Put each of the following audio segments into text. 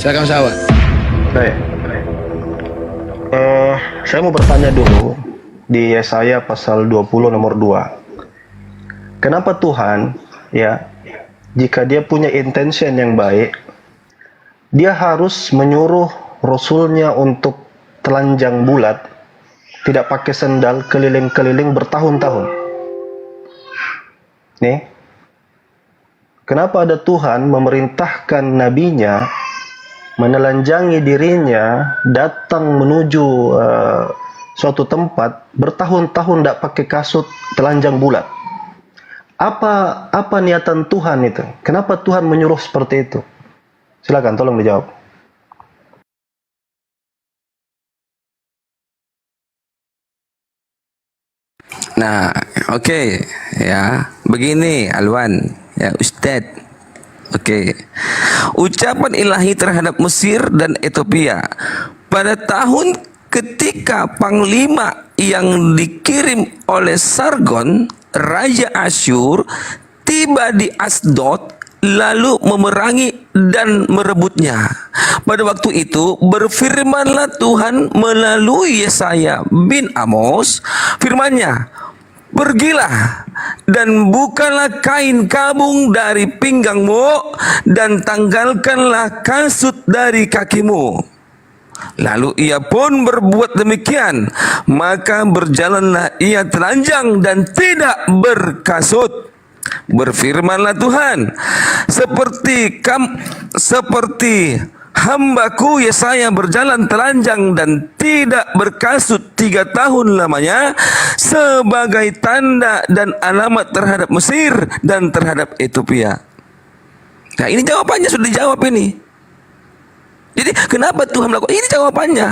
Silakan sahabat. Baik. Saya mau bertanya dulu di Yesaya pasal 20 nomor 2. Kenapa Tuhan, ya, jika dia punya intention yang baik, dia harus menyuruh Rasulnya untuk telanjang bulat, tidak pakai sendal, keliling-keliling bertahun-tahun. Nih, kenapa ada Tuhan memerintahkan nabinya menelanjangi dirinya, datang menuju suatu tempat bertahun-tahun tidak pakai kasut, telanjang bulat? Apa niatan Tuhan itu? Kenapa Tuhan menyuruh seperti itu? Silakan, tolong dijawab. Nah, oke, ya. Begini, Alwan, ya Ustadz. Oke. Ucapan ilahi terhadap Mesir dan Ethiopia pada tahun ketika panglima yang dikirim oleh Sargon, Raja Asyur, tiba di Asdod lalu memerangi dan merebutnya. Pada waktu itu berfirmanlah Tuhan melalui Yesaya bin Amos, firman-Nya, pergilah dan bukalah kain kabung dari pinggangmu dan tanggalkanlah kasut dari kakimu. Lalu ia pun berbuat demikian, maka berjalanlah ia telanjang dan tidak berkasut. Berfirmanlah Tuhan, seperti hambaku Yesaya berjalan telanjang dan tidak berkasut 3 tahun lamanya sebagai tanda dan alamat terhadap Mesir dan terhadap Ethiopia. Nah, ini jawabannya sudah dijawab ini. Jadi kenapa Tuhan melakukan ini? Jawabannya,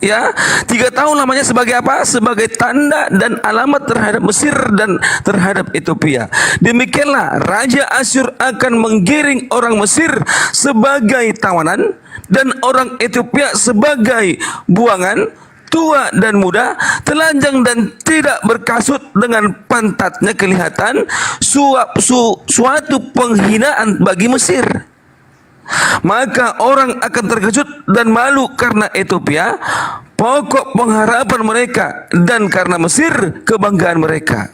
ya, 3 tahun lamanya sebagai apa? Sebagai tanda dan alamat terhadap Mesir dan terhadap Ethiopia. Demikianlah Raja Asyur akan menggiring orang Mesir sebagai tawanan dan orang Ethiopia sebagai buangan, tua dan muda, telanjang dan tidak berkasut, dengan pantatnya kelihatan suatu penghinaan bagi Mesir. Maka orang akan terkejut dan malu karena Ethiopia, pokok pengharapan mereka, dan karena Mesir, kebanggaan mereka.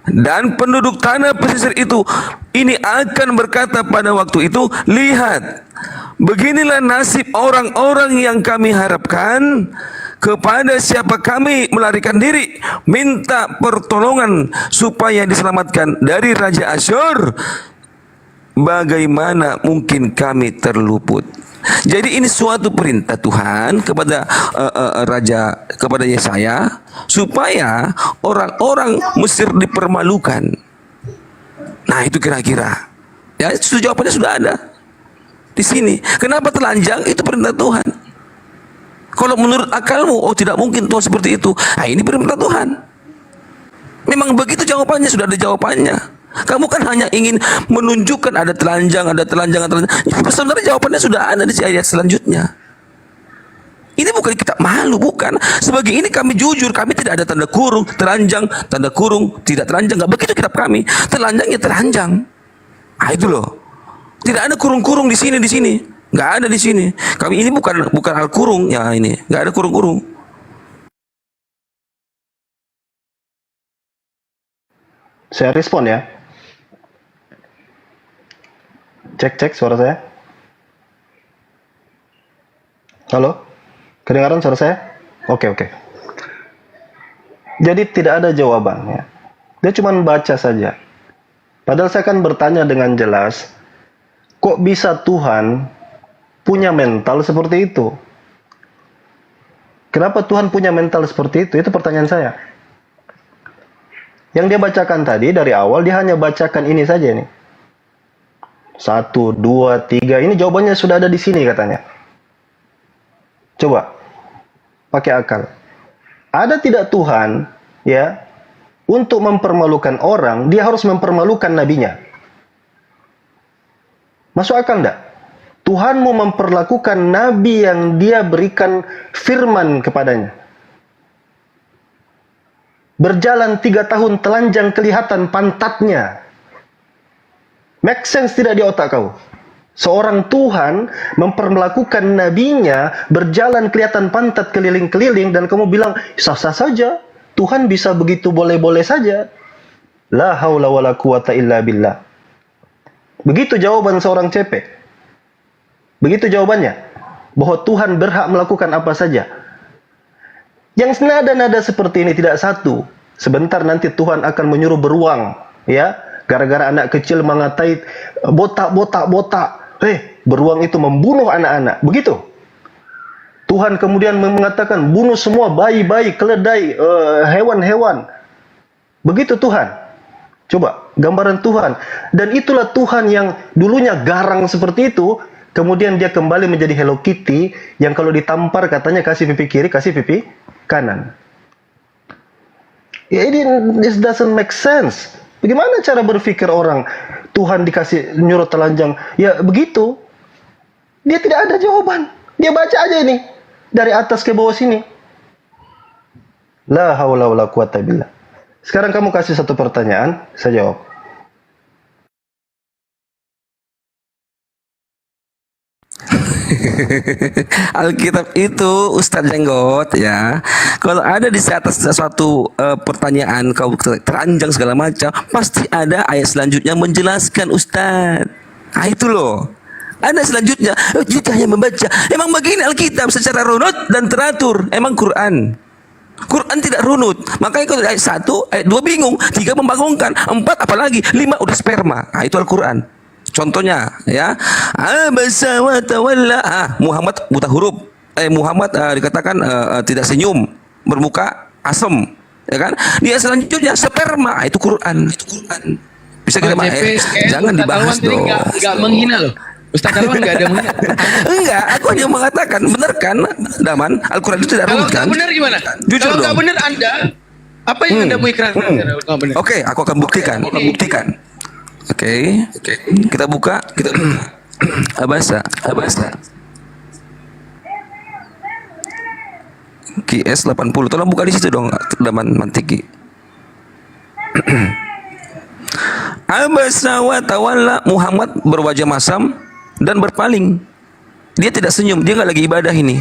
Dan penduduk tanah pesisir itu ini akan berkata pada waktu itu, lihat, beginilah nasib orang-orang yang kami harapkan, kepada siapa kami melarikan diri, minta pertolongan supaya diselamatkan dari Raja Asyur. Bagaimana mungkin kami terluput? Jadi ini suatu perintah Tuhan kepada kepada Yesaya supaya orang-orang Mesir dipermalukan. Nah, itu kira-kira. Ya, jawabannya sudah ada di sini. Kenapa telanjang? Itu perintah Tuhan. Kalau menurut akalmu, oh tidak mungkin Tuhan seperti itu. Nah, ini perintah Tuhan. Memang begitu jawabannya, sudah ada jawabannya. Kamu kan hanya ingin menunjukkan ada telanjang, ada telanjang, ada telanjang. Sebenarnya jawabannya sudah ada di ayat selanjutnya. Ini bukan kita malu, bukan. Sebagai ini kami jujur, kami tidak ada tanda kurung, telanjang, tanda kurung, tidak telanjang. Enggak begitu kitab kami. Telanjang ya telanjang. Ah, itu loh. Tidak ada kurung-kurung di sini, Enggak ada di sini. Kami ini bukan hal kurung, ya ini. Enggak ada kurung-kurung. Saya respon ya. Cek suara saya. Halo? Kedengaran suara saya? Oke. Jadi tidak ada jawaban ya. Dia cuma baca saja. Padahal saya kan bertanya dengan jelas, kok bisa Tuhan punya mental seperti itu? Kenapa Tuhan punya mental seperti itu? Itu pertanyaan saya. Yang dia bacakan tadi dari awal, dia hanya bacakan ini saja nih. 1, 2, 3, ini jawabannya sudah ada di sini katanya. Coba pakai akal. Ada tidak Tuhan ya untuk mempermalukan orang, dia harus mempermalukan nabinya? Masuk akal enggak? Tuhan mau memperlakukan nabi yang dia berikan firman kepadanya. Berjalan 3 tahun telanjang kelihatan pantatnya. Make sense tidak di otak kau? Seorang Tuhan memperlakukan nabinya berjalan kelihatan pantat keliling-keliling dan kamu bilang sah-sah saja. Tuhan bisa begitu boleh-boleh saja. La haula wala quwata illa billah. Begitu jawaban seorang CP. Begitu jawabannya. Bahwa Tuhan berhak melakukan apa saja. Yang nada-nada seperti ini tidak satu. Sebentar nanti Tuhan akan menyuruh beruang, ya. Gara-gara anak kecil mengatai botak. Beruang itu membunuh anak-anak. Begitu. Tuhan kemudian mengatakan bunuh semua bayi-bayi, keledai, hewan-hewan. Begitu Tuhan. Coba gambaran Tuhan. Dan itulah Tuhan yang dulunya garang seperti itu, kemudian dia kembali menjadi Hello Kitty yang kalau ditampar katanya kasih pipi kiri, kasih pipi kanan. Ya, this doesn't make sense. Bagaimana cara berpikir orang? Tuhan dikasih nyuruh telanjang. Ya begitu. Dia tidak ada jawaban. Dia baca aja ini. Dari atas ke bawah sini. La haula wala quwata billah. Sekarang kamu kasih satu pertanyaan, saya jawab. Alkitab itu Ustadz Jenggot ya. Kalau ada di atas suatu pertanyaan kau teranjang segala macam, pasti ada ayat selanjutnya menjelaskan Ustadz. Nah itu loh. Ada selanjutnya. Kita hanya membaca. Emang begini Alkitab secara runut dan teratur. Emang Quran tidak runut. Makanya kalau ayat 1, ayat 2 bingung, 3 membangunkan, 4 apalagi, 5 udah sperma. Nah, itu Al-Quran. Contohnya ya, abasa wa tawalla. Muhammad buta huruf. Muhammad dikatakan tidak senyum, bermuka asem, ya kan? Dia selanjutnya sperma. Itu Quran. Bisa kita jangan dibahas dong. Enggak menghina loh. Ustaz Darwan enggak ada menghina. Enggak, aku hanya mengatakan benar kan, Daman? Al-Quran itu tidak runut kan? Kalau benar gimana? Jujur kalau dong. enggak benar Anda, apa yang Anda mau ikrarkan? Oke, aku akan buktikan. Oke. Kita buka. Abasa. QS 80. Tolong buka di situ dong, Daman Mantiki. Abasa wa tawalla. Muhammad berwajah masam dan berpaling. Dia tidak senyum, dia nggak lagi ibadah ini.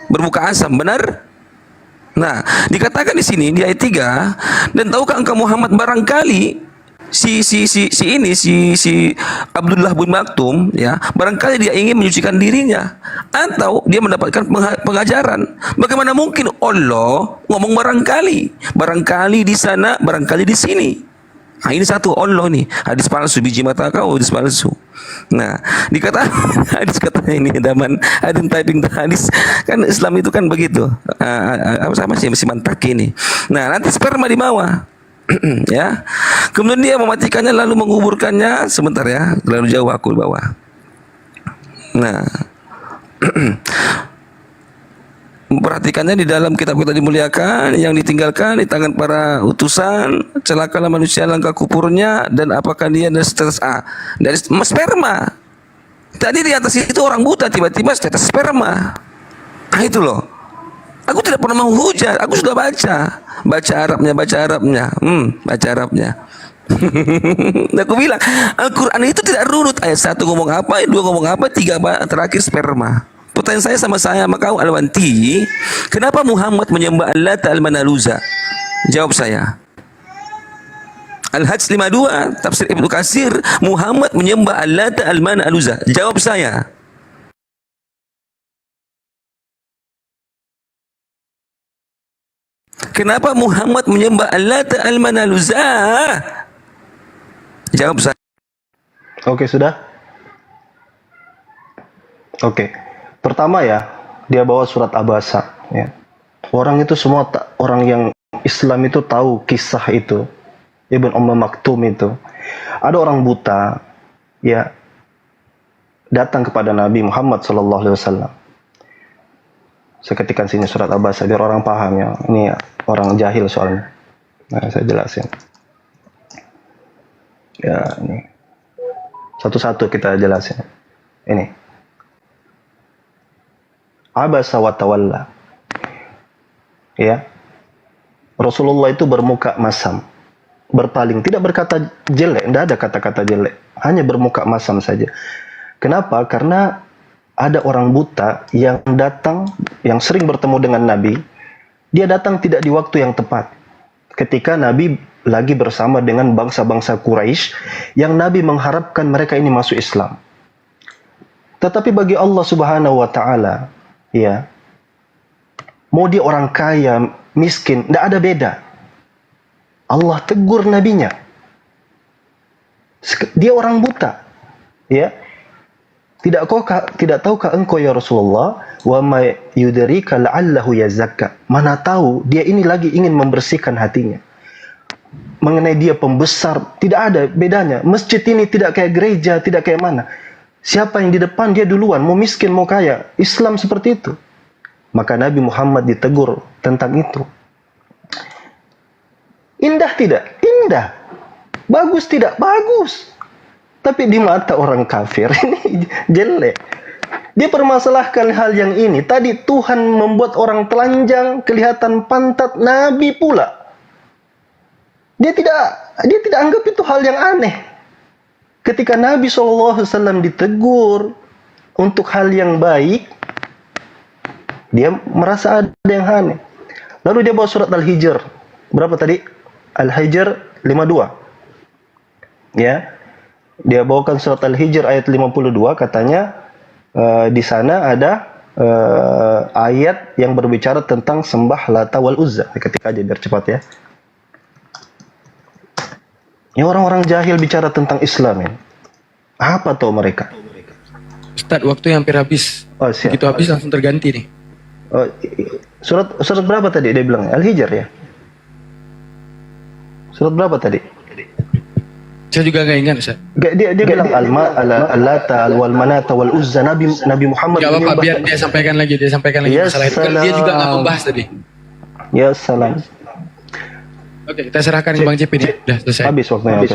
Bermuka asam, benar? Nah, dikatakan di sini di ayat 3, dan tahukah engkau Muhammad barangkali si Abdullah bin Maktum ya, barangkali dia ingin menyucikan dirinya atau dia mendapatkan pengajaran. Bagaimana mungkin Allah ngomong barangkali di sana, barangkali di sini. Nah, ini satu Allah nih, hadis palsu, biji mata kau hadis palsu. Nah, dikata hadis katanya ini Daman, ada typing hadis kan, Islam itu kan begitu. Sama sih masih mantak ini. Nah, nanti sperma di bawah. Ya. Kemudian dia mematikannya lalu menguburkannya sebentar ya, terlalu jauh aku di bawah. Nah, memperhatikannya di dalam kitab kita dimuliakan, yang ditinggalkan di tangan para utusan, celakalah manusia langkah kupurnya, dan apakah dia dan seterusnya dari sperma. Tadi di atas itu orang buta, tiba-tiba tetes sperma. Nah itu loh. Aku tidak pernah menghujat, aku sudah baca Arabnya. Baca Arabnya. Aku bilang Al-Quran itu tidak runut. Ayat 1 ngomong apa, ayat 2 ngomong apa, 3 terakhir sperma. Pertanyaan saya sama maka Alwanti, kenapa Muhammad menyembah Allah Al-Manaluza? Jawab saya. Al-Hajj 52 tafsir Ibnu Katsir, Muhammad menyembah Allah Al-Manaluza. Jawab saya. Kenapa Muhammad menyembah Allah Al-Manaluza? Jawab saya. Oke, sudah? Oke. Pertama ya, dia bawa surat Abasa ya. Orang itu semua orang yang Islam itu tahu kisah itu. Ibn Maktum itu. Ada orang buta ya datang kepada Nabi Muhammad SAW. Saya ketikkan sini surat Abasa biar orang paham ya. Ini orang jahil soalnya. Nah, saya jelasin. Ya, ini. Satu-satu kita jelasin. Ini. Abasa wa tawalla. Ya. Rasulullah itu bermuka masam, berpaling, tidak berkata jelek, tidak ada kata-kata jelek, hanya bermuka masam saja. Kenapa? Karena ada orang buta yang datang, yang sering bertemu dengan Nabi. Dia datang tidak di waktu yang tepat. Ketika Nabi lagi bersama dengan bangsa-bangsa Quraisy yang Nabi mengharapkan mereka ini masuk Islam. Tetapi bagi Allah Subhanahu wa taala, ya, mau dia orang kaya, miskin, tidak ada beda. Allah tegur nabinya. Dia orang buta. Ya. Tidak tahukah engkau ya Rasulullah, wa ma yudrika la'allahu yazakka. Mana tahu dia ini lagi ingin membersihkan hatinya. Mengenai dia pembesar, tidak ada bedanya. Masjid ini tidak kayak gereja, tidak kayak mana. Siapa yang di depan dia duluan, mau miskin mau kaya. Islam seperti itu. Maka Nabi Muhammad ditegur tentang itu. Indah tidak? Indah. Bagus tidak? Bagus. Tapi di mata orang kafir ini jelek. Dia permasalahkan hal yang ini. Tadi Tuhan membuat orang telanjang, kelihatan pantat Nabi pula. Dia tidak anggap itu hal yang aneh. Ketika Nabi SAW ditegur untuk hal yang baik, dia merasa ada yang aneh. Lalu dia bawa surat Al-Hijr. Berapa tadi? Al-Hijr 52. Ya. Dia bawakan surat Al-Hijr ayat 52, katanya di sana ada ayat yang berbicara tentang sembah Lata wal Uzza. Ketika aja biar cepat ya. Ini orang-orang jahil bicara tentang Islam ya. Apa tahu mereka? Ustadz, waktu yang hampir habis. Oh, siap. Begitu habis langsung terganti nih. Oh, surat berapa tadi dia bilang? Al-Hijr ya? Surat berapa tadi? Saya juga nggak ingat, Ustaz. Dia bilang Al-Lata wal Manata wal Uzza. Nabi Muhammad. Gak apa-apa, biar dia sampaikan lagi Ya masalah itu. Kan dia juga nggak membahas tadi. Ya salam. Oke, kita serahkan ke Bang Cepi nih. Udah selesai. Habis waktunya. Habis.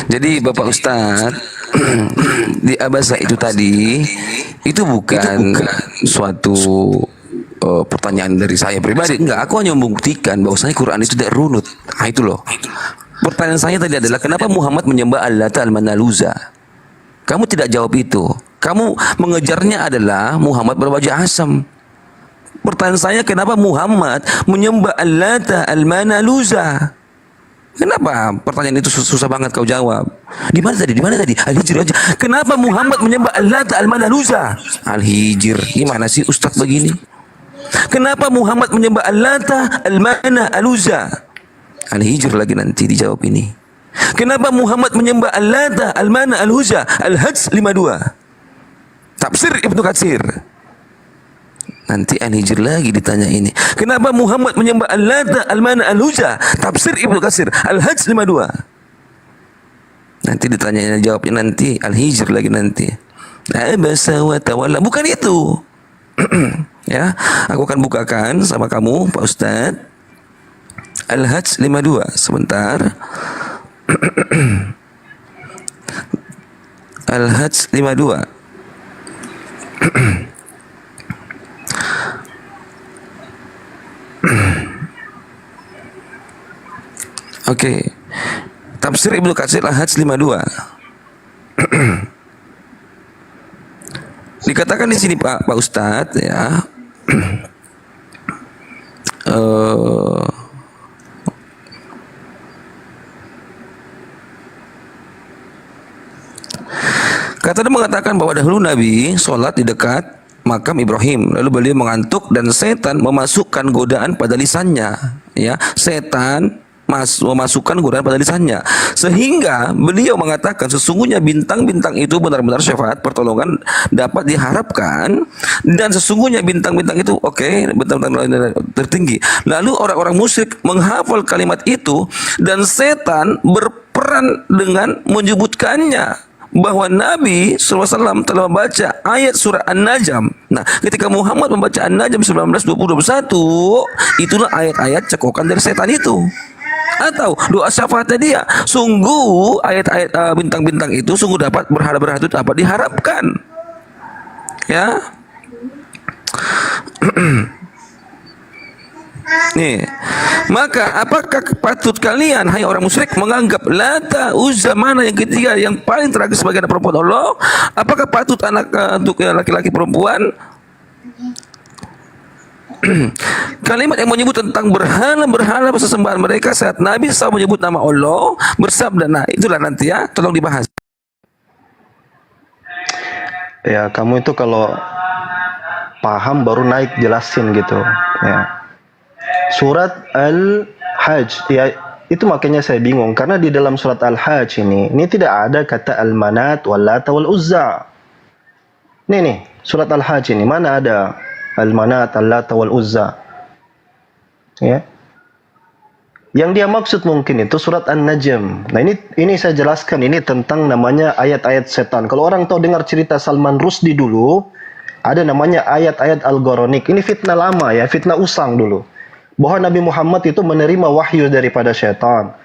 Jadi Bapak Ustadz, di Abasa itu tadi, itu bukan suatu pertanyaan dari saya pribadi. Enggak, aku hanya membuktikan bahwasanya Quran itu tidak runut. Nah itu loh. Pertanyaan saya tadi adalah kenapa Muhammad menyembah Al-Lata al-Manaluza? Kamu tidak jawab itu. Kamu mengejarnya adalah Muhammad berwajah asam. Pertanyaan saya, kenapa Muhammad menyembah Al-Lata al-Manaluza? Kenapa? Pertanyaan itu susah banget kau jawab. Di mana tadi? Al-Hijr aja. Kenapa Muhammad menyembah Al-Lata al-Manaluza? Al-Hijr. Gimana sih Ustaz begini? Kenapa Muhammad menyembah Al-Lata al-Manaluza? Al-Hijr lagi nanti dijawab ini. Kenapa Muhammad menyembah Al-Lata al-Manaluza? Al-Hajj 52. Tafsir Ibnu Katsir. Nanti Al-Hijr lagi ditanya ini. Kenapa Muhammad menyembah Al-Lata al-Manaluza? Tafsir Ibnu Katsir. Al-Hajj 52. Nanti ditanya jawabnya nanti Al-Hijr lagi nanti. Abasa wa tawalla. Bukan itu. Ya, aku akan bukakan sama kamu Pak Ustadz. Al-Hajj 52. Sebentar. Al-Hajj 52. Oke. Tafsir Ibnu Katsir Al-Hajj 52. Dikatakan di sini Pak Ustadz ya. Kata dia mengatakan bahwa dahulu Nabi sholat di dekat makam Ibrahim, lalu beliau mengantuk dan setan memasukkan godaan pada lisannya. Ya, setan memasukkan godaan pada lisannya, sehingga beliau mengatakan sesungguhnya bintang-bintang itu benar-benar syafaat pertolongan dapat diharapkan, dan sesungguhnya bintang-bintang itu bintang-bintang tertinggi. Lalu orang-orang musyrik menghafal kalimat itu dan setan berperan dengan menyebutkannya bahwa Nabi SAW telah membaca ayat surah An-Najm. Nah, ketika Muhammad membaca An-Najm 19:20-21, itulah ayat-ayat cekokan dari setan itu. Atau doa syafaatnya dia. Sungguh ayat-ayat bintang-bintang itu sungguh dapat berharap dapat diharapkan. Ya. Nih, maka apakah patut kalian, hai orang musyrik, menganggap Lata, Uzza, Mana yang ketiga yang paling tragis sebagai anak perempuan Allah? Apakah patut anak untuk laki-laki perempuan? Kalimat yang menyebut tentang berhala-berhala sesembahan mereka saat Nabi SAW menyebut nama Allah bersabda, nah itulah nanti ya, tolong dibahas. Ya, kamu itu kalau paham baru naik jelasin gitu ya. Surat Al-Hajj ya, itu makanya saya bingung karena di dalam surat Al-Hajj ini tidak ada kata Al-Manat wal Lata wal Uzza. Nih surat Al-Hajj ini mana ada Al-Manat, Al-Lata wal Uzza. Ya. Yang dia maksud mungkin itu surat An-Najm. Nah, ini saya jelaskan ini tentang namanya ayat-ayat setan. Kalau orang tahu dengar cerita Salman Rushdie dulu, ada namanya ayat-ayat Al-Gharanik. Ini fitnah lama ya, fitnah usang dulu. Bahwa Nabi Muhammad itu menerima wahyu daripada syaitan.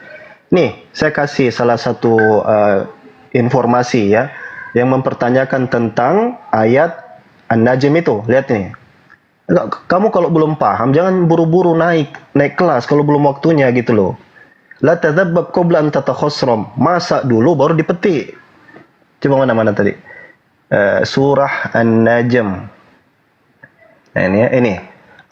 Nih, saya kasih salah satu informasi ya, yang mempertanyakan tentang ayat An-Najm itu. Lihat nih. Kamu kalau belum paham, jangan buru-buru naik kelas kalau belum waktunya gitu loh. La tadzabbab qabla an tatakhasram. Masak dulu baru dipetik. Coba mana tadi? Surah An-Najm. Nah, ini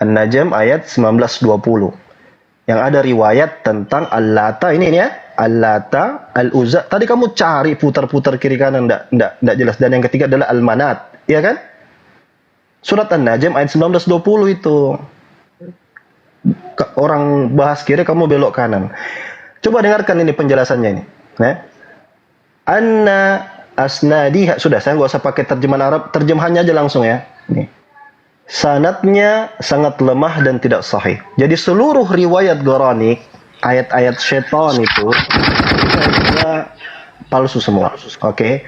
An-Najm ayat 19-20. Yang ada riwayat tentang Al-Lata ini ya. Al-Lata, Al-Uzza. Tadi kamu cari putar-putar kiri kanan enggak jelas. Dan yang ketiga adalah Al-Manat, iya kan? Surat An-Najm ayat 19-20 itu. Orang bahas kiri, kamu belok kanan. Coba dengarkan ini penjelasannya ini. Ya. Anna asnadiha. Sudah, saya nggak usah pakai terjemahan Arab. Terjemahannya aja langsung ya. Nih. Sanadnya sangat lemah dan tidak sahih. Jadi seluruh riwayat Gharanik, ayat-ayat syaitan itu palsu semua. Oke.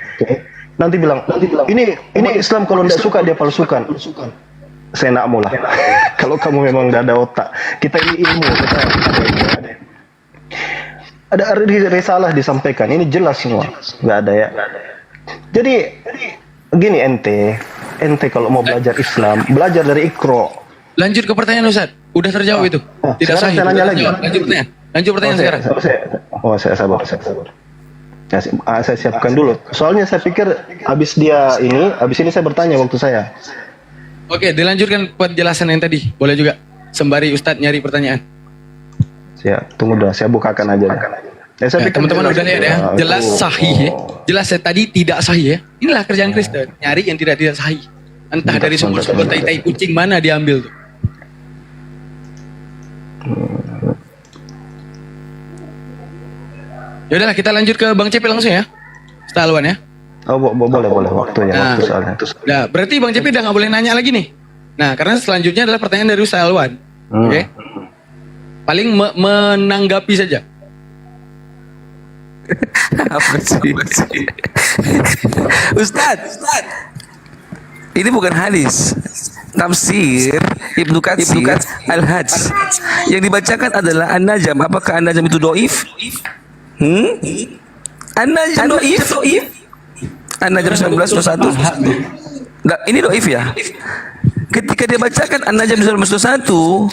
Nanti bilang, ini Islam kalau tidak suka dia palsukan. Saya nak mula. Kalau kamu memang tidak ada otak, kita ini ilmu, kita ada risalah disampaikan. Ini jelas semua, nggak ada ya. Jadi gini ente kalau mau belajar Islam, belajar dari Iqra. Lanjut ke pertanyaan Ustaz. Udah terjawab itu. Tidak Sekarang sahih. saya nanya lagi. Lanjut pertanyaan sekarang. Saya sabar. Ya, saya siapkan dulu. Soalnya saya pikir habis ini saya bertanya waktu saya. Oke, dilanjutkan penjelasan yang tadi. Boleh juga. Sembari Ustadz nyari pertanyaan. Ya, tunggu dulu. Saya bukakan aja. Teman-teman udah lihat ya. Jelas sahih ya. Jelas saya tadi tidak sahih ya. Inilah kerjaan Kristen. Nyari yang tidak sahih. Entah dari sumber-sumber tai-tai kucing mana diambil tuh. Ya udahlah, kita lanjut ke Bang Cepi langsung ya. Ustaz Alwan ya. Oh, boleh waktunya. Waktu soalnya. Nah, berarti Bang Cepi udah nggak boleh nanya lagi nih. Nah, karena selanjutnya adalah pertanyaan dari Ustaz Alwan. Oke. Paling menanggapi saja. Apa sih? Ustaz, ini bukan hadis. Tafsir Ibnu Katsir Al-Hajj. Yang dibacakan adalah An-Najm. Apakah An-Najm itu dhaif? An-Najm dhaif? An-Najm 19:21. Nah, ini dhaif ya. Ketika dia bacakan An-Najm 19:21,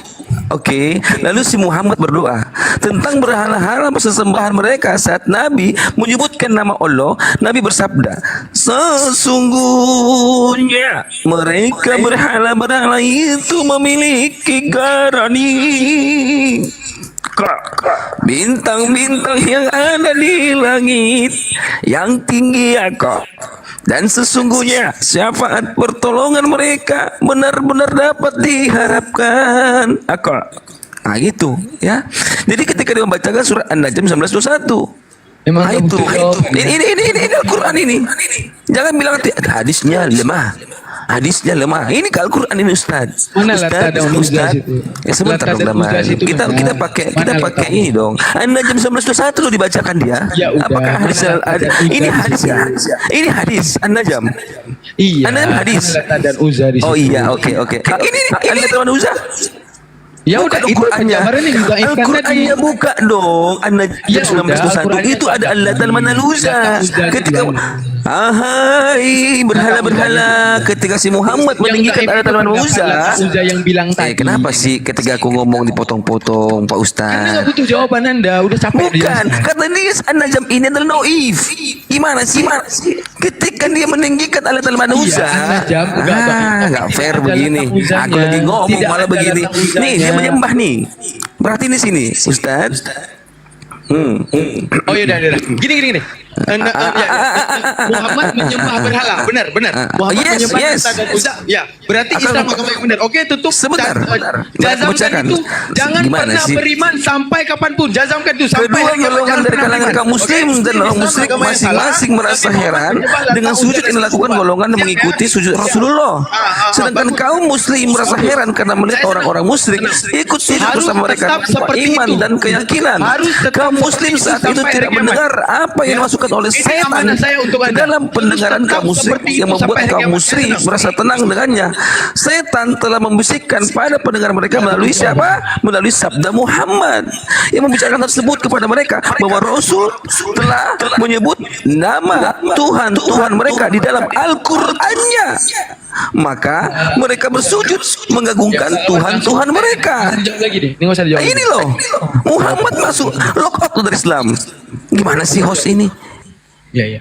oke, lalu si Muhammad berdoa tentang berhala-hala sesembahan mereka saat Nabi menyebutkan nama Allah. Nabi bersabda, sesungguhnya mereka berhala-berhala itu memiliki garani, bintang-bintang yang ada di langit yang tinggi dan sesungguhnya syafaat pertolongan mereka benar-benar dapat diharapkan. Nah gitu ya. Jadi ketika dia membacakan surat An-Najm 19:21, itu ini Al-Quran ini. Jangan bilang hadisnya lemah. Ini Al-Quran ini Ustaz. Ustaz. Ya sebentar dong teman. Kita pakai ini dong. An-Najm 19:21 dibacakan dia. Apakah hadis ini hadis ya? Ini hadis An-Najm. Iya. An-Najm hadis. Dan Uzza di situ. Oh iya, oke. Ini An-Najm dan Uzza. Ya buka udah, dong itu Qurannya. penjabarannya didaifkan Al-Qurannya tadi. buka dong. An-Najm Ya 19 udah, 21 Al-Qurannya itu ada ada. Al-Latan Manaluza. Lata Uzza Ketika dibilang. ahai berhala-berhala, ketika si Muhammad meninggikan daif Al-Latan itu pendapat Manaluza. Lata Uzza yang bilang tadi. Kenapa sih ketika aku ngomong dipotong-potong Pak Anda Ustaz? nggak butuh jawaban Anda, udah capek Bukan, kata dia An-Najm ini adalah noif. Gimana sih? Ketika dia meninggikan Al-Latan Manaluza. An-Najm enggak dhaif, Nggak tapi fair tidak ada begini. Lata Uzzanya. Aku lagi ngomong Tidak malah ada begini. Lata Uzzanya. Nih dia menyembah nih. Berarti di sini, Ustaz. Oh iya, udah. Gini. Muhammad menyembah berhala, benar. Muhammad Yes, menyembah yes. Lata dan Uzza. Ya, berarti Akan- Islam agama yang benar. Oke, tutup. Sebentar. Jazamkan Bacakan. itu. Jangan Gimana pernah sih? beriman sampai kapanpun. Jazamkan itu sampai Kedua hari kiamat. golongan Jangan dari pernah kalangan beriman. kaum muslim Oke? dan orang Islam musyrik agama yang masing-masing salah, merasa tapi Muhammad heran menyembah Lata, dengan Uzza, sujud dan yang dilakukan Uzza. golongan yang Siap, mengikuti ya? sujud Rasulullah. Sedangkan bagus. kaum muslim merasa heran karena melihat Saya orang-orang musyrik ikut sujud Harus bersama mereka tetap tanpa seperti iman itu. dan keyakinan. Harus tetap Kaum seperti muslim itu saat itu sampai hari tidak kiamat. mendengar apa yang Ya. dimasukkan oleh Ini setan amanah saya untuk ke Anda. dalam Terus pendengaran tetap kaum musyrik seperti yang itu membuat sampai hari kaum kiamat. musyrik Jangan merasa tenang dengannya. Setan telah membisikkan pada pendengar mereka melalui siapa? Melalui sabda Muhammad yang membicarakan tersebut kepada mereka bahwa Rasul telah menyebut nama Tuhan mereka di dalam Al-Qur'annya. Maka mereka bersujud mengagungkan Tuhan mereka. Jawab lagi deh. Ini nggak usah dijawab. Nah, ini loh, Muhammad masuk lock out dari Islam. Gimana sih host ini? Iya.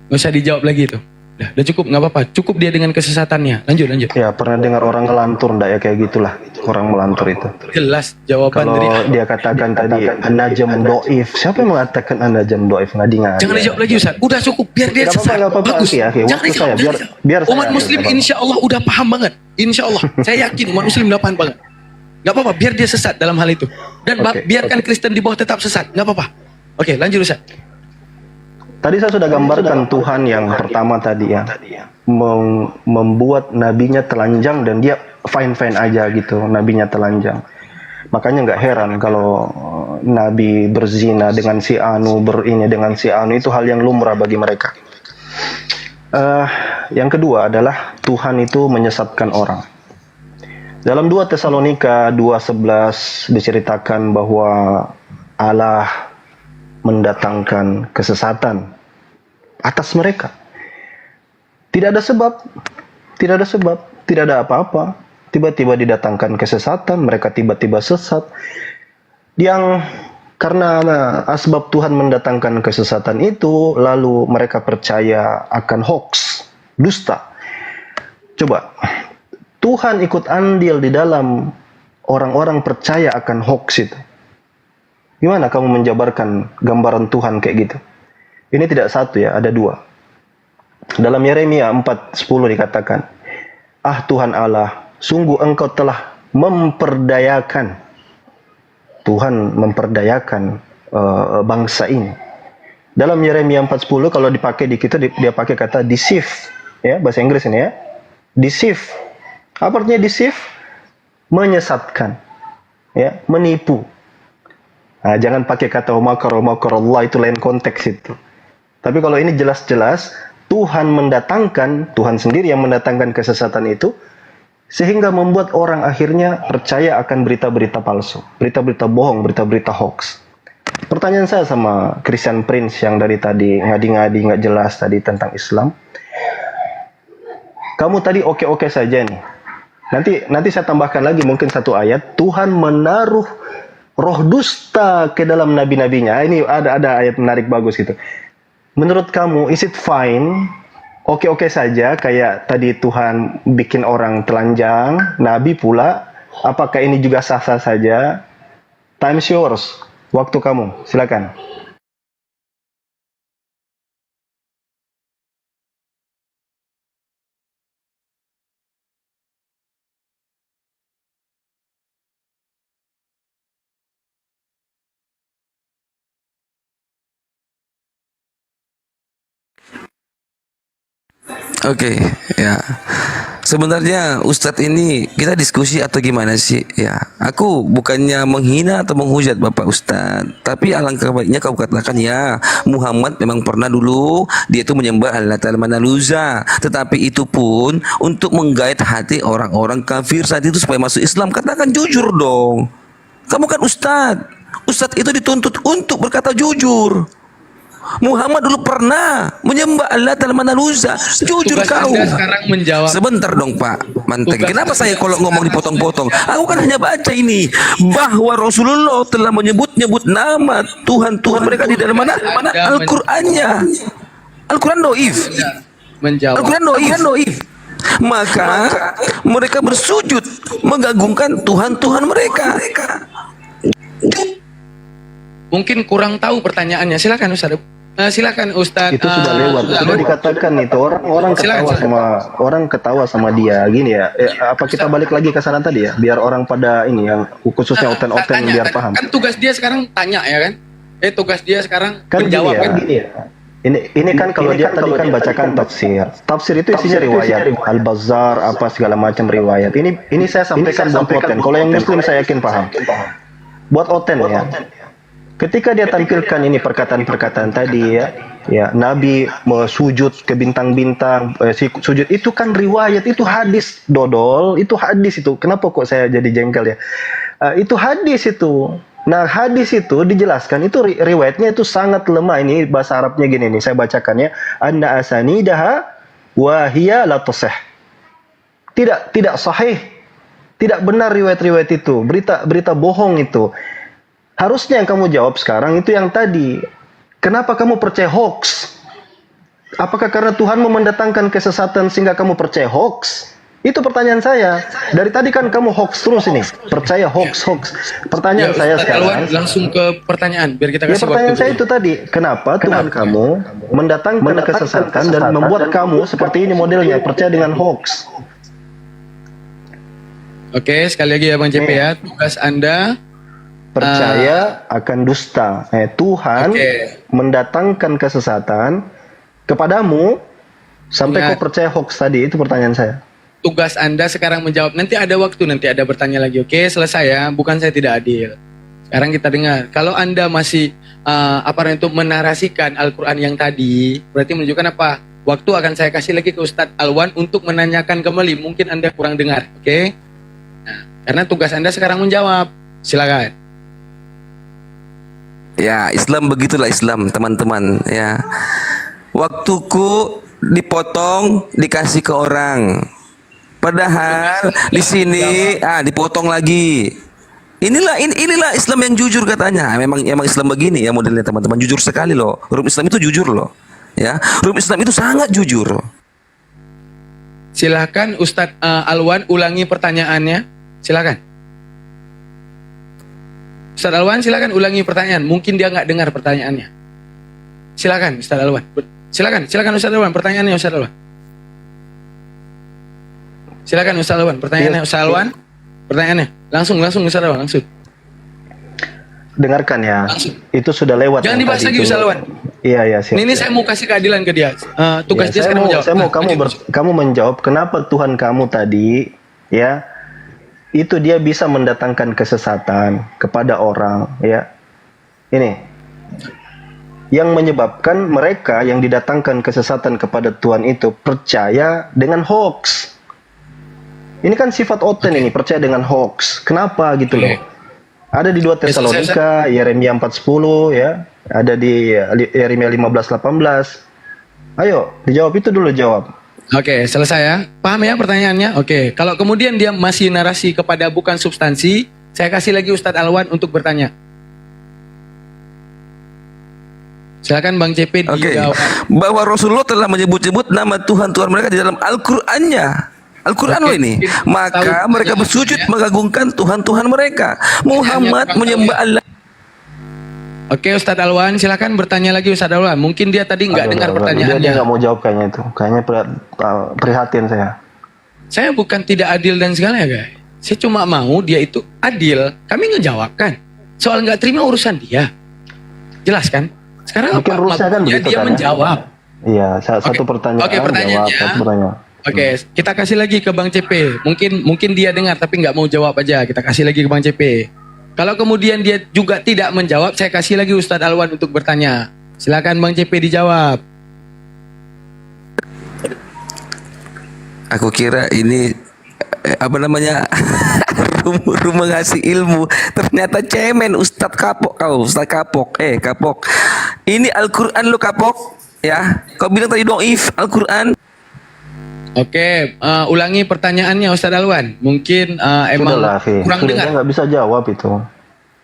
Nggak usah dijawab lagi itu. Udah cukup, nggak apa-apa. Cukup dia dengan kesesatannya. Lanjut. Ya, pernah dengar orang ngelantur ndak ya kayak gitulah. Orang melantur itu. Jelas jawaban Kalau dari. dia katakan tadi An-Najm doif, siapa yang mengatakan An-Najm doif? Ngadi-ngadi. Jangan dijawab lagi Ustaz. Udah cukup, biar dia Nggak apa-apa, sesat. nggak apa-apa, Bagus. ya, oke, Jangan waktu dijawab. saya, biar Umat saya, Muslim nggak apa-apa. insya Allah udah paham banget. Insya Allah. Saya yakin umat Muslim udah paham banget. Nggak apa-apa, biar dia sesat dalam hal itu. Dan Oke, biarkan Kristen di bawah tetap sesat. Nggak apa-apa. Oke, lanjut Ustaz. Tadi saya sudah gambarkan Tuhan yang pertama tadi ya, membuat nabinya telanjang dan dia fine-fine aja gitu, nabinya telanjang. Makanya nggak heran kalau nabi berzina dengan si Anu, berini dengan si Anu, itu hal yang lumrah bagi mereka. Yang kedua adalah Tuhan itu menyesatkan orang. Dalam 2 Tesalonika 2:11 diceritakan bahwa Allah mendatangkan kesesatan atas mereka. Tidak ada sebab, tidak ada apa-apa. Tiba-tiba didatangkan kesesatan, mereka tiba-tiba sesat. Yang karena asbab Tuhan mendatangkan kesesatan itu, lalu mereka percaya akan hoax, dusta. Coba, Tuhan ikut andil di dalam orang-orang percaya akan hoax itu. Gimana kamu menjabarkan gambaran Tuhan kayak gitu? Ini tidak satu ya, ada dua. Dalam Yeremia 4:10 dikatakan, "Ah Tuhan Allah, sungguh Engkau telah memperdayakan." Tuhan memperdayakan bangsa ini. Dalam Yeremia 4:10 kalau dipakai di kita dia pakai kata deceive, ya bahasa Inggris ini ya. Deceive. Apa artinya deceive? Menyesatkan, ya, menipu. Nah, jangan pakai kata makar Allah, itu lain konteks itu. Tapi kalau ini jelas-jelas Tuhan sendiri yang mendatangkan kesesatan itu sehingga membuat orang akhirnya percaya akan berita-berita palsu, berita-berita bohong, berita-berita hoax. Pertanyaan saya sama Christian Prince yang dari tadi ngadi-ngadi nggak jelas tadi tentang Islam. Kamu tadi oke-oke saja nih. Nanti saya tambahkan lagi mungkin satu ayat. Tuhan menaruh roh dusta ke dalam nabi-nabinya. Ini ada ayat menarik bagus gitu. Menurut kamu, is it fine? Oke-oke saja kayak tadi Tuhan bikin orang telanjang, nabi pula. Apakah ini juga sah-sah saja? Time's yours. Waktu kamu, silakan. Oke, ya. Sebenarnya Ustadz ini kita diskusi atau gimana sih? Ya, aku bukannya menghina atau menghujat Bapak Ustadz, tapi alangkah baiknya kau katakan ya Muhammad memang pernah dulu dia itu menyembah Allah Ta'ala Manaluza, tetapi itu pun untuk menggait hati orang-orang kafir saat itu supaya masuk Islam. Katakan jujur dong. Kamu kan Ustadz. Ustadz itu dituntut untuk berkata jujur. Muhammad dulu pernah menyembah Allah Ta'ala Manaluza. Jujur Tugas kau. Anda sekarang menjawab. Sebentar dong Pak Manteng. Tugas Kenapa Anda saya kalau ngomong dipotong-potong? Aku kan hanya baca ini bahwa Rasulullah telah menyebut-nyebut nama Tuhan mereka di dalam mana Al-Qur'annya. Al-Quran doif. Menjawab. Al-Quran doif. Maka mereka bersujud mengagungkan Tuhan mereka. Mungkin kurang tahu pertanyaannya. Silakan Ustaz. Silakan Ustaz. Itu sudah lewat. Sudah dikatakan itu orang ketawa sama dia gini ya. Apa kita balik lagi ke sana tadi ya? Biar orang pada ini yang khususnya oten-oten biar paham. Kan tugas dia sekarang tanya ya kan? Tugas dia sekarang Kan menjawab gini ya, kan? gini ya. Ini kan kalau dia tadi kan bacakan tafsir. Tafsir itu isinya riwayat Al-Bazzar apa segala macam riwayat. Ini saya sampaikan buat oten. Kalau yang muslim saya yakin paham. Buat oten ya. Ketika dia tampilkan ini perkataan-perkataan tadi ya Nabi sujud ke bintang-bintang, sujud itu kan riwayat, itu hadis dodol, itu hadis itu. Kenapa kok saya jadi jengkel ya? Itu hadis itu. Nah hadis itu dijelaskan itu riwayatnya itu sangat lemah. Ini bahasa Arabnya gini nih, saya bacakan ya. Anna asanidaha wa hiya la tasih. Tidak sahih. Tidak benar riwayat-riwayat itu. Berita bohong itu. Harusnya yang kamu jawab sekarang itu yang tadi. Kenapa kamu percaya hoax? Apakah karena Tuhan mau mendatangkan kesesatan sehingga kamu percaya hoax? Itu pertanyaan saya. Dari tadi kan kamu hoax terus ini. Percaya hoax. Pertanyaan saya sekarang. Langsung ke pertanyaan biar kita Ya kasih pertanyaan waktu saya itu tadi. Kenapa Tuhan kamu mendatangkan kesesatan dan membuat kamu seperti ini modelnya. Percaya dengan hoax. Oke, sekali lagi ya Bang JP ya. Tugas Anda percaya akan dusta. Tuhan mendatangkan kesesatan kepadamu sampai kau percaya hoax tadi. Itu pertanyaan saya. Tugas Anda sekarang menjawab. Nanti ada waktu, nanti ada bertanya lagi. Oke, selesai ya. Bukan saya tidak adil. Sekarang kita dengar. Kalau Anda masih menarasikan Al-Quran yang tadi, berarti menunjukkan apa? Waktu akan saya kasih lagi ke Ustadz Alwan untuk menanyakan kembali. Mungkin Anda kurang dengar. Oke? Nah, karena tugas Anda sekarang menjawab. Silakan. Ya, Islam begitulah Islam, teman-teman ya. Waktuku dipotong dikasih ke orang. Padahal di sini dipotong lagi. Inilah Islam yang jujur katanya. Memang Islam begini ya modelnya teman-teman, jujur sekali loh. Hukum Islam itu jujur loh. Ya, hukum Islam itu sangat jujur. Silakan Ustadz Alwan ulangi pertanyaannya. Silakan. Ustadz Alwan silakan ulangi pertanyaan. Mungkin dia nggak dengar pertanyaannya. Silakan Ustadz Alwan. Silakan Ustadz Alwan. Pertanyaannya Ustadz Alwan. Silakan Ustadz Alwan. Pertanyaannya Ustadz Alwan. Pertanyaannya langsung Ustadz Alwan langsung. Dengarkan ya. Langsung. Itu sudah lewat. Jangan dibahas lagi Ustadz Alwan. Iya siap. Ini saya mau kasih keadilan ke dia. Tugas dia sekarang menjawab. Saya mau kamu menjawab kenapa Tuhan kamu tadi ya itu dia bisa mendatangkan kesesatan kepada orang ya. Ini yang menyebabkan mereka yang didatangkan kesesatan kepada Tuhan itu percaya dengan hoax. Ini kan sifat oten ini, percaya dengan hoax. Kenapa gitu loh? Ada di 2 Tesalonika, Yeremia 4:10 ya. Ada di Yeremia 15:18. Ayo, dijawab itu dulu jawab. Oke, selesai ya. Paham ya pertanyaannya? Oke, kalau kemudian dia masih narasi kepada bukan substansi, saya kasih lagi Ustadz Alwan untuk bertanya. Silakan Bang JP dijawab. Bahwa Rasulullah telah menyebut-nyebut nama Tuhan mereka di dalam Al-Qur'annya. Al-Quran loh ini. Maka mereka bersujud mengagungkan Tuhan mereka. Muhammad menyembah Allah. Oke Ustadz Alwan, silakan bertanya lagi Ustadz Alwan. Mungkin dia tadi nggak dengar pertanyaannya. Dia nggak mau jawab kayaknya itu. Kayaknya prihatin saya. Saya bukan tidak adil dan segala ya guys. Saya cuma mau dia itu adil. Kami ngejawab kan. Soal nggak terima urusan dia. Jelas kan? Sekarang mungkin apa kan begitu, dia kan, menjawab. Iya, satu pertanyaan. Oke, pertanyaannya. Oke, kita kasih lagi ke Bang CP. Mungkin dia dengar tapi nggak mau jawab aja. Kita kasih lagi ke Bang CP. Kalau kemudian dia juga tidak menjawab, saya kasih lagi Ustadz Alwan untuk bertanya. Silakan Bang CP dijawab. Aku kira ini apa namanya rumah ngasih ilmu, ternyata cemen. Ustadz kapok kau, Ustadz kapok. Kapok, ini Al-Quran lo kapok ya. Kau bilang tadi doif Al-Quran. Oke, ulangi pertanyaannya Ustadz Alwan. Mungkin emang Sudahlah, Fi. kurang Sudah, dengar. dia nggak bisa jawab itu.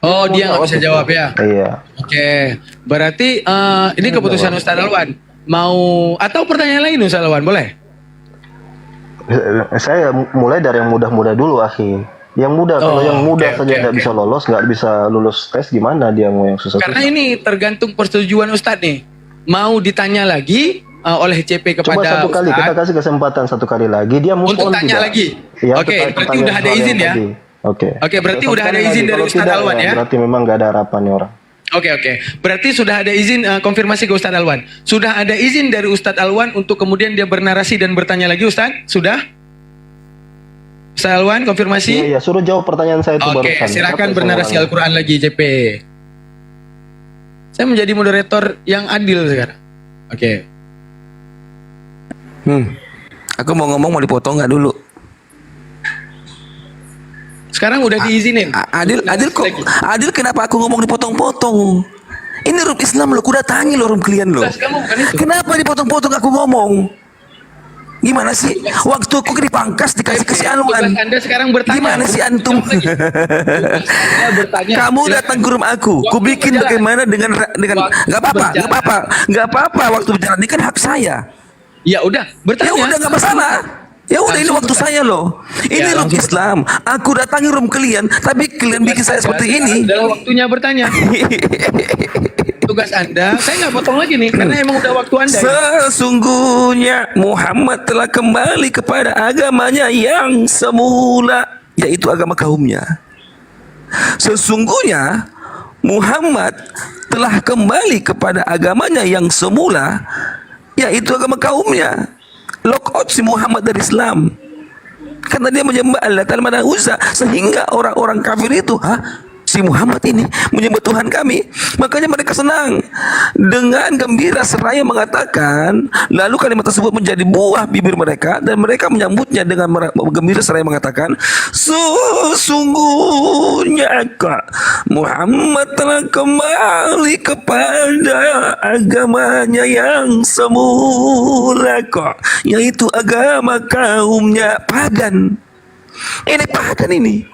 Oh, dia nggak bisa jawab ya. Iya. Oke, berarti ini keputusan Ustadz Alwan. Mau atau pertanyaan lain Ustadz Alwan, boleh? Saya mulai dari yang mudah-mudah dulu, akhi. Yang mudah, kalau yang mudah saja nggak bisa lolos, nggak bisa lulus tes, gimana dia mau yang susah? Karena ini tergantung persetujuan Ustadz nih. Mau ditanya lagi oleh CP kepada Coba satu kali, Ustadz, kita kasih kesempatan satu kali lagi. Dia move untuk on tanya tidak? lagi. Ya, Oke, terkait berarti pertanyaan udah ada soal yang izin ya? tadi. Oke. Oke, berarti Satu udah ada kali izin lagi. dari Kalau Ustadz tidak, Alwan ya? Berarti memang nggak ada harapan nih orang. Oke. Berarti sudah ada izin konfirmasi ke Ustadz Alwan. Sudah ada izin dari Ustadz Alwan untuk kemudian dia bernarasi dan bertanya lagi Ustadz? Sudah? Ustadz Alwan konfirmasi? Iya, suruh jawab pertanyaan saya itu Oke, barusan. silakan Apa bernarasi saya Al-Quran lagi JP. Saya menjadi moderator yang adil sekarang. Oke. Aku mau ngomong, mau dipotong nggak dulu? Sekarang udah diizinin. Adil kenapa aku ngomong dipotong-potong? Ini rum Islam lo, kuda tangi lo rum kalian lo. Tugas kamu bukan itu. Kenapa dipotong-potong aku ngomong? Gimana sih? Waktu aku dipangkas dikasih ke si Tugas Anwan. Anda sekarang bertanya. Gimana sih antum? Saya bertanya. Kamu Silakan. datang ke rumah aku, ku Waktu bikin berjalan. bagaimana dengan Waktu nggak apa-apa, berjalan. nggak apa-apa waktu berjalan ini kan hak saya. Ya udah, bertanya. Ya udah nggak masalah. Ya udah ini Langsung waktu bertanya. saya loh. Ini Ya, room langsung Islam. Aku datangi room kalian, tapi kalian bikin saya seperti ini. Adalah waktunya bertanya. Tugas Anda, saya nggak potong lagi nih, karena emang udah waktu Anda. Sesungguhnya Muhammad telah kembali kepada agamanya yang semula, yaitu agama kaumnya. Sesungguhnya Muhammad telah kembali kepada agamanya yang semula, yaitu agama kaumnya. Lock out si Muhammad dari Islam karena dia menyembah Allah Ta'ala Uzza, sehingga orang-orang kafir itu, si Muhammad ini menyembah Tuhan kami. Makanya mereka senang dengan gembira seraya mengatakan, lalu kalimat tersebut menjadi buah bibir mereka dan mereka menyambutnya dengan gembira seraya mengatakan, sesungguhnya Muhammad telah kembali kepada agamanya yang semula yaitu agama kaumnya pagan. Ini pagan ini.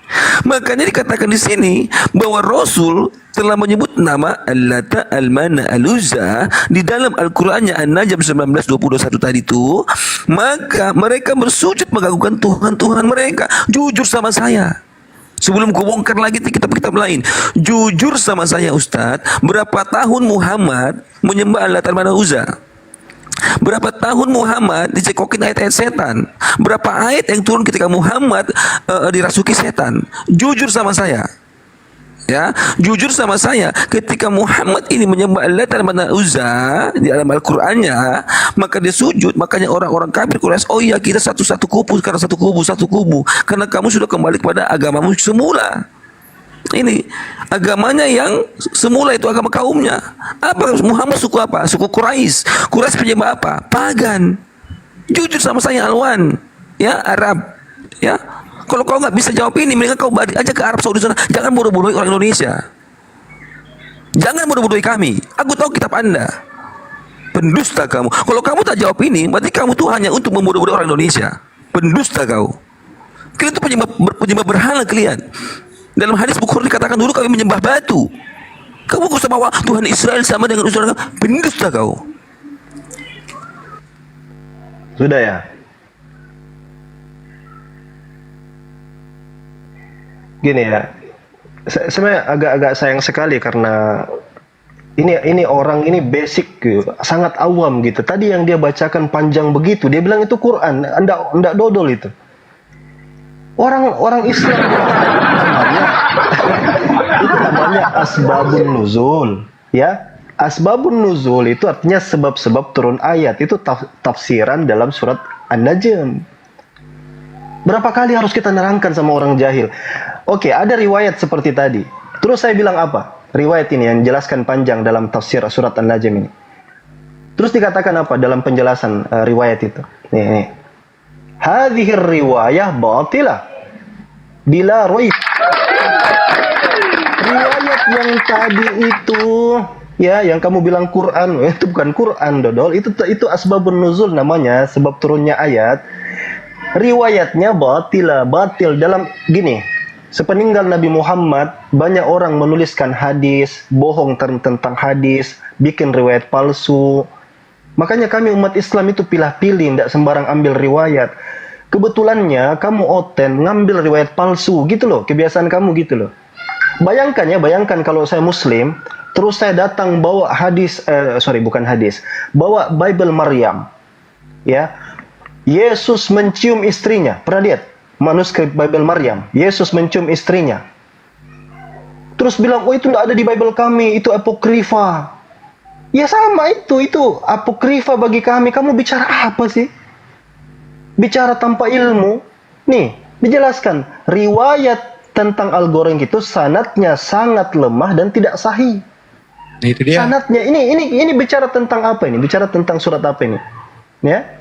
Makanya dikatakan di sini bahwa Rasul telah menyebut nama Al-Lata, Al-Mana, Al-Uzza di dalam Al-Qur'annya An-Najm 19:21 tadi itu. Maka mereka bersujud mengagukan Tuhan-Tuhan mereka. Jujur sama saya, sebelum kubongkar lagi kitab-kitab lain, jujur sama saya Ustadz, berapa tahun Muhammad menyembah Allah Ta'ala Uzza? Berapa tahun Muhammad dicekokin ayat-ayat setan? Berapa ayat yang turun ketika Muhammad dirasuki setan? Jujur sama saya, ya, jujur sama saya. Ketika Muhammad ini menyembah Allah Ta'ala Uzza di dalam Al-Qur'annya, maka dia sujud. Makanya orang-orang kafir Quraisy, oh iya kita satu kubu, karena satu kubu, karena kamu sudah kembali kepada agamamu semula. Ini agamanya yang semula, itu agama kaumnya. Apa Muhammad suku apa? Suku Quraisy. Quraisy penyembah apa? Pagan. Jujur sama saya Alwan, ya, Arab, ya. Kalau kau nggak bisa jawab ini, mendingan kau balik aja ke Arab Saudi sana. Jangan bodoh-bodohi orang Indonesia. Jangan bodoh-bodohi kami. Aku tahu kitab Anda. Pendusta kamu. Kalau kamu tak jawab ini, berarti kamu tuh hanya untuk membodoh-bodohi orang Indonesia. Pendusta kau. Kalian tuh penyembah berhala kalian. Dalam hadis Bukhari dikatakan dulu kami menyembah batu. Kamu kok bawa Tuhan Israel sama dengan Israel? Pendusta kau. Sudah ya. Gini ya, sebenarnya agak-agak sayang sekali karena ini orang ini basic gitu, sangat awam gitu. Tadi yang dia bacakan panjang begitu, dia bilang itu Quran, anda dodol itu. Orang Islam itu namanya asbabun nuzul, ya. Asbabun nuzul itu artinya sebab-sebab turun ayat. Itu tafsiran dalam surat An-Najm. Berapa kali harus kita nerangkan sama orang jahil? Oke, ada riwayat seperti tadi. Terus saya bilang apa? Riwayat ini yang jelaskan panjang dalam tafsir surat An-Najm ini. Terus dikatakan apa dalam penjelasan riwayat itu? Nih. Hadhihi riwayah batilah bila raib. Riwayat yang tadi itu, ya, yang kamu bilang Quran, itu bukan Quran, dodol. Itu asbabun nuzul namanya, sebab turunnya ayat. Riwayatnya batil dalam gini. Sepeninggal Nabi Muhammad, banyak orang menuliskan hadis, bohong tentang hadis, bikin riwayat palsu. Makanya kami umat Islam itu pilih-pilih, tidak sembarang ambil riwayat. Kebetulannya kamu oten ngambil riwayat palsu gitu loh, kebiasaan kamu gitu loh. Bayangkan kalau saya Muslim, terus saya datang bawa bawa Bible Maryam, ya. Yesus mencium istrinya. Pernah lihat manuskrip Bible Maryam? Yesus mencium istrinya. Terus bilang, oh itu tidak ada di Bible kami, itu apokrifa. Ya sama itu apokrifa bagi kami. Kamu bicara apa sih? Bicara tanpa ilmu. Nih, dijelaskan. Riwayat tentang Al-Goreng itu sanadnya sangat lemah dan tidak sahih. Nah, itu dia. Sanadnya ini bicara tentang apa ini? Bicara tentang surat apa ini? Ya?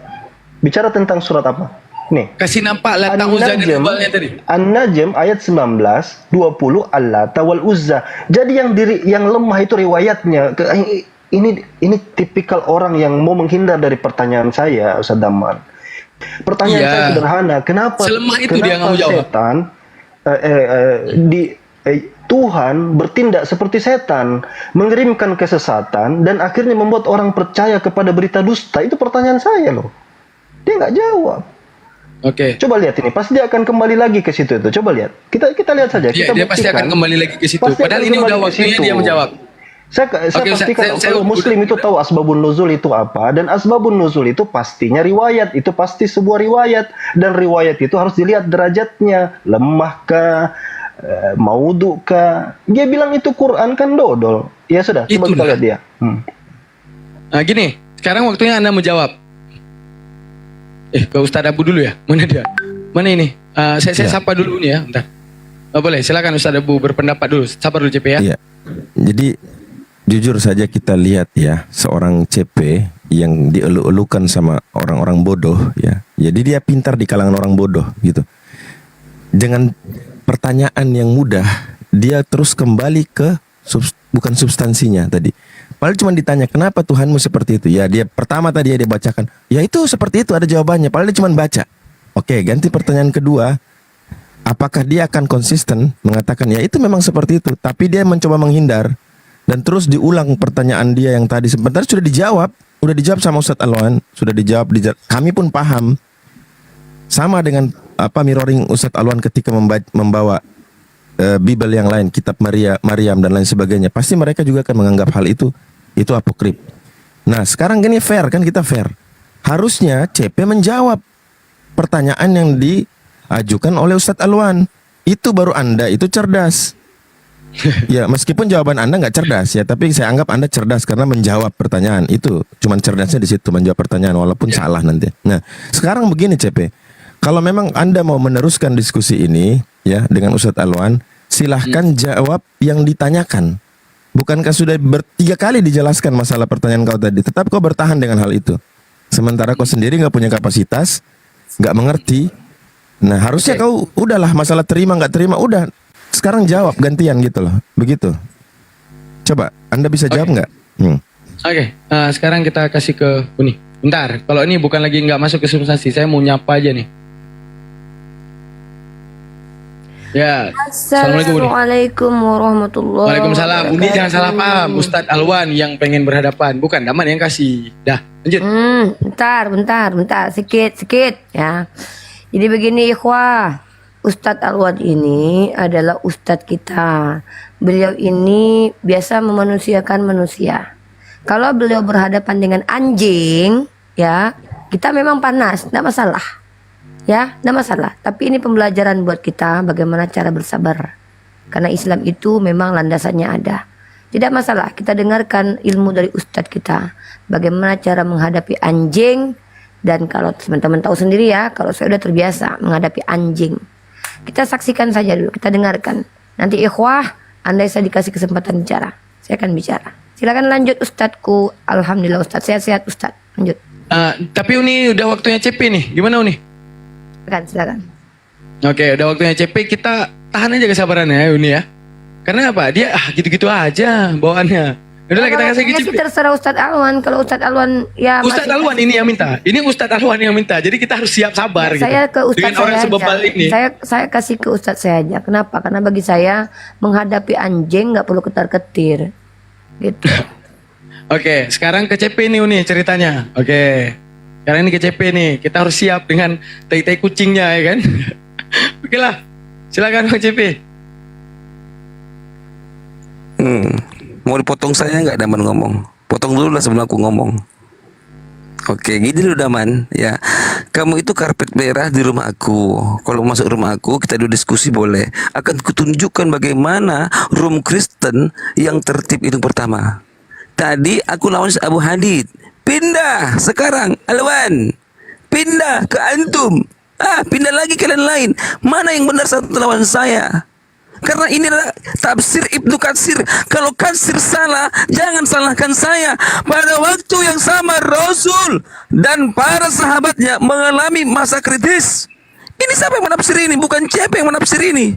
Bicara tentang surat apa? Nih. Kasih nampak Lata Uzza dan Ubalnya tadi. An-Najm ayat 19, 20 Al-Lata wal Uzza. Jadi yang lemah itu riwayatnya. Ini tipikal orang yang mau menghindar dari pertanyaan saya, Ustaz Daman. Pertanyaan saya sederhana, kenapa dia nggak mau jawab? Setan Tuhan bertindak seperti setan, mengirimkan kesesatan dan akhirnya membuat orang percaya kepada berita dusta? Itu pertanyaan saya loh. Dia nggak jawab. Oke. Coba lihat ini, pasti dia akan kembali lagi ke situ itu. Coba lihat. Kita lihat saja. Dia pasti akan kembali lagi ke situ. Padahal ini udah waktunya dia menjawab. Saya pastikan kalau Muslim itu tahu asbabun nuzul itu apa, dan asbabun nuzul itu pastinya riwayat, itu pasti sebuah riwayat, dan riwayat itu harus dilihat derajatnya, lemahkah, maudukah. Dia bilang itu Quran, kan dodol. Ya sudah, coba kita lihat dia. Nah gini, sekarang waktunya Anda menjawab. Ke Ustadz Abu dulu ya. Mana dia? Mana ini? Saya sapa dulu nih ya, bentar. Boleh, silakan Ustadz Abu berpendapat dulu. Sapa dulu CP ya. Iya. Jadi jujur saja kita lihat ya, seorang CP yang dielu-elukan sama orang-orang bodoh ya. Jadi dia pintar di kalangan orang bodoh gitu. Dengan pertanyaan yang mudah, dia terus kembali ke bukan substansinya tadi. Padahal cuma ditanya, kenapa Tuhanmu seperti itu? Ya dia pertama tadi dia bacakan, ya itu seperti itu, ada jawabannya. Padahal dia cuma baca. Oke, ganti pertanyaan kedua. Apakah dia akan konsisten mengatakan, ya itu memang seperti itu, tapi dia mencoba menghindar. Dan terus diulang pertanyaan dia yang tadi sebentar sudah dijawab sama Ustadz Alwan, sudah dijawab. Kami pun paham. Sama dengan mirroring Ustadz Alwan ketika membawa Bible yang lain, kitab Maryam dan lain sebagainya. Pasti mereka juga akan menganggap hal itu apokrif. Nah, sekarang gini fair kan, kita fair. Harusnya CP menjawab pertanyaan yang diajukan oleh Ustadz Alwan. Itu baru Anda itu cerdas. Ya, meskipun jawaban Anda nggak cerdas ya, tapi saya anggap Anda cerdas karena menjawab pertanyaan. Itu cuman cerdasnya di situ, menjawab pertanyaan walaupun salah nanti. Nah, sekarang begini CP. Kalau memang Anda mau meneruskan diskusi ini ya dengan Ustadz Alwan, silahkan jawab yang ditanyakan. Bukankah sudah 3 kali dijelaskan masalah pertanyaan kau tadi? Tetap kau bertahan dengan hal itu. Sementara kau sendiri nggak punya kapasitas, nggak mengerti. Nah, harusnya kau udahlah, masalah terima nggak terima udah. Sekarang jawab gantian gitu loh, begitu. Coba Anda bisa jawab nggak? Sekarang kita kasih ke Uni. Bentar, kalau ini bukan lagi nggak masuk ke substansi, saya mau nyapa aja nih. Ya, Assalamualaikum warahmatullahi wabarakatuh. Waalaikumsalam. Uni jangan salah paham, Ustadz Alwan yang pengen berhadapan, bukan Daman yang kasih. Dah, lanjut. Bentar, sikit ya. Jadi begini ikhwah, Ustadz Alwan ini adalah Ustadz kita. Beliau ini biasa memanusiakan manusia. Kalau beliau berhadapan dengan anjing, ya kita memang panas, tidak masalah. Ya, tidak masalah. Tapi ini pembelajaran buat kita bagaimana cara bersabar. Karena Islam itu memang landasannya ada. Tidak masalah, kita dengarkan ilmu dari Ustadz kita. Bagaimana cara menghadapi anjing Dan kalau teman-teman tahu sendiri ya, kalau saya udah terbiasa menghadapi anjing. Kita saksikan saja dulu, kita dengarkan. Nanti ikhwah, andai saya dikasih kesempatan bicara, saya akan bicara. Silakan lanjut Ustadzku. Alhamdulillah Ustadz, sehat-sehat Ustadz. Lanjut. Tapi Uni udah waktunya CP nih. Gimana Uni? Silakan. Oke, udah waktunya CP. Kita tahan aja kesabarannya ya Uni ya. Karena apa? Dia gitu-gitu aja bawaannya. Udah kita kasih Kalau CP. sih terserah Ustadz Alwan. Kalau Ustadz Alwan ya Ustadz masih- Alwan ini yang minta. Ini Ustadz Alwan yang minta. Jadi kita harus siap sabar gitu. Saya ke Ustadz Dengan orang saya sebebal aja. ini. Saya kasih ke Ustadz saya aja. Kenapa? Karena bagi saya menghadapi anjing nggak perlu ketar-ketir. Gitu. Oke, sekarang ke CP nih Uni ceritanya. Oke. Sekarang ini ke CP nih. Kita harus siap dengan tai-tai kucingnya ya kan. Oke lah. Silakan Bang CP. Mau dipotong saya nggak Daman ngomong? Potong dulu lah sebelum aku ngomong. Oke, gini dulu Daman ya. Kamu itu karpet merah di rumah aku. Kalau masuk rumah aku kita dulu diskusi boleh. Akan kutunjukkan bagaimana room Kristen yang tertib itu pertama. Tadi aku lawan Abu Hadid. Pindah sekarang Alwan. Pindah ke antum. Pindah lagi kalian lain. Mana yang benar satu lawan saya? Karena ini adalah tafsir Ibnu Katsir. Kalau Katsir salah, jangan salahkan saya. Pada waktu yang sama Rasul dan para sahabatnya mengalami masa kritis. Ini siapa yang menafsir ini? Bukan siapa yang menafsir ini.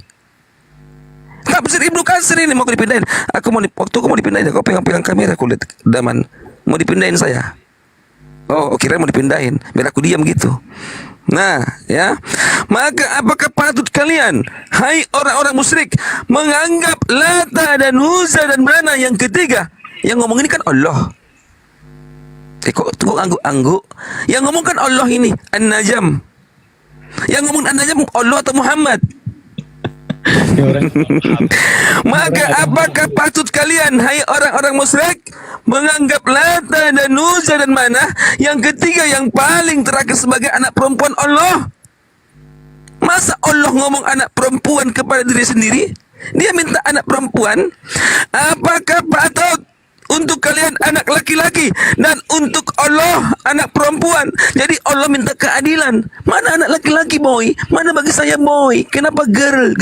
Tafsir Ibnu Katsir ini mau dipindahin. Waktu aku mau dipindahin, aku pegang-pegang kamera kulit Daman. Mau dipindahin saya. Oh, kira mau dipindahin. Biar aku diam gitu. Nah, ya. Maka apakah patut kalian, hai orang-orang musyrik, menganggap Lata dan Uzza dan Manah yang ketiga? Yang ngomong ini kan Allah. Kok tunggu angguk-angguk? Yang ngomong kan Allah ini, An-Najm. Yang ngomong An-Najm Allah atau Muhammad? Maka apakah patut kalian, hai orang-orang musyrik, menganggap Lata dan Uzza dan Manah yang ketiga yang paling terakhir sebagai anak perempuan Allah? Masa Allah ngomong anak perempuan kepada diri sendiri? Dia minta anak perempuan. Apakah patut untuk kalian anak laki-laki dan untuk Allah anak perempuan? Jadi Allah minta keadilan. Mana anak laki-laki boy? Mana bagi saya boy? Kenapa girl?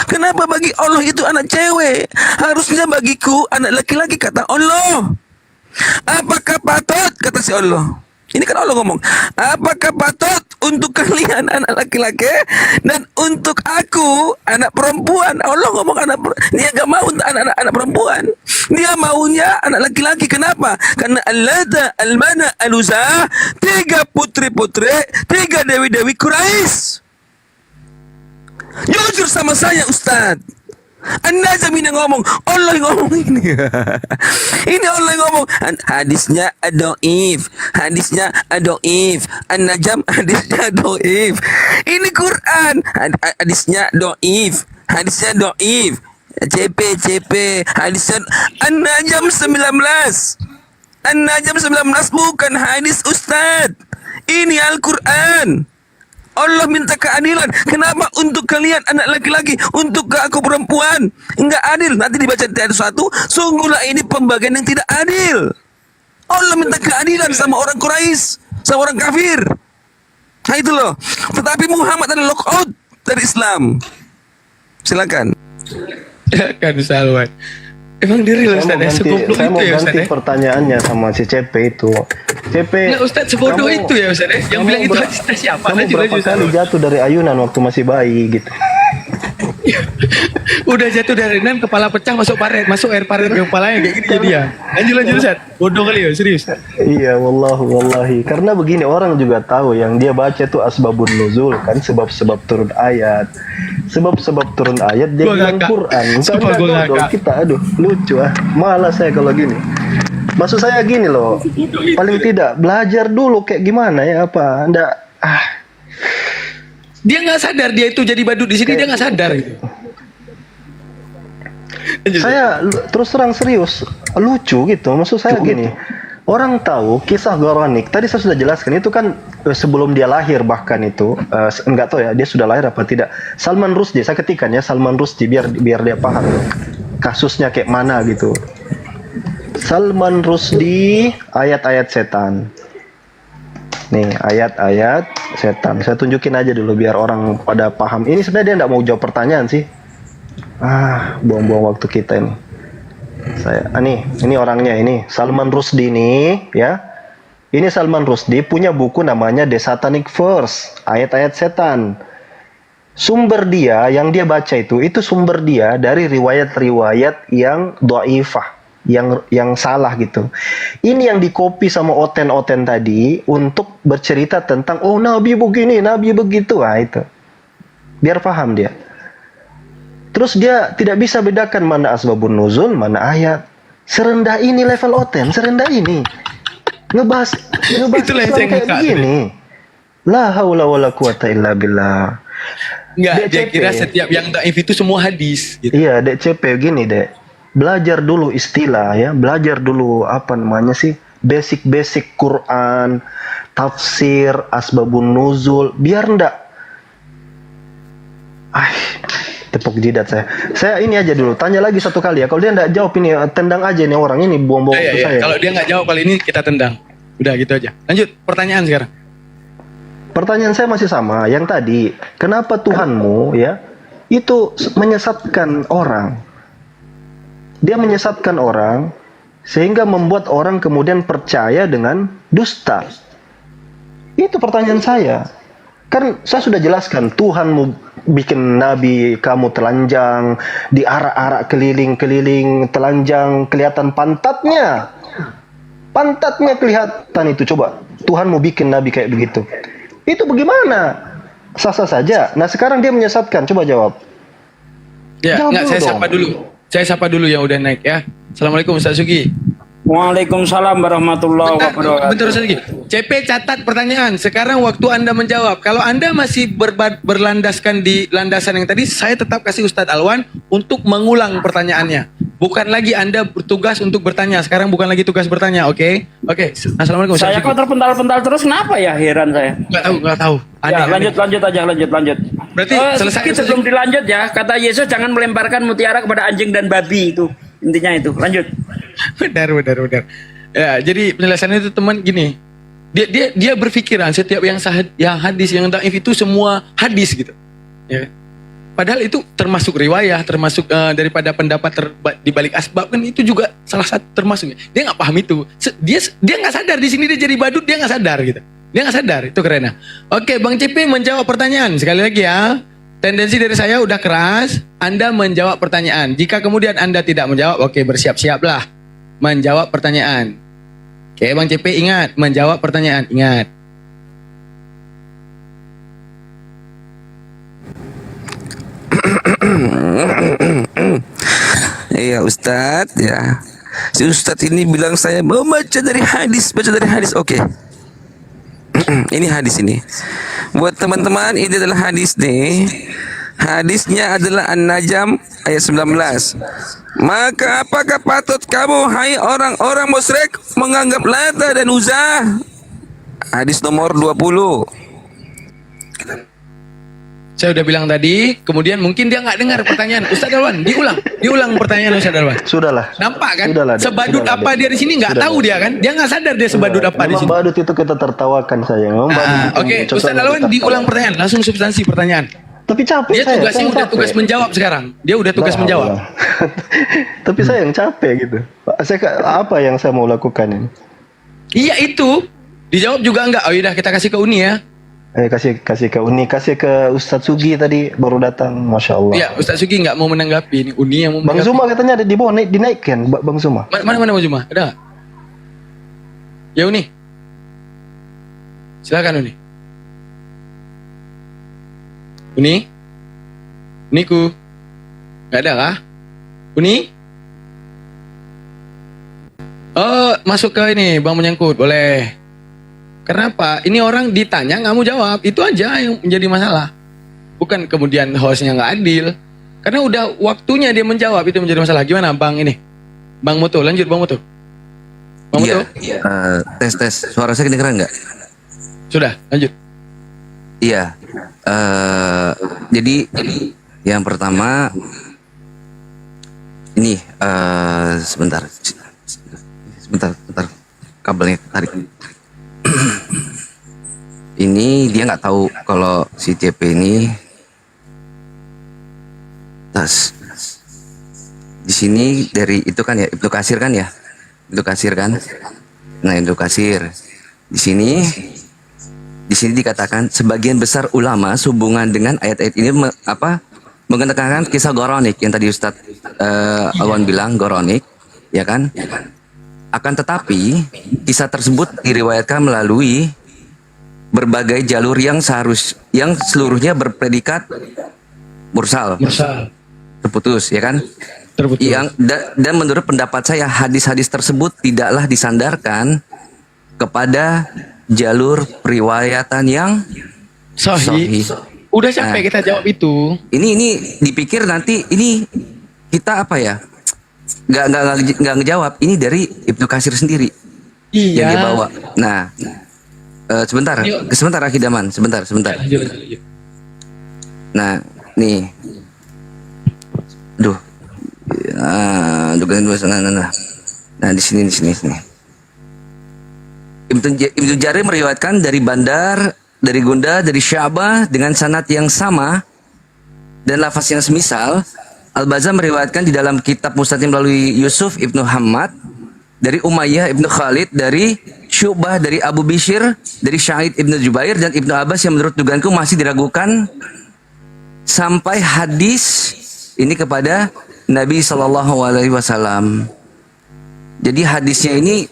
Kenapa bagi Allah itu anak cewek? Harusnya bagiku anak laki-laki, kata Allah. Apakah patut, kata si Allah. Ini kan Allah ngomong. Apakah patut untuk kalian anak laki-laki dan untuk aku anak perempuan? Allah ngomong dia gak mau untuk anak perempuan. Dia maunya anak laki-laki. Kenapa? Karena Al-Lata, Al-Manah, Al-Uzza, 3 putri-putri, 3 dewi-dewi Quraisy. Jujur sama saya Ustaz. An-Najm ini ngomong, Allah yang ngomong ini. Ini Allah yang ngomong. Hadisnya dhaif, hadisnya dhaif. An-Najm hadisnya dhaif. Ini Quran, hadisnya dhaif, hadisnya dhaif. CP hadisnya An-Najm 19. An-Najm 19 bukan hadis Ustaz. Ini Al-Quran. Allah minta keadilan. Kenapa untuk kalian anak laki-laki, untuk ke aku perempuan? Enggak adil. Nanti dibaca di ayat 1, sungguhlah ini pembagian yang tidak adil. Allah minta keadilan sama orang Quraisy, sama orang kafir. Nah itu loh. Tetapi Muhammad adalah lockout dari Islam. Silakan. Silakan Ustaz Alwan. Emang diri loh Ustaz, segoblok saya itu mau ya Ustaz ganti ya? pertanyaannya sama si CP itu. CP, Nah Ustaz sebodoh kamu- itu ya Ustaz ya? Yang kamu bilang itu ber- hadisnya siapa? Kamu Lanjut, berapa Ustaz kali Alwan. jatuh dari ayunan waktu masih bayi gitu? Udah jatuh dari nan, kepala pecah, masuk air paret ke kepalanya kayak gini jadi ya. Lanjut Ustaz. Bodoh kali ya, serius. Iya, wallahi. Karena begini, orang juga tahu yang dia baca tuh asbabun nuzul kan, sebab-sebab turun ayat. Sebab-sebab turun ayat dia Gua bilang ngakak. Quran. Sumpah gua Dodol ngakak. kita, aduh, lucu Malas saya kalau gini. Maksud saya gini loh, paling tidak belajar dulu kayak gimana ya apa? Dia nggak sadar dia itu jadi badut di sini, dia nggak sadar gitu. Lanjut. Saya terus terang serius lucu gitu. Maksud saya gini, orang tahu kisah Quranik tadi saya sudah jelaskan itu kan sebelum dia lahir, bahkan itu enggak tahu ya dia sudah lahir apa tidak. Salman Rushdie, saya ketikan ya Salman Rushdie biar dia paham kasusnya kayak mana gitu. Salman Rushdie, ayat-ayat setan. Nih ayat-ayat setan. Saya tunjukin aja dulu biar orang pada paham. Ini sebenarnya dia nggak mau jawab pertanyaan sih. Buang-buang waktu kita ini. Ini orangnya ini Salman Rushdie nih ya. Ini Salman Rushdie punya buku namanya The Satanic Verse, ayat-ayat setan. Sumber dia yang dia baca itu sumber dia dari riwayat-riwayat yang dhaifah, yang salah gitu. Ini yang dikopi sama oten-oten tadi untuk bercerita tentang Nabi begini, Nabi begitu. Itu. Biar paham dia. Terus dia tidak bisa bedakan mana asbabun nuzul, mana ayat. Serendah ini level oten, serendah ini. Ngebahas Itulah yang Islam kayak saya begini. La haula wala quwata illa billah. Enggak, dia DCP. kira setiap yang dhaif itu semua hadis gitu. Iya, DCP gini, Dek. Belajar dulu istilah ya, belajar dulu basic Quran, tafsir, asbabun nuzul, biar ndak tepuk jidat saya. Saya ini aja dulu, tanya lagi satu kali ya. Kalau dia ndak jawab ini, tendang aja nih orang ini, buang-buang waktu saya. Kalau dia nggak jawab kali ini kita tendang. Udah gitu aja. Lanjut pertanyaan sekarang. Pertanyaan saya masih sama, yang tadi, kenapa Tuhanmu ya itu menyesatkan orang? Dia menyesatkan orang sehingga membuat orang kemudian percaya dengan dusta. Itu pertanyaan saya. Kan saya sudah jelaskan, Tuhanmu bikin nabi kamu telanjang, diarak-arak keliling-keliling, telanjang, kelihatan pantatnya. Pantatnya kelihatan itu, coba. Tuhanmu bikin nabi kayak begitu. Itu bagaimana? Sah-sah saja. Nah sekarang dia menyesatkan, coba jawab. Ya, Jawab nggak, dulu saya dong. sapa dulu. Saya sapa dulu yang udah naik ya. Assalamualaikum Ustaz Sugi. Waalaikumsalam warahmatullahi wabarakatuh. Bentar Ustaz Sugi. CP catat pertanyaan. Sekarang waktu Anda menjawab. Kalau Anda masih berlandaskan di landasan yang tadi, saya tetap kasih Ustadz Alwan untuk mengulang pertanyaannya. Bukan lagi Anda bertugas untuk bertanya. Sekarang bukan lagi tugas bertanya, oke? Oke. Assalamualaikum Ustaz Saya Sugi. kok terpental-pental terus, kenapa ya? Heran saya. Nggak tahu. Ya, Aneh. lanjut. Berarti selesai, sedikit Ustaz sebelum dilanjut ya, kata Yesus jangan melemparkan mutiara kepada anjing dan babi itu. Intinya itu. Lanjut. Benar. Ya, jadi penjelasannya itu teman gini. Dia berpikiran setiap yang hadis yang dhaif itu semua hadis gitu. Ya. Padahal itu termasuk riwayah, termasuk daripada pendapat di balik asbab kan itu juga salah satu termasuknya. Dia nggak paham itu. Dia nggak sadar di sini dia jadi badut, dia nggak sadar gitu. Dia nggak sadar, itu kerennya. Oke, Bang CP menjawab pertanyaan sekali lagi ya. Tendensi dari saya udah keras, Anda menjawab pertanyaan. Jika kemudian Anda tidak menjawab, oke bersiap-siaplah menjawab pertanyaan. Oke, Bang CP ingat, menjawab pertanyaan, ingat. Iya Ustadz ya. Si Ustadz ini bilang saya mau baca dari hadis. Oke. Ini hadis ini. Buat teman-teman, ini adalah hadis nih. Hadisnya adalah An-Najm ayat 19. Maka apakah patut kamu hai orang-orang musyrik menganggap Lata dan Uzza? Hadis nomor 20. Saya udah bilang tadi, kemudian mungkin dia nggak dengar pertanyaan. Ustadz Alwan, diulang pertanyaan Ustadz Alwan. Sudahlah. Nampak kan? Sudahlah, Dek. Sebadut Sudahlah, apa Dek. dia di sini nggak Sudah, tahu Dek. dia kan? Dia nggak sadar dia sebadut apa di Memang sini. badut itu kita tertawakan sayang. Memang badut itu Oke, cocoknya Ustadz Alwan kita diulang tawa. pertanyaan, langsung substansi pertanyaan. Tapi capek Dia saya. tugasnya saya udah capek. tugas menjawab sekarang. Dia udah tugas Nah, menjawab. Allah. Tapi saya yang capek gitu. Apa yang saya mau lakukan ini? Iya itu. Dijawab juga enggak. Oh yaudah kita kasih ke Uni ya. Kasih ke Uni, kasih ke Ustadz Sugi tadi baru datang, masya Allah. Iya, Ustadz Sugi nggak mau menanggapi. Ini Uni yang mau Bang menanggapi. Zuma katanya ada di bawah, dinaikkan Bang Zuma. Mana Bang Zuma? Ada nggak? Ya Uni. Silakan Uni. Uniku. Nggak ada kah? Uni? Oh, masuk ke ini, Bang Menyangkut, boleh. Kenapa? Ini orang ditanya nggak mau jawab, itu aja yang menjadi masalah. Bukan kemudian hostnya nggak adil. Karena udah waktunya dia menjawab, itu menjadi masalah. Gimana Bang ini? Bang Mutu, lanjut Bang Mutu. Bang Mutu? Tes. Suara saya kedengeran nggak? Sudah, lanjut. Iya. Jadi yang pertama ini sebentar. Kabelnya tarik. ini dia nggak tahu kalau si CP ini tas di sini dari itu kan ya Ibnu Katsir kan ya, Ibnu Katsir kan. Nah, Ibnu Katsir di sini dikatakan sebagian besar ulama sehubungan dengan ayat-ayat ini mengenakan kisah Goronik yang tadi Ustadz Alwan bilang Goronik, ya kan? Akan tetapi kisah tersebut diriwayatkan melalui berbagai jalur yang seluruhnya berpredikat mursal, terputus, ya kan? Terputus. Dan menurut pendapat saya hadis-hadis tersebut tidaklah disandarkan kepada jalur periwayatan yang Sahih. Udah sampai kita jawab itu. Ini dipikir nanti ini kita apa ya? Nggak ngejawab. Ini dari Ibnu Katsir sendiri yang dia bawa. Nah, sebentar Akidaman, sebentar. Lanjut. Nah, nih, nah di sini. Ibnu Jarir meriwayatkan dari Bandar, dari Gunda, dari Sya'bah dengan sanad yang sama dan lafaz yang semisal. Al-Bazzar meriwayatkan di dalam kitab Musnadnya melalui Yusuf Ibnu Hammad dari Umayyah Ibnu Khalid, dari Syu'bah, dari Abu Bishr, dari Syahid Ibnu Jubair dan Ibnu Abbas yang menurut dugaanku masih diragukan sampai hadis ini kepada Nabi SAW. Jadi hadisnya ini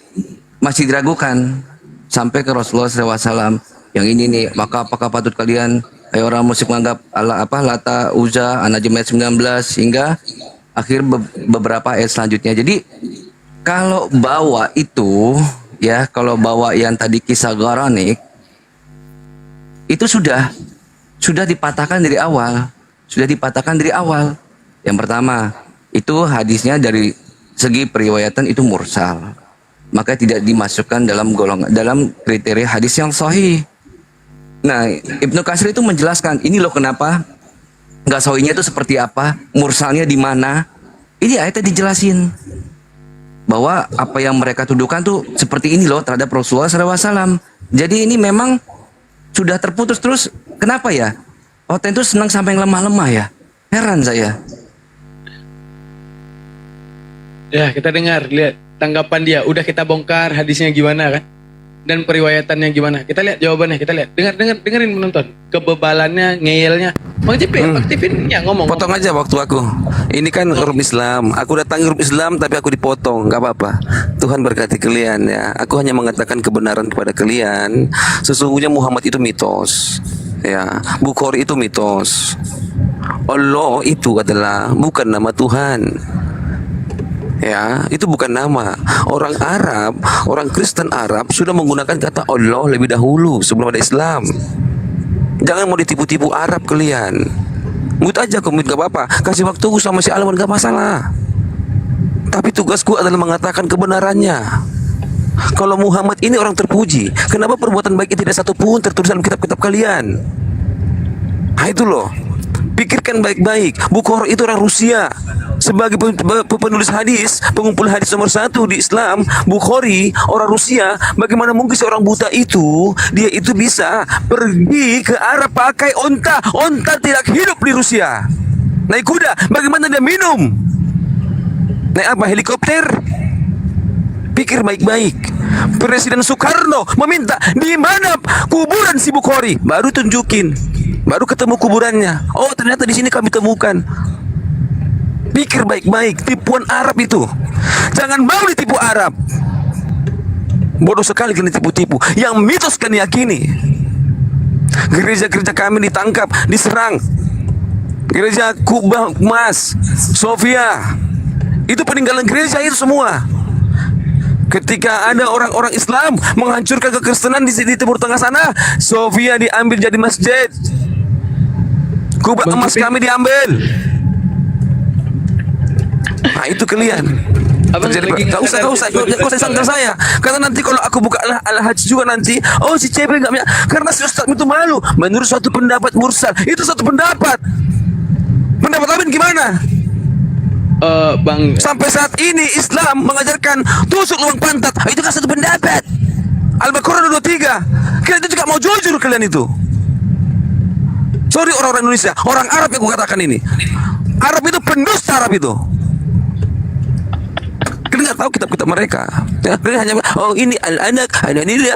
masih diragukan sampai ke Rasulullah SAW. Yang ini nih, maka apakah patut kalian orang musyrik menganggap Allah Lata, Uzza, An-Najm ayat 19 hingga akhir beberapa ayat selanjutnya. Jadi kalau bawa itu ya, kalau bawa yang tadi kisah Goronik itu sudah dipatahkan dari awal. Yang pertama, itu hadisnya dari segi periwayatan itu mursal. Maka tidak dimasukkan dalam kriteria hadis yang sahih. Nah, Ibnu Katsir itu menjelaskan ini loh kenapa nggak sahihnya itu seperti apa, mursalnya di mana. Ini ayatnya dijelasin bahwa apa yang mereka tuduhkan tuh seperti ini loh terhadap Rasulullah SAW. Jadi ini memang sudah terputus terus. Kenapa ya? Oten itu senang sampai yang lemah-lemah ya. Heran saya. Ya, kita dengar, lihat tanggapan dia. Udah kita bongkar hadisnya gimana kan? Dan periwayatannya gimana? Kita lihat jawabannya, kita lihat. Dengerin menonton. Kebebalannya, ngeyelnya. Bang JP, aktifin ya ngomong. Potong aja waktu aku. Ini kan grup Islam. Aku datang grup Islam tapi aku dipotong. Gak apa-apa. Tuhan berkati kalian ya. Aku hanya mengatakan kebenaran kepada kalian. Sesungguhnya Muhammad itu mitos. Ya, Bukhari itu mitos. Allah itu adalah bukan nama Tuhan. Ya, itu bukan nama. Orang Arab, orang Kristen Arab sudah menggunakan kata Allah lebih dahulu sebelum ada Islam. Jangan mau ditipu-tipu Arab kalian. Mute aja, komit gak apa-apa. Kasih waktu sama si Alwan gak masalah. Tapi tugasku adalah mengatakan kebenarannya. Kalau Muhammad ini orang terpuji, kenapa perbuatan baiknya tidak satu pun tertulis dalam kitab-kitab kalian? Nah itu loh. Pikirkan baik-baik. Bukhari itu orang Rusia. Sebagai penulis hadis, pengumpul hadis nomor 1 di Islam, Bukhari orang Rusia. Bagaimana mungkin seorang buta itu, dia itu bisa pergi ke Arab pakai onta? Onta tidak hidup di Rusia. Naik kuda, bagaimana dia minum? Naik apa? Helikopter? Pikir baik-baik. Presiden Soekarno meminta di mana kuburan si Bukhari, baru tunjukin, baru ketemu kuburannya. Oh ternyata di sini kami temukan. Pikir baik-baik, tipuan Arab itu. Jangan mau ditipu Arab. Bodoh sekali kalian tipu-tipu. Yang mitos kan yakini. Gereja-gereja kami ditangkap, diserang. Gereja Kubah Mas, Sofia, itu peninggalan gereja itu semua. Ketika ada orang-orang Islam menghancurkan kekristenan di Timur Tengah sana, Sofia diambil jadi masjid. Kubah emas kami diambil. Nah itu kalian. Gak usah sangkal saya. Karena nanti kalau aku buka Al-Hajj juga nanti, oh si CP gak punya. Karena si Ustaz itu malu. Menurut suatu pendapat mursal, itu satu pendapat. Pendapat Amin gimana? Bang, Sampai saat ini Islam mengajarkan tusuk lubang pantat. Itu kan satu pendapat. Al-Baqarah 23. Kalian itu juga mau jujur kalian itu. Sorry orang-orang Indonesia, orang Arab yang kukatakan ini. Arab itu pendusta Arab itu. Kalian nggak tahu kitab-kitab mereka. Ya, kalian hanya ini anak ini.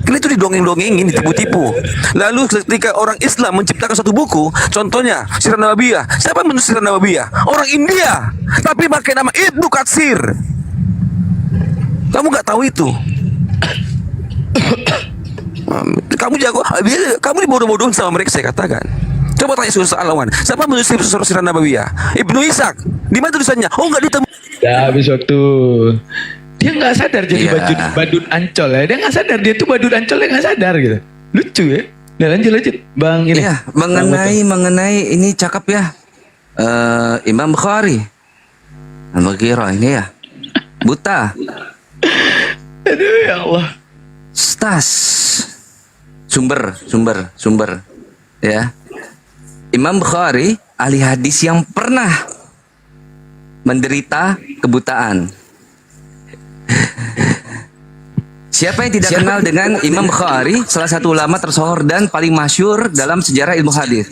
Kalian itu didongeng-dongengin, ditipu-tipu. Lalu ketika orang Islam menciptakan satu buku, contohnya Sirah Nabawiyah. Siapa yang menulis Sirah Nabawiyah? Orang India, tapi pakai nama Ibnu Katsir. Kamu nggak tahu itu. Kamu jago, kamu dibodoh-bodohin sama mereka, saya katakan. Coba tanya Ustaz Alawan, siapa menulis Sirah Nabawiyah? Ibnu Ishaq. Di mana tulisannya? Oh, nggak ditemu. Ya habis waktu. Dia nggak sadar jadi Iya. badut ancol ya. Dia nggak sadar dia tuh badut ancol, dia nggak sadar gitu. Lucu ya. Nah, lanjut Bang ini. Iya, mengenai ini cakep ya. Imam Bukhari. Al-Mughirah ini ya. Buta. Aduh ya Allah. Stas. Sumber. Ya. Imam Bukhari ahli hadis yang pernah menderita kebutaan. Siapa yang tidak kenal dengan Imam Bukhari, salah satu ulama tersohor dan paling masyhur dalam sejarah ilmu hadis.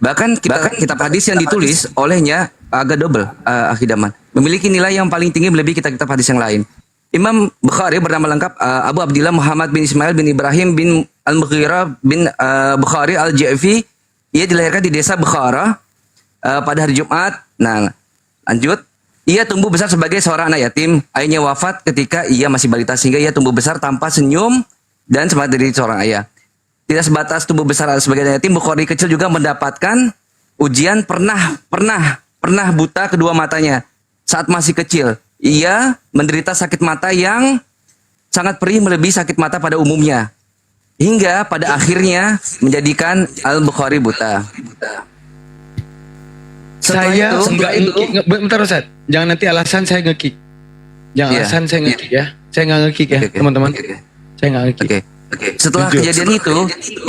Bahkan kitab hadis yang ditulis olehnya agak double, akhidaman. Memiliki nilai yang paling tinggi melebihi kitab-kitab hadis yang lain. Imam Bukhari bernama lengkap Abu Abdillah Muhammad bin Ismail bin Ibrahim bin Al-Mughirah bin Bukhari Al-Ja'fi. Ia dilahirkan di desa Bukhara pada hari Jumat. Nah, lanjut. Ia tumbuh besar sebagai seorang anak yatim. Ayahnya wafat ketika ia masih balita, sehingga ia tumbuh besar tanpa senyum dan semangat dari seorang ayah. Tidak sebatas tumbuh besar sebagai anak yatim, Bukhari kecil juga mendapatkan ujian pernah buta kedua matanya saat masih kecil. Ia menderita sakit mata yang sangat perih melebihi sakit mata pada umumnya. Hingga pada akhirnya menjadikan Al-Bukhari buta. Saya enggak nge-kick. Bentar Ustaz. Jangan nanti alasan saya nge-kick. Jangan Iya. alasan saya nge-kick ya. Saya nggak nge-kick ya, Oke. teman-teman. Oke. Saya nggak nge-kick. Oke. Setelah Jujur. kejadian itu,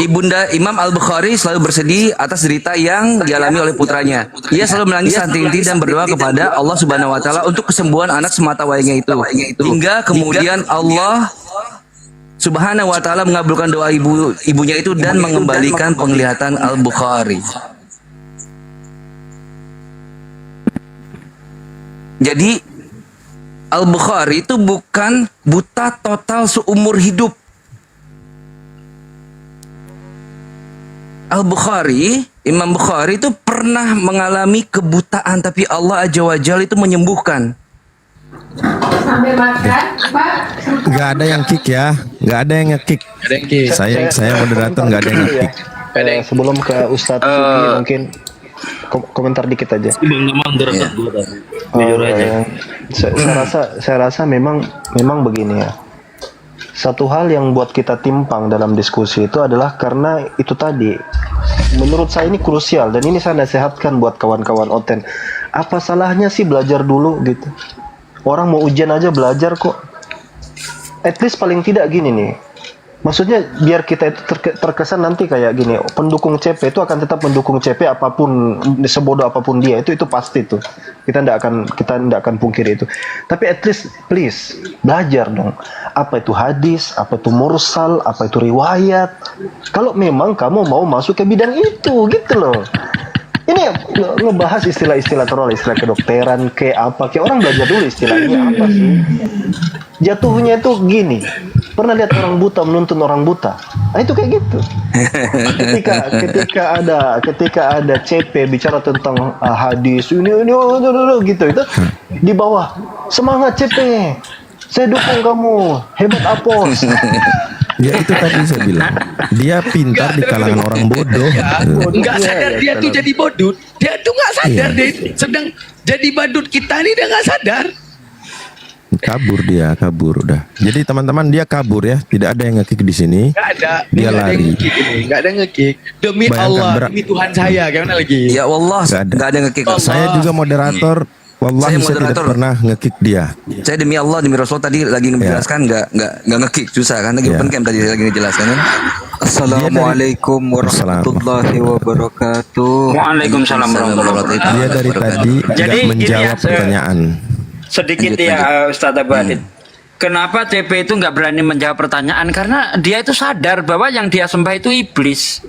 ibunda Imam Al-Bukhari selalu bersedih atas derita yang dialami oleh putranya. Ia selalu menangis henti-henti dan berdoa kepada Allah Subhanahu wa taala untuk kesembuhan anak semata wayangnya itu. Hingga kemudian Allah Subhanahu wa taala mengabulkan doa ibunya itu dan mengembalikan penglihatan Al-Bukhari. Jadi Al-Bukhari itu bukan buta total seumur hidup. Al-Bukhari, Imam Bukhari itu pernah mengalami kebutaan, tapi Allah Azza wa Jalla itu menyembuhkan. Nggak ada yang kick ya, nggak ada yang nge-kick. Ada yang kick. Saya moderator nggak ada yang nge-kick. Sebelum ke Ustadz Suki mungkin komentar dikit aja. Saya rasa memang begini ya. Satu hal yang buat kita timpang dalam diskusi itu adalah karena itu tadi. Menurut saya ini krusial dan ini saya nasihatkan buat kawan-kawan Oten. Apa salahnya sih belajar dulu gitu? Orang mau ujian aja belajar kok. At least paling tidak gini nih. Maksudnya biar kita itu terkesan nanti kayak gini, pendukung CP itu akan tetap mendukung CP apapun, sebodoh apapun dia, itu pasti tuh. Kita tidak akan pungkiri itu. Tapi at least please belajar dong. Apa itu hadis, apa itu mursal, apa itu riwayat. Kalau memang kamu mau masuk ke bidang itu gitu loh. Ini ngebahas istilah-istilah terlalu istilah kedokteran kayak orang belajar dulu istilahnya apa sih. Jatuhnya itu gini. Pernah lihat orang buta menuntun orang buta? Nah itu kayak gitu. Ketika ada CP bicara tentang hadis ini gitu itu di bawah semangat CP. Saya dukung kamu, hebat Apos. Ya itu tadi saya bilang, dia pintar di kalangan orang bodoh. Enggak sadar dia tuh jadi bodut. Dia tuh nggak sadar dia sedang jadi badut kita ini, dia nggak sadar. Kabur udah. Jadi teman-teman dia kabur ya, tidak ada yang nge-kick di sini. Nggak ada. Dia lari. Nggak ada nge-kick. Demi Bayangkan Allah, demi Tuhan saya. Gimana lagi? Ya Allah, Nggak ada. nggak ada nge-kick. Saya juga moderator. Wallahi saya tidak pernah nge-kick dia. Saya demi Allah, demi Rasul tadi lagi menjelaskan nggak nge-kick, susah kan lagi open cam tadi lagi menjelaskan kan. Assalamualaikum warahmatullahi wabarakatuh. Waalaikumsalam warahmatullahi wabarakatuh. Dia dari tadi Jadi nggak gini menjawab ya, pertanyaan. Sedikit ya Ustaz Abu Adit. Kenapa CP itu nggak berani menjawab pertanyaan? Karena dia itu sadar bahwa yang dia sembah itu iblis.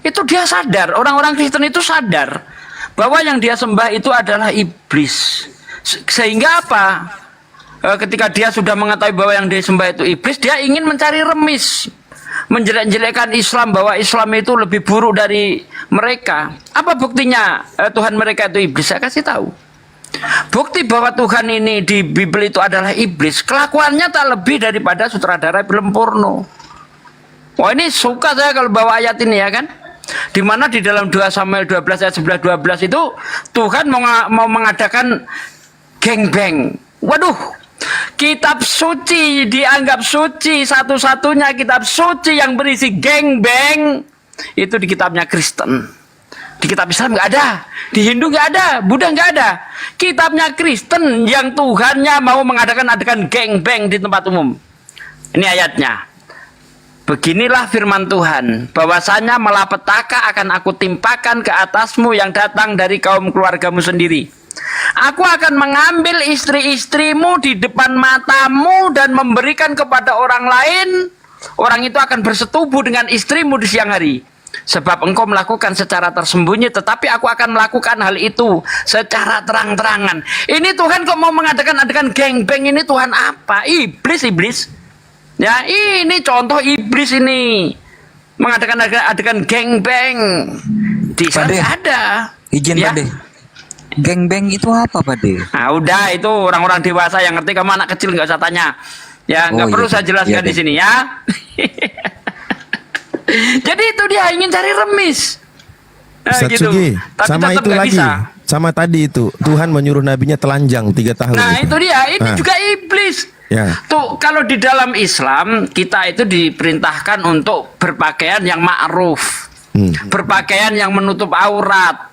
Itu dia sadar. Orang-orang Kristen itu sadar bahwa yang dia sembah itu adalah iblis. Sehingga apa? Ketika dia sudah mengetahui bahwa yang dia sembah itu iblis, dia ingin mencari remis, menjelek-jelekkan Islam, bahwa Islam itu lebih buruk dari mereka. Apa buktinya Tuhan mereka itu iblis? Saya kasih tahu. Bukti bahwa Tuhan ini di Bible itu adalah iblis, kelakuannya tak lebih daripada sutradara film porno. Wah, ini suka saya kalau bawa ayat ini, ya kan? Di mana di dalam 2 Samuel 12 ayat 11-12 itu Tuhan mau mengadakan gangbang. Waduh, kitab suci dianggap suci, satu-satunya kitab suci yang berisi gangbang itu di kitabnya Kristen. Di kitab Islam nggak ada, di Hindu nggak ada, Buddha nggak ada. Kitabnya Kristen yang Tuhannya mau mengadakan adegan gangbang di tempat umum. Ini ayatnya. Beginilah firman Tuhan, bahwasanya malapetaka akan aku timpakan ke atasmu yang datang dari kaum keluargamu sendiri. Aku akan mengambil istri-istrimu di depan matamu dan memberikan kepada orang lain. Orang itu akan bersetubuh dengan istrimu di siang hari. Sebab engkau melakukan secara tersembunyi, tetapi aku akan melakukan hal itu secara terang-terangan. Ini Tuhan kok mau mengadakan adegan gangbang ini, Tuhan apa? Iblis. Ya, ini contoh iblis ini. Mengadakan adegan gangbang. Di sana ada. Izin ya. Pade. Gangbang itu apa, Pade? Nah, udah itu orang-orang dewasa yang ngerti, kamu anak kecil nggak usah tanya. Ya, nggak perlu saya jelaskan di sini ya. Jadi itu dia ingin cari remis. Ustaz Gitu. Sugi, Tapi sama tetap itu nggak lagi, bisa. sama tadi itu Tuhan menyuruh nabinya telanjang 3 tahun. Nah itu dia, ini juga iblis. Ya. Tuh kalau di dalam Islam kita itu diperintahkan untuk berpakaian yang ma'ruf, berpakaian yang menutup aurat.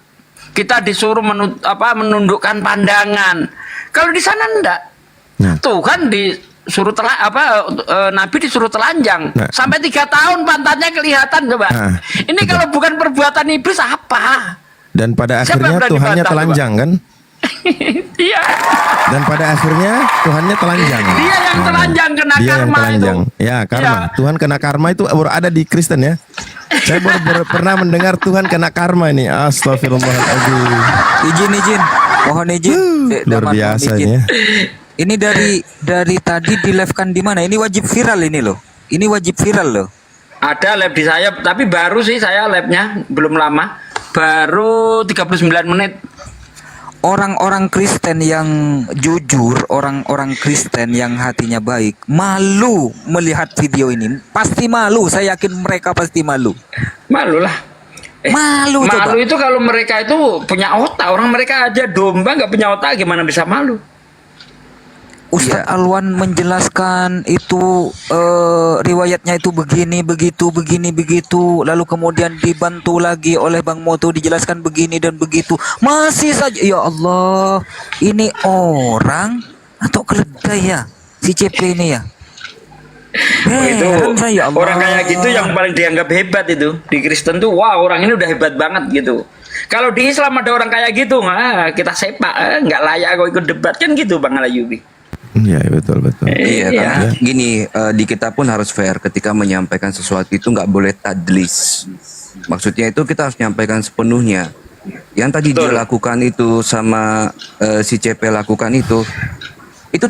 Kita disuruh menundukkan pandangan. Kalau di sana enggak. Tuhan disuruh Nabi disuruh telanjang sampai 3 tahun pantatnya kelihatan, coba. Ini kalau bukan perbuatan iblis apa? Dan pada akhirnya Tuhannya telanjang, kan? Iya. Dan pada akhirnya Tuhannya telanjang. Dia yang telanjang, kena Dia yang karma telanjang. itu. Ya, karma. Ya. Tuhan kena karma itu baru ada di Kristen, ya. Saya baru pernah mendengar Tuhan kena karma ini. Astagfirullahaladzim. Izin. Mohon izin. Luar biasa ini, ya. Ini dari tadi di live kan di mana? Ini wajib viral ini loh. Ini wajib viral loh. Ada lab di saya, tapi baru sih saya labnya, belum lama. Baru 39 menit. Orang-orang Kristen yang jujur, orang-orang Kristen yang hatinya baik, malu melihat video ini. Pasti malu, saya yakin mereka pasti malu. Malu lah. Malu coba. Malu itu kalau mereka itu punya otak. Orang mereka aja domba nggak punya otak, gimana bisa malu? Ustadz Alwan menjelaskan itu riwayatnya itu begini begitu, lalu kemudian dibantu lagi oleh Bang Moto dijelaskan begini dan begitu, masih saja. Ya Allah, ini orang atau keledai ya si CP ini ya? Itu saya, Allah. orang kayak gitu yang paling dianggap hebat itu di Kristen tuh. Wah, orang ini udah hebat banget gitu. Kalau di Islam ada orang kayak gitu, kita sepak, nggak layak kok ikut debat kan gitu, Bang Alayubi. Iya, betul. Iya, karena gini, di kita pun harus fair ketika menyampaikan sesuatu itu nggak boleh tadlis. Maksudnya itu kita harus menyampaikan sepenuhnya. Yang tadi dia lakukan itu sama si CP lakukan itu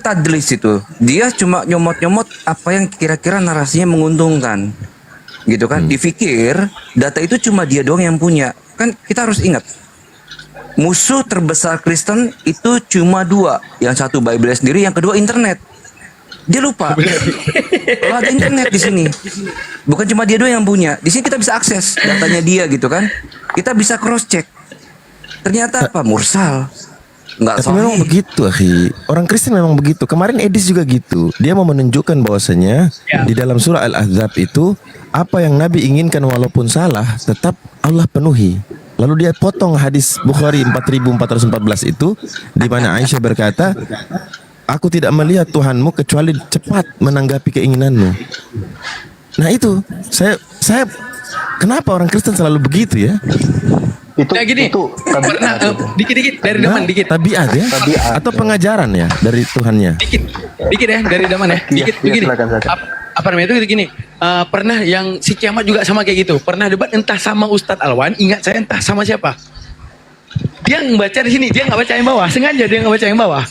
tadlis itu. Dia cuma nyomot-nyomot apa yang kira-kira narasinya menguntungkan. Gitu kan? Dipikir data itu cuma dia doang yang punya. Kan kita harus ingat. Musuh terbesar Kristen itu cuma 2. Yang satu Bible sendiri, yang kedua internet. Dia lupa. Kalau ada internet di sini, bukan cuma dia doang yang punya. Di sini kita bisa akses datanya dia gitu kan. Kita bisa cross check. Ternyata apa? Mursal. Enggak Tapi memang begitu, akhi. Orang Kristen memang begitu. Kemarin Edis juga gitu. Dia mau menunjukkan bahwasanya di dalam surah Al-Ahzab itu apa yang Nabi inginkan walaupun salah tetap Allah penuhi. Lalu dia potong hadis Bukhari 4414 itu di mana Aisyah berkata, "Aku tidak melihat Tuhanmu kecuali cepat menanggapi keinginanmu." Nah itu, saya kenapa orang Kristen selalu begitu ya? Itu gini, itu tabiat. dikit-dikit dari depan dikit. Tabiat ya? Atau pengajaran ya dari Tuhannya? Dikit. Dikit ya dari Daman ya. Dikit Iya, begini. silakan. Apa namanya itu gini. Pernah yang si kiamat juga sama kayak gitu. Pernah debat entah sama Ustadz Alwan, ingat saya entah sama siapa. Dia ngebaca di sini, dia nggak baca yang bawah. Sengaja dia nggak baca yang bawah.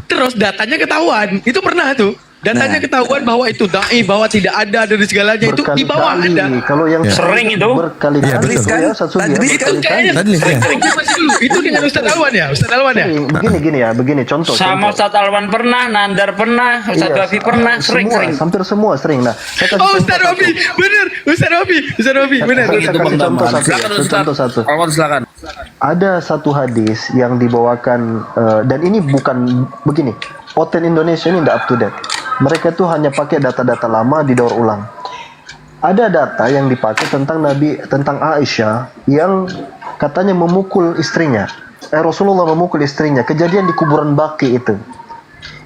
Terus datanya ketahuan. Itu pernah tuh. Datanya ketahuan bahwa itu da'i, bahwa tidak ada dari segalanya itu di bawah ada. Kalau yang Sering itu. berkali-kali Iya, betul. ya, Ustaz Sugi, Tadris berkali-kali. Kayaknya Tadlis, ya. konfirmasi dulu. Itu dengan Ustadz Alwan ya, Ustadz Alwan ya. Begini ya, begini contoh. Sama Ustadz Alwan pernah, Nandar pernah, Ustadz Wafi pernah, sering-sering. Hampir semua sering. Nah, saya kasih Oh contoh Ustadz Wafi, satu. bener. Ustadz Wafi, bener. Saya kasih contoh satu. Ya. Contoh satu. Silakan. Ada satu hadis yang dibawakan dan ini bukan begini. Oten Indonesia ini tidak up to date. Mereka tuh hanya pakai data-data lama didaur ulang. Ada data yang dipakai tentang tentang Aisyah yang katanya memukul istrinya. Rasulullah memukul istrinya. Kejadian di kuburan Baqi itu.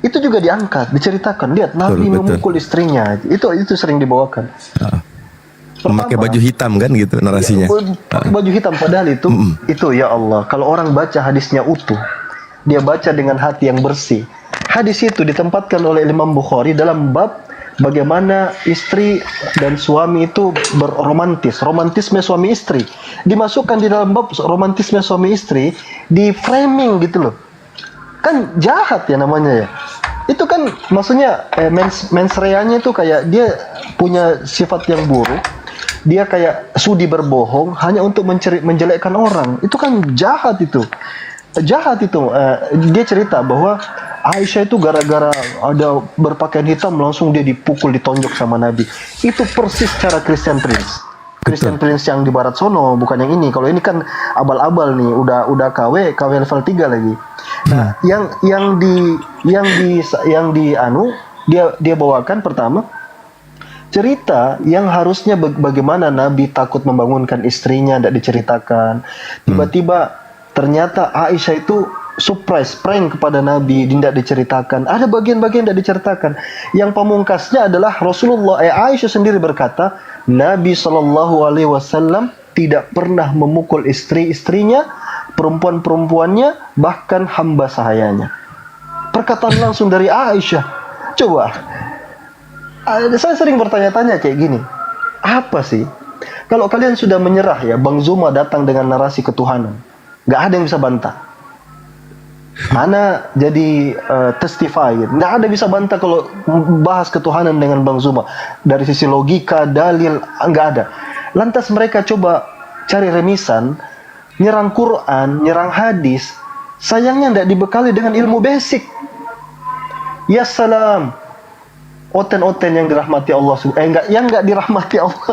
Itu juga diangkat, diceritakan. Lihat Nabi Betul. memukul istrinya. Itu sering dibawakan. Memakai baju hitam kan gitu narasinya. Pakai baju hitam padahal itu ya Allah. Kalau orang baca hadisnya utuh, dia baca dengan hati yang bersih. Hadis itu ditempatkan oleh Imam Bukhari dalam bab bagaimana istri dan suami itu berromantis, romantisme suami istri. Dimasukkan di dalam bab romantisme suami istri, di framing gitu loh. Kan jahat ya namanya ya. Itu kan maksudnya mens reanya itu kayak dia punya sifat yang buruk. Dia kayak sudi berbohong hanya untuk menjelekkan orang. Itu kan jahat itu. Jahat itu. Dia cerita bahwa Aisyah itu gara-gara ada berpakaian hitam langsung dia dipukul, ditonjok sama Nabi. Itu persis cara Christian Prince. Christian Prince yang di barat sono, bukan yang ini. Kalau ini kan abal-abal nih, udah KW level 3 lagi. Nah, dia bawakan pertama cerita yang harusnya bagaimana Nabi takut membangunkan istrinya, tidak diceritakan. Tiba-tiba ternyata Aisyah itu surprise, prank kepada Nabi, tidak diceritakan. Ada bagian-bagian tidak diceritakan. Yang pamungkasnya adalah Aisyah sendiri berkata, Nabi SAW tidak pernah memukul istri-istrinya, perempuan-perempuannya, bahkan hamba sahayanya. Perkataan langsung dari Aisyah. Coba, saya sering bertanya-tanya kayak gini, apa sih? Kalau kalian sudah menyerah ya, Bang Zuma datang dengan narasi ketuhanan, nggak ada yang bisa bantah. Ana jadi testify, nggak ada bisa bantah kalau bahas ketuhanan dengan Bang Zuma. Dari sisi logika, dalil, nggak ada. Lantas mereka coba cari remisan, nyerang Quran, nyerang hadis. Sayangnya tidak dibekali dengan ilmu basic. Ya salam, oten-oten yang dirahmati Allah, yang nggak dirahmati Allah.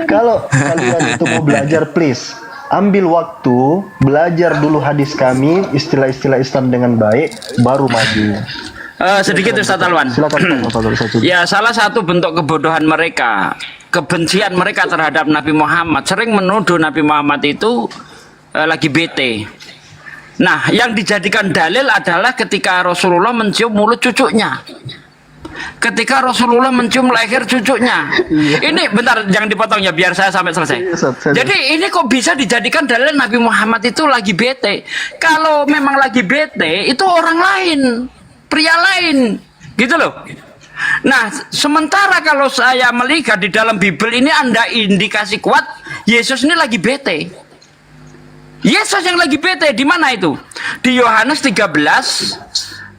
Kalau kalian itu mau belajar, please ambil waktu, belajar dulu hadis kami, istilah-istilah Islam dengan baik, baru maju. Sedikit Ustadz Alwan. Silakan. Ya, salah satu bentuk kebodohan mereka, kebencian mereka terhadap Nabi Muhammad, sering menuduh Nabi Muhammad itu lagi bete. Nah, yang dijadikan dalil adalah ketika Rasulullah mencium mulut cucunya. Ketika Rasulullah mencium leher cucunya. Ini bentar, jangan dipotong ya, biar saya sampai selesai. Jadi ini kok bisa dijadikan dalil Nabi Muhammad itu lagi bete? Kalau memang lagi bete, itu orang lain, pria lain, gitu loh. Nah, sementara kalau saya melihat di dalam Bible ini ada indikasi kuat Yesus ini lagi bete. Yesus yang lagi bete di mana itu? Di Yohanes 13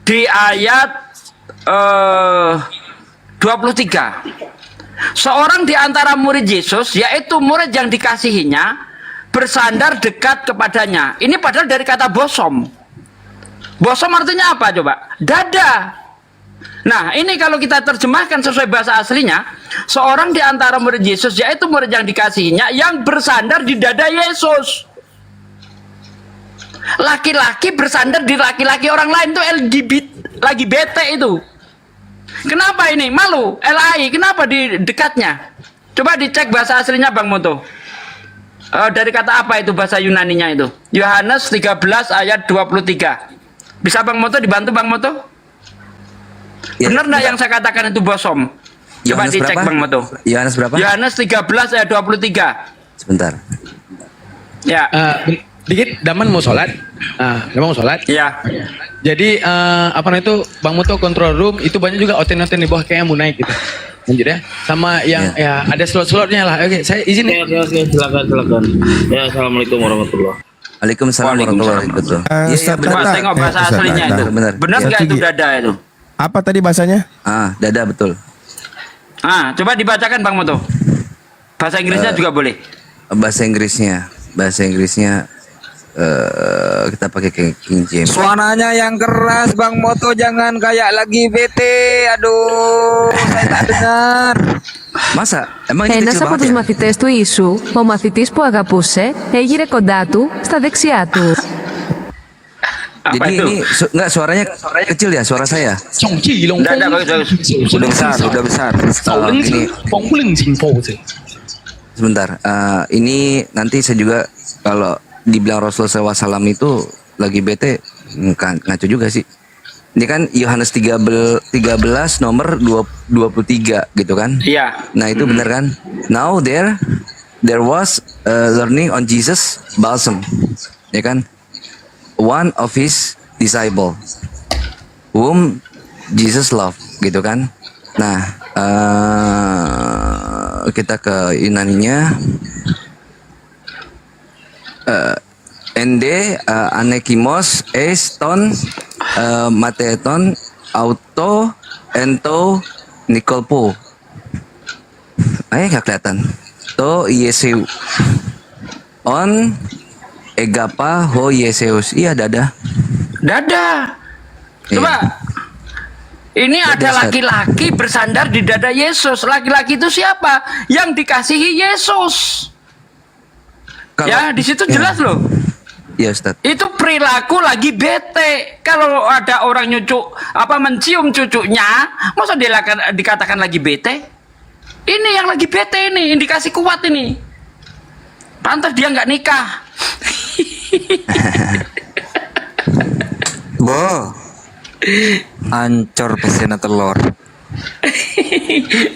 di ayat 23. Seorang di antara murid Yesus, yaitu murid yang dikasihinya, bersandar dekat kepadanya. Ini padahal dari kata bosom. Bosom artinya apa coba? Dada. Nah, ini kalau kita terjemahkan sesuai bahasa aslinya, seorang di antara murid Yesus, yaitu murid yang dikasihinya, yang bersandar di dada Yesus. Laki-laki bersandar di laki-laki orang lain itu LGBT, lagi bete itu. Kenapa ini? Malu, LAI, kenapa di dekatnya? Coba dicek bahasa aslinya Bang Moto. Dari kata apa itu bahasa Yunaninya itu? Yohanes 13 ayat 23. Bisa Bang Moto dibantu Bang Moto? Ya, benar nggak yang saya katakan itu bosom? Coba Yohanes dicek berapa? Bang Moto. Yohanes berapa? Yohanes 13 ayat 23. Sebentar. Ya. Dikit, Daman mau sholat. Daman mau sholat. Ya. Jadi apa namanya itu Bang Muto control room itu banyak juga oten-oten di bawah kayaknya mau naik gitu. Lanjut ya. Sama yang ya ada slot-slotnya lah. Oke, saya izin ya. Oke, silakan. Ya, assalamualaikum warahmatullahi. Waalaikumsalam warahmatullahi wabarakatuh. Ustaz Coba Tata. tengok bahasa Ustaz aslinya Tata. itu. Benar. Benar nggak Satu itu gi- dada itu? Apa tadi bahasanya? Dada betul. Coba dibacakan Bang Moto. Bahasa Inggrisnya juga boleh. Bahasa Inggrisnya kita pakai King James. Suaranya yang keras Bang Moto, jangan kayak lagi bete. Aduh, saya tak dengar. Masa? Emang ini Ένας kecil από banget τους ya? μαθητές του Ιησού, ο μαθητής που αγαπούσε, έγειρε κοντά του, στα δεξιά του. Apa Jadi itu? ini enggak suaranya kecil ya suara saya. Enggak, bagus. Udah besar, udah besar. Ini sebentar. Ini nanti saya juga kalau dibilang Rasulullah SAW itu lagi bete ngaco juga sih. Ini kan Yohanes 13 nomor 23 gitu kan? Iya. Nah itu benar kan? Now there was learning on Jesus balsam, ya kan? One of his disciple whom Jesus loved, gitu kan? Nah kita ke Yunaninya. Ende anekimos eston mateton auto ento nikolpo. Nggak kelihatan. To Yeseu on egapa ho Yeseus. Iya dada. Dada. Coba. Ini ada Ustaz. laki-laki bersandar di dada Yesus. Laki-laki itu siapa? Yang dikasihi Yesus. Ya, di situ jelas loh. Iya Ustaz. Itu perilaku lagi bete. Kalau ada orang mencium cucunya, masa dikatakan lagi bete? Ini yang lagi bete ini, indikasi kuat ini. Pantas dia nggak nikah. Bo, ancur pesena telur.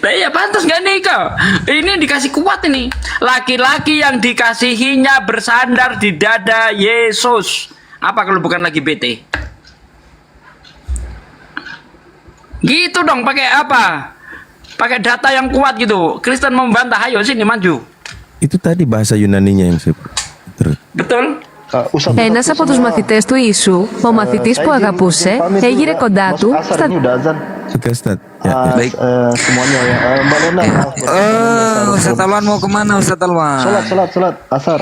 Nah, ya pantas nggak nikah. Ini dikasih kuat ini. Laki-laki yang dikasihinya bersandar di dada Yesus. Apa kalau bukan lagi bete? Gitu dong, pakai apa? Pakai data yang kuat gitu. Kristen membantah, ayo sini maju. Itu tadi bahasa Yunaninya yang saya Betul? Ustaz, Ένας από τους μαθητές του Ιησού, ο μαθητής που αγαπούσε, έγειρε κοντά του, στα Ini udah azan. Oke Ustaz. Ya. Baik. Semuanya ya. Mbak Lona. Ustaz Alwan mau kemana Ustaz Alwan? Salat asar.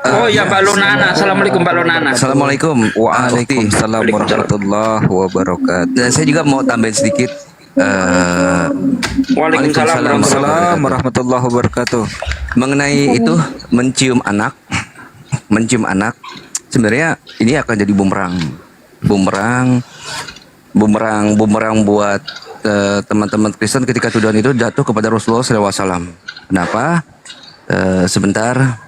Oh ya, Mbak Lonana. Assalamualaikum Mbak Lonana. Assalamualaikum. Waalaikumsalam warahmatullahi wabarakatuh. Dan saya juga mau tambahin sedikit. Waalaikumsalam Waalaikumsalam warahmatullahi wabarakatuh. Mengenai itu mencium anak sebenarnya ini akan jadi bumerang buat teman-teman Kristen ketika tuduhan itu jatuh kepada Rasulullah SAW. Kenapa? Sebentar.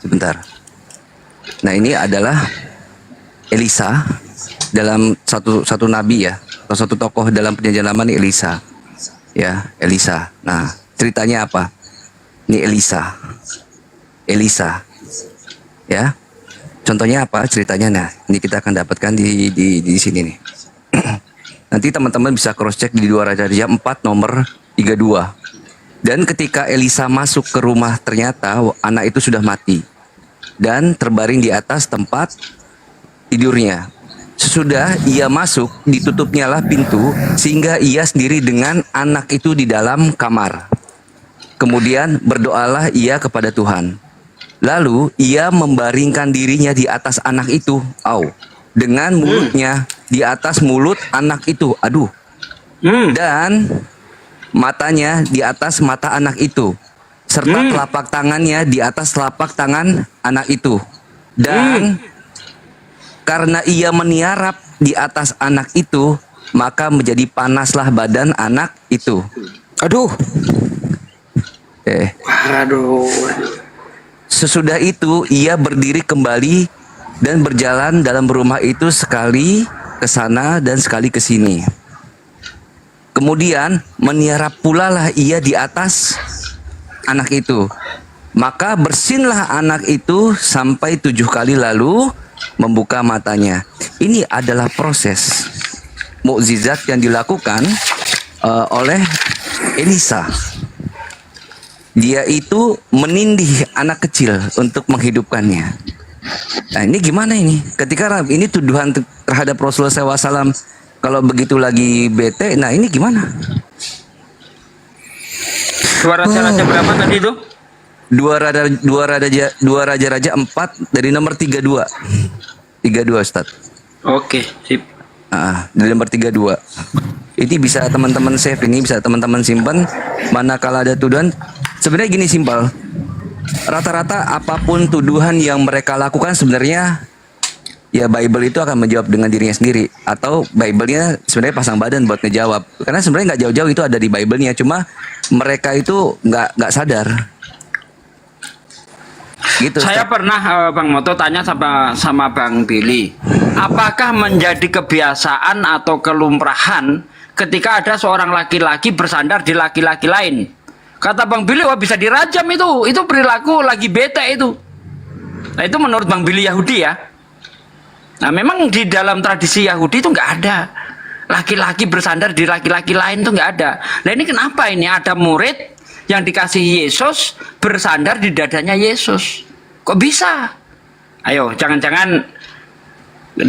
Sebentar. Nah ini adalah Elisa dalam satu nabi ya, atau satu tokoh dalam perjanjian lama nih Elisa. Ya, Elisa. Nah, ceritanya apa? Ini Elisa. Ya. Contohnya apa ceritanya? Nah, ini kita akan dapatkan di sini nih. Nanti teman-teman bisa cross check di 2 Raja-Raja 4 nomor 32. Dan ketika Elisa masuk ke rumah, ternyata anak itu sudah mati dan terbaring di atas tempat tidurnya. Sesudah ia masuk, ditutupnya lah pintu sehingga ia sendiri dengan anak itu di dalam kamar. Kemudian berdoalah ia kepada Tuhan. Lalu ia membaringkan dirinya di atas anak itu, dengan mulutnya di atas mulut anak itu, dan matanya di atas mata anak itu, serta telapak tangannya di atas telapak tangan anak itu. Dan karena ia meniarap di atas anak itu, maka menjadi panaslah badan anak itu. Aduh. Sesudah itu ia berdiri kembali dan berjalan dalam rumah itu sekali ke sana dan sekali ke sini. Kemudian meniarap pula lah ia di atas anak itu. Maka bersinlah anak itu sampai 7 kali lalu membuka matanya. Ini adalah proses mukjizat yang dilakukan oleh Elisa. Dia itu menindih anak kecil untuk menghidupkannya. Nah ini gimana ini? Ketika ini tuduhan terhadap Rasulullah SAW, kalau begitu lagi bete, nah ini gimana? Suara raja berapa tadi itu? Dua raja 4 dari nomor 32. 32 Ustaz. Oke, sip. Dari nomor 32. Ini bisa teman-teman save, ini bisa teman-teman simpan. Manakala ada tuduhan, sebenarnya gini simpel. Rata-rata apapun tuduhan yang mereka lakukan sebenarnya ya Bible itu akan menjawab dengan dirinya sendiri, atau Bible-nya sebenarnya pasang badan buat ngejawab. Karena sebenarnya nggak jauh-jauh itu ada di Bible-nya, cuma mereka itu nggak sadar. Gitu. Saya pernah Bang Moto tanya sama Bang Billy, apakah menjadi kebiasaan atau kelumrahan ketika ada seorang laki-laki bersandar di laki-laki lain? Kata Bang Billy, wah bisa dirajam itu perilaku lagi bete itu. Nah itu menurut Bang Billy Yahudi ya. Nah memang di dalam tradisi Yahudi itu nggak ada laki-laki bersandar di laki-laki lain, itu nggak ada. Nah ini kenapa ini ada murid yang dikasih Yesus bersandar di dadanya Yesus? Kok bisa? Ayo, jangan-jangan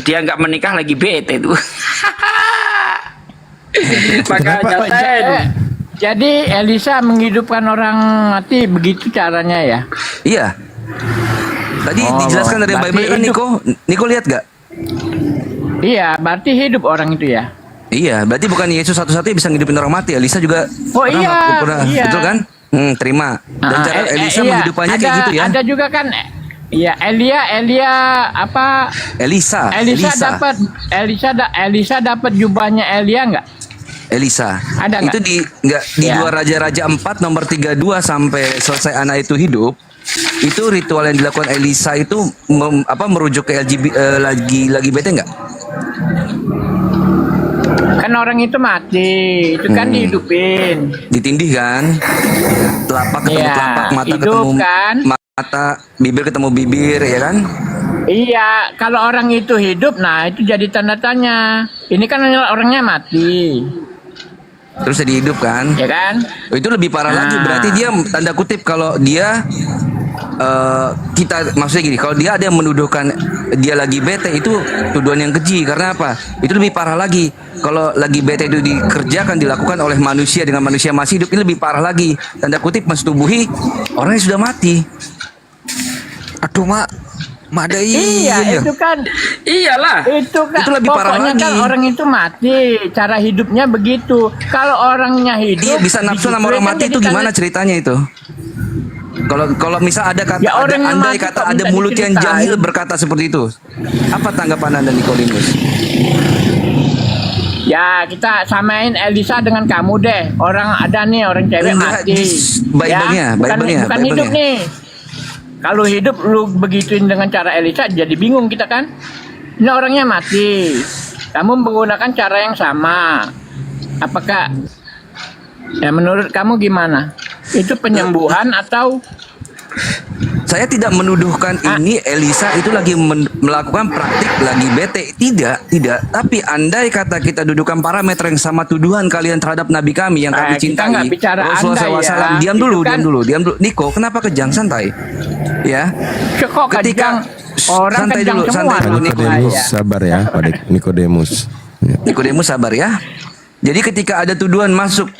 dia nggak menikah lagi bete itu. Makanya jadi Elisa menghidupkan orang mati begitu caranya ya? Iya. Tadi dijelaskan dari Bible kan Niko lihat gak? Iya, berarti hidup orang itu ya? Iya, berarti bukan Yesus satu-satunya bisa ngidupin orang mati. Elisa juga iya. Betul kan? Terima. Dan cara Elisa menghidupannya kayak gitu ya? Ada juga kan? Iya, Elisa dapat jubahnya Elia nggak? Elisa. Ada itu di 2 Raja-Raja 4 nomor 32 sampai selesai anak itu hidup. Itu ritual yang dilakukan Elisa itu merujuk ke lagi bete nggak? Kan orang itu mati, itu kan dihidupin. Ditindih kan? Telapak ketemu telapak, mata hidup, ketemu kan? mata, bibir ketemu bibir, ya kan? Iya, kalau orang itu hidup, nah itu jadi tanda tanya. Ini kan orangnya mati. Terus jadi hidup kan? Ya kan? Itu lebih parah lagi, berarti dia tanda kutip kalau dia maksudnya gini, kalau dia ada yang menuduhkan dia lagi bete, itu tuduhan yang keji. Karena apa? Itu lebih parah lagi. Kalau lagi bete itu dikerjakan, dilakukan oleh manusia dengan manusia masih hidup, ini lebih parah lagi. Tanda kutip mensetubuhi orang yang sudah mati. Aduh mak ada iya itu kan iyalah itu kan itu lebih parah lagi. Kan orang itu mati, cara hidupnya begitu. Kalau orangnya hidup, iya, bisa nafsu sama orang mati itu gimana ceritanya itu? Kalau misal ada kata, ya, andai kata ada mulut yang jahil berkata seperti itu, apa tanggapan Anda, Nikodemus? Ya kita samain Elisa dengan kamu deh. Orang ada nih orang cewek mati. Bible-nya, bukan hidup nih. Kalau hidup lu begituin dengan cara Elisa, jadi bingung kita kan. Ini orangnya mati, kamu menggunakan cara yang sama. Apakah ya menurut kamu gimana? Itu penyembuhan atau? Saya tidak menuduhkan ini Elisa itu lagi melakukan praktik lagi bete. Tidak. Tapi andai kata kita dudukan parameter yang sama tuduhan kalian terhadap Nabi kami yang kami cintai, Rasulullah SAW. Diam dulu. Niko, kenapa kejang? Santai. Ya. Ketika orang santai dulu, Nikodemus sabar ya, Pak Nikodemus. Nikodemus sabar ya. Jadi ketika ada tuduhan masuk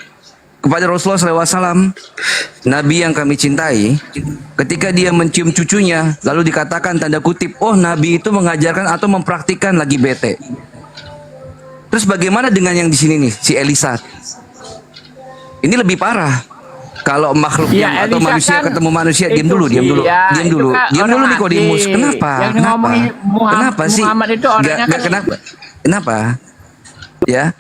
kepada Rasulullah SAW, Nabi yang kami cintai, ketika dia mencium cucunya, lalu dikatakan tanda kutip, oh Nabi itu mengajarkan atau mempraktikkan lagi bete. Terus bagaimana dengan yang di sini nih, si Elisa? Ini lebih parah. Kalau makhluk atau manusia kan ketemu manusia, diam dulu. Diam dulu Nikodemus. Kenapa sih? Kenapa? Ya,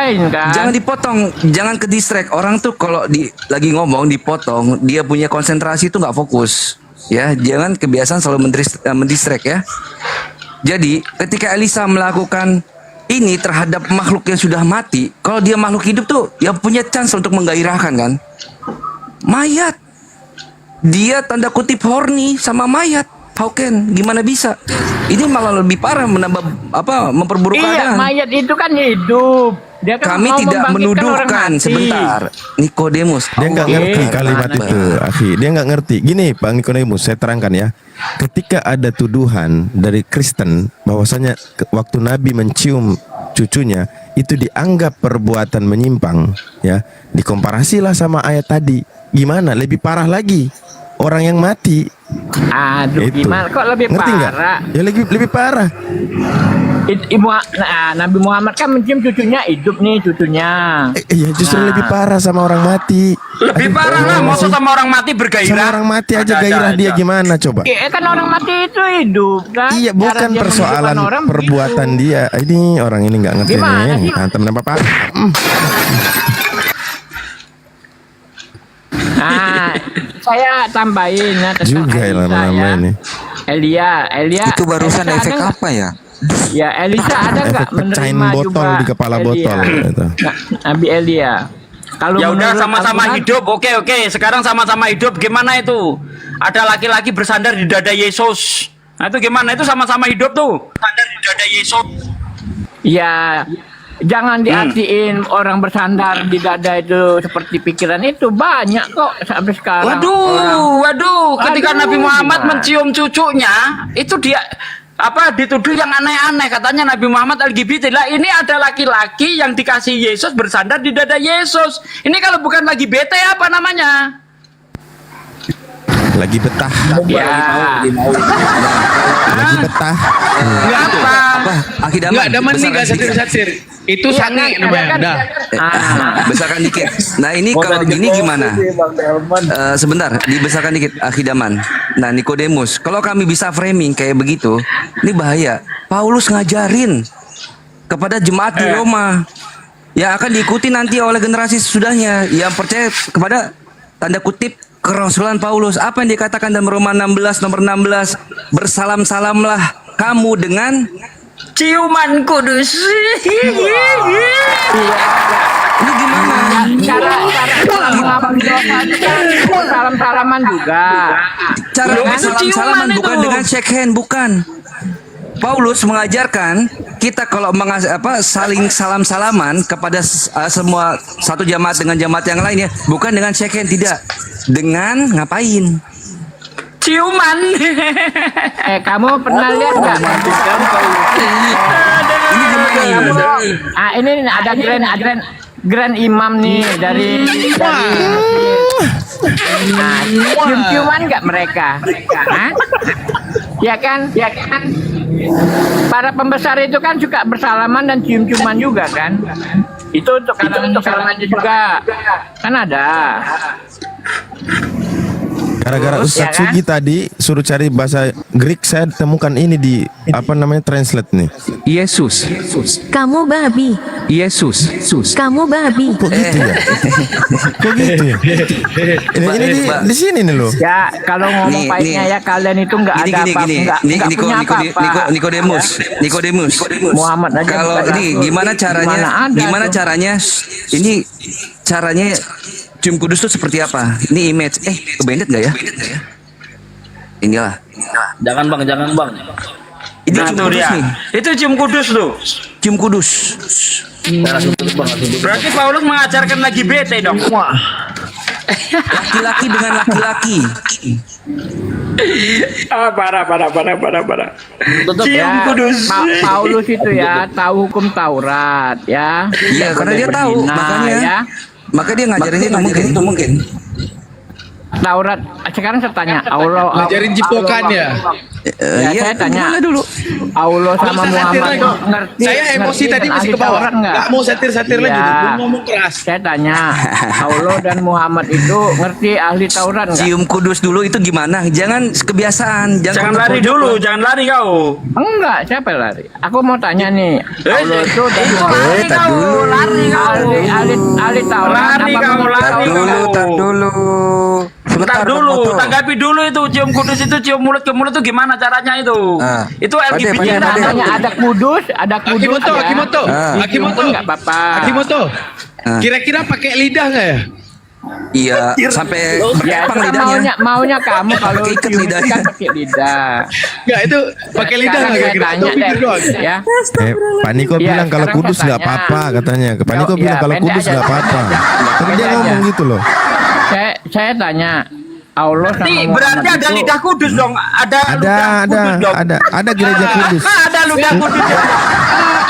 jangan dipotong, jangan ke distract. Orang tuh kalau lagi ngomong dipotong, dia punya konsentrasi itu nggak fokus. Ya, jangan kebiasaan selalu mendistract ya. Jadi, ketika Elisa melakukan ini terhadap makhluk yang sudah mati, kalau dia makhluk hidup tuh, ya punya chance untuk menggairahkan kan. Mayat, dia tanda kutip horny sama mayat. Pauken, gimana bisa? Ini malah lebih parah, memperburuk Iya, keadaan. mayat itu kan hidup. Dia kan Kami mau tidak membangkitkan orang menuduhkan, mati. sebentar. Nikodemus, Dia nggak Allah ngerti Akbar. kalimat itu, akhi. Dia nggak ngerti. Gini, Bang Nikodemus, saya terangkan ya. Ketika ada tuduhan dari Kristen bahwasanya waktu Nabi mencium cucunya itu dianggap perbuatan menyimpang, ya. Dikomparasilah sama ayat tadi. Gimana? Lebih parah lagi. Orang yang mati. Aduh, Itu. gimana? Kok lebih Ngerti nggak? parah? Ya lebih parah. Nabi Muhammad kan mencium cucunya, hidup nih cucunya. Iya, justru Nah. lebih parah sama orang mati. Lebih parah lah, masa sama orang mati bergairah. Sama orang mati aja Ada, gairah dia ada. gimana coba? Kan orang mati itu hidup kan? Iya, Cara bukan dia persoalan menghidupkan orang perbuatan begitu. dia. Ini orang ini nggak ngerti Gimana nih. sih? Hantem dan Bapak. Nah, saya tambahin ya tentang Juga ya Elisa lama-lama ya. ini. Elia. Itu barusan Elisa efek ada nggak? apa ya? Ya, Elisa ada nggak Efek pecahin menerima botol juga di kepala Elia? botol gitu. Nah, Nabi Elia. Kalau Ya udah menurut sama-sama Al-Quran, hidup. Oke. Sekarang sama-sama hidup. Gimana itu? Ada laki-laki bersandar di dada Yesus. Nah itu gimana? Itu sama-sama hidup tuh. Bersandar di dada Yesus. Ya, jangan diartiin orang bersandar di dada itu seperti pikiran itu, banyak kok sampai sekarang. Waduh. Ketika Aduh, Nabi Muhammad gimana? mencium cucunya, itu dia dituduh yang aneh-aneh, katanya Nabi Muhammad LGBT. Lah ini ada laki-laki yang dikasih Yesus bersandar di dada Yesus. Ini kalau bukan lagi bete apa namanya? Lagi betah. Ya, Lagi betah. Apa? Akhi Daman, Enggak, Daman nih besarkan enggak sedikit. satir-satir. Itu Iya, sange kan, namanya. kan, Dah. Besarkan dikit. Nah ini kalau gini gimana? Sebentar, dibesarkan dikit, Akhi Daman. Nah Nikodemus, kalau kami bisa framing kayak begitu, ini bahaya. Paulus ngajarin kepada jemaat di Roma yang akan diikuti nanti oleh generasi sesudahnya yang percaya kepada tanda kutip kerasulan Paulus. Apa yang dikatakan dalam Roma 16 nomor 16? Bersalam-salamlah kamu dengan Ciuman kudus. ini gimana? cara mengampuni dosa itu kan salam-salaman juga. Cara Loh, itu salam-salaman ciuman bukan itu. dengan shake hand, bukan. Paulus mengajarkan kita kalau saling salam-salaman kepada semua satu jamaat dengan jamaat yang lainnya, bukan dengan shake hand, tidak. Dengan ngapain? Ciuman. Kamu pernah lihat nggak? Ini gimana? Ini ada grand imam nih dari cium-ciuman nggak mereka? Hah? Ya kan? Para pembesar itu kan suka bersalaman dan cium-ciuman juga kan? Itu untuk salaman juga kan ada. Gara-gara Terus, Ustadz ya kan? Sugi tadi suruh cari bahasa Greek, saya temukan ini di translate nih. Yesus. Kamu babi. Yesus. Kamu babi. Kok gitu ya? Kok gitu ya? Ini di sini nih loh. Ya kalau ngomong Nih, pahitnya nih. ya kalian itu nggak ada apa-apa, nggak punya apa-apa. Nikodemus. Muhammad aja Kalau bukan ini rasul. gimana caranya? Gimana ada tuh? Ini caranya cium kudus itu seperti apa? Ini image. Kebendet nggak ya? Inilah. Jangan bang. Ini Nah, cium tuh kudus dia. nih. Itu cium kudus tuh. Cium kudus. Berarti Paulus mengajarkan lagi bete dong. Laki-laki dengan laki-laki. Parah. Cium Ya, kudus. Paulus itu ya tahu hukum Taurat ya. Iya, karena dia tahu, Berzina, makanya. ya. Maka dia ngajarinnya itu mungkin. Taurat. Sekarang saya tanya Allah. Ngajarin jipokan ya. Ya, saya tanya. gimana dulu? Allah sama Nggak usah satir Muhammad lagi. tuh ngerti. Saya emosi ngerti tadi dan masih ahli ke bawah. Taurat nggak? Nggak mau satir-satir lagi. Iya. Belum ngomong keras. Saya tanya, Allah dan Muhammad itu ngerti ahli Taurat nggak? Cium kudus dulu itu gimana? Jangan kebiasaan, Jangan lari dulu, jangan lari kau. Enggak, siapa yang lari? Aku mau tanya nih. Allah itu dan lari kau, lari ahli Taurat. Lari apa kau, menurut lari Taurat? kau. dulu. Bentar dulu, tanggapi dulu itu cium kudus itu cium mulut ke mulut itu gimana caranya itu? Itu LGBT Pade. Namanya ada kudus, ada kudus. Akimoto. Nggak apa-apa. Akimoto. Kira-kira pakai lidah nggak ya? Iya, sampai Ya, berkepang itu kan lidahnya. maunya kamu kalau Keikat cium lidahnya. kan pakai lidah. Enggak, itu pakai lidah Sekarang nggak saya kira-kira? tanya Atau bibir deh, doang? ya. Pak Niko Iya, bilang kalau sekarang kudus saya nggak tanya. apa-apa katanya. Pak Niko Oh, bilang iya, kalau pendek kudus aja, nggak apa-apa. pendek aja. Tapi dia Pendek ngomong aja. gitu loh. Saya tanya, Allah sama Nih, Muhammad berarti ada itu- lidah kudus dong. Ada ludah kudus dong. Ada gereja kudus. Ada ludah kudus dong.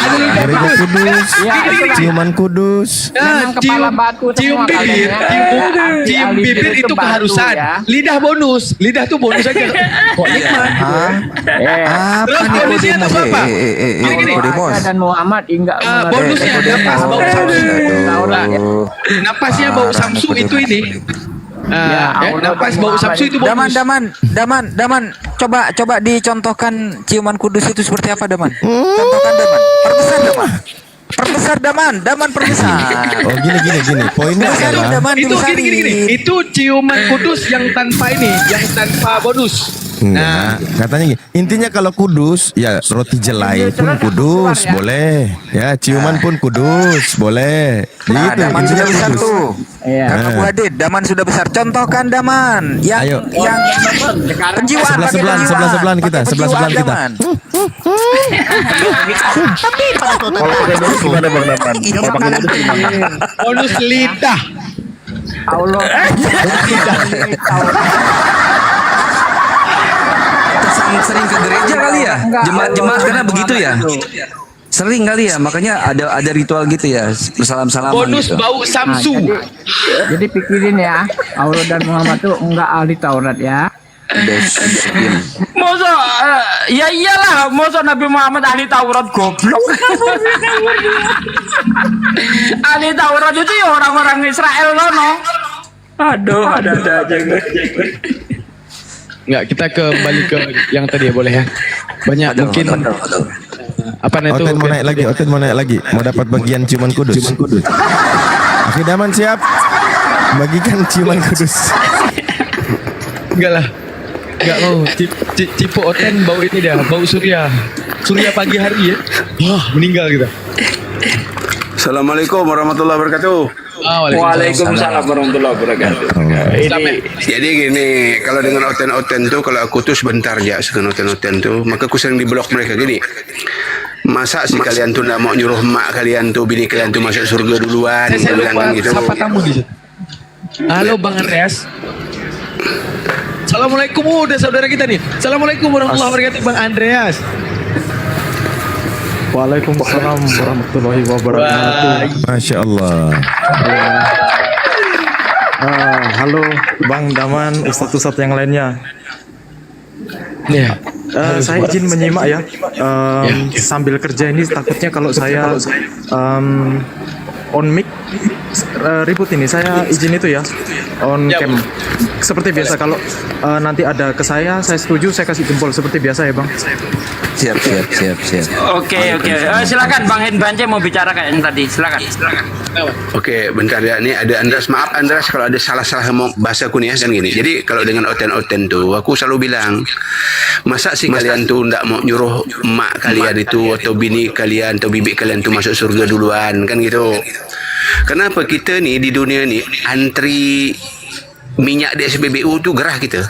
Gereja kudus, Ya, itulah. ciuman kudus. Memang kepala batu cium semua bibir, kalian, ya. cium Ahli bibir itu batu, keharusan. ya. Lidah bonus, lidah tuh bonus aja. Kok nikmat? Apa Terus bonusnya Nikodemus? tuh apa? Gini. Nikodemus. Dan Muhammad enggak Bonusnya napas bau samsu. Taurat, ya. Napasnya bau samsu itu ini. Ya, Allah Napas dan bau Muhammad samsu itu Daman, bonus. Daman. Coba dicontohkan ciuman kudus itu seperti apa, Daman? Contohkan, Daman. Perbesar, Daman. Perbesar. Oh gini. Poinnya Dibesarin, adalah Daman, Itu dibesarin. gini. Itu ciuman kudus yang tanpa ini, yang tanpa bonus. Nah, katanya gini, intinya kalau kudus, ya roti jelai pun kudus, boleh. Ya, ciuman pun kudus, boleh. Nah, Gitu, Daman intinya sudah besar kudus. tuh. Iya. Kakak Bu Hadid, Daman sudah besar. Contohkan, Daman. Ayo. Yang penjiwaan. pakai Sebelah-sebelahan kita, penjiwaan, sebelah-sebelahan kita. Daman. Gimana Bang Daman? Kalau pakai kudus gimana? Bonus lidah. Allah. Sering ke gereja kali ya? Jemaat-jemaat karena begitu ya? Sering kali ya, makanya ada ritual gitu ya, bersalam-salaman Bonus gitu. bau samsu. Jadi pikirin ya, Allah dan Muhammad tuh enggak ahli Taurat ya. Masa ya iyalah, masa Nabi Muhammad ahli Taurat goblok. Ahli Taurat itu ya orang-orang Israel lono. Aduh, ada aja. Enggak, kita kembali ke yang tadi ya, boleh ya. Banyak mungkin apa namanya itu? Oten mau naik lagi. Mau dapat bagian ciuman kudus. Oke, Daman siap. Bagikan ciuman kudus. Enggak lah. Enggak mau. Cipo Oten bau ini dah, bau surya. Surya pagi hari ya. Wah, meninggal kita. Assalamualaikum warahmatullahi wabarakatuh. Waalaikumsalam warahmatullahi wabarakatuh. Jadi gini, kalau dengan oten-oten tuh, kalau aku tuh sebentar aja dengan oten-oten tuh, maka aku sering diblok mereka gini. Masa sih kalian tuh nggak mau nyuruh mak kalian tuh, bini kalian tuh masuk surga duluan? Saya bilang lupa kan gitu. siapa tamu di situ. Halo Bang Andreas. Assalamualaikum, udah saudara kita nih. Assalamualaikum warahmatullahi wabarakatuh, Bang Andreas. Waalaikumsalam warahmatullahi wabarakatuh. Masya Allah. Halo Bang Daman, Ustadz-ustadz yang lainnya. Ya. Saya izin menyimak ya. Sambil kerja ini takutnya kalau saya on mic ribut ini. Saya izin itu ya. On cam. Seperti biasa kalau nanti ada ke saya setuju, saya kasih jempol seperti biasa ya Bang. Siap. Oke. Silakan Bang Henbance mau bicara kayak yang tadi. Silakan. Oke, bentar ya. Ini ada Andras. Maaf Andras kalau ada salah-salah ngomong bahasaku nih ya, kan gini. Jadi kalau dengan oten-oten tuh, aku selalu bilang, masa sih kalian tuh ndak mau nyuruh emak kalian itu atau bini kalian atau bibi kalian tuh masuk surga duluan, kan gitu. Kenapa kita nih di dunia nih antri minyak di SPBU tuh gerah kita.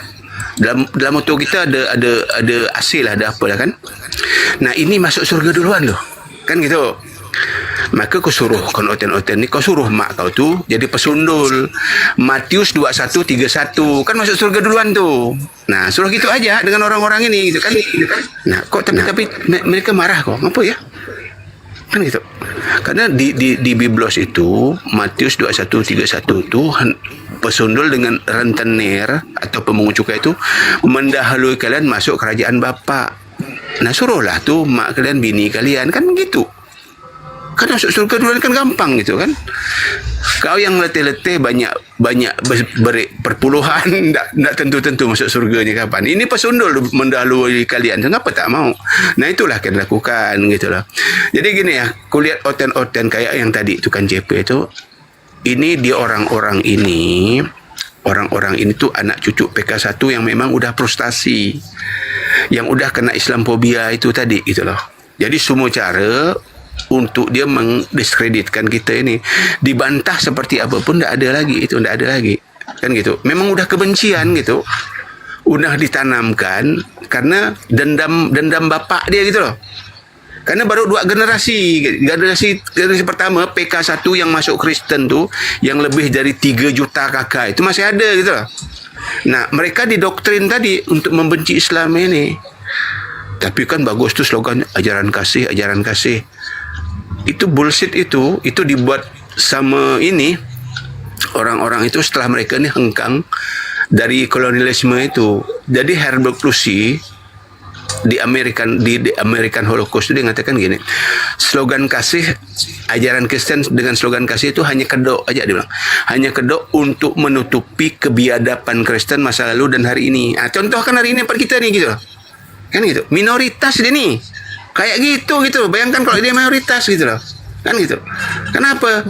Dalam motor kita ada AC lah, ada apa lah kan. Nah ini masuk surga duluan loh, kan gitu. Maka kau suruh kon oten-oten ni, kau suruh mak kau tu jadi pesundul. Matius 21:31 kan masuk surga duluan tu. Nah suruh gitu aja dengan orang-orang ini gitu kan. Nah kok tapi mereka marah kok, ngapa ya? Kan gitu. Karena di Biblos itu Matius 21:31 tu pesundul dengan rentenir atau pemungut cukai itu mendahului kalian masuk kerajaan Bapa. Nah suruhlah tuh mak kalian, bini kalian, kan begitu. Kan masuk surga duluan kan gampang gitu kan. Kau yang letih-letih banyak perpuluhan tak tentu-tentu masuk surganya kapan. Ini pesundul mendahului kalian, kenapa tak mau? Nah itulah yang lakukan gitu lah. Jadi gini ya, kulihat oten-oten kayak yang tadi itu kan JP itu, ini di orang-orang ini tuh anak cucu PK1 yang memang udah frustasi, yang udah kena Islamophobia itu tadi gitu loh. Jadi semua cara untuk dia mendiskreditkan kita ini. Dibantah seperti apapun tidak ada lagi, itu tidak ada lagi. Kan gitu. Memang udah kebencian gitu. Udah ditanamkan karena dendam bapak dia gitu loh. Karena baru 2 generasi. Generasi pertama PK1 yang masuk Kristen tuh yang lebih dari 3 juta kakak itu masih ada gitu loh. Nah, mereka didoktrin tadi untuk membenci Islam ini. Tapi kan bagus tuh slogan ajaran kasih, ajaran kasih. Itu bullshit itu dibuat sama ini orang-orang itu setelah mereka ini hengkang dari kolonialisme itu. Jadi Herbert Lucy di American Holocaust itu dia mengatakan gini, slogan kasih, ajaran Kristen dengan slogan kasih itu hanya kedok aja, dia bilang, hanya kedok untuk menutupi kebiadaban Kristen masa lalu dan hari ini. Contoh kan hari ini kita nih gitu, kan gitu, minoritas dia nih, kayak gitu. Bayangkan kalau dia mayoritas gitu loh, kan gitu. Kenapa?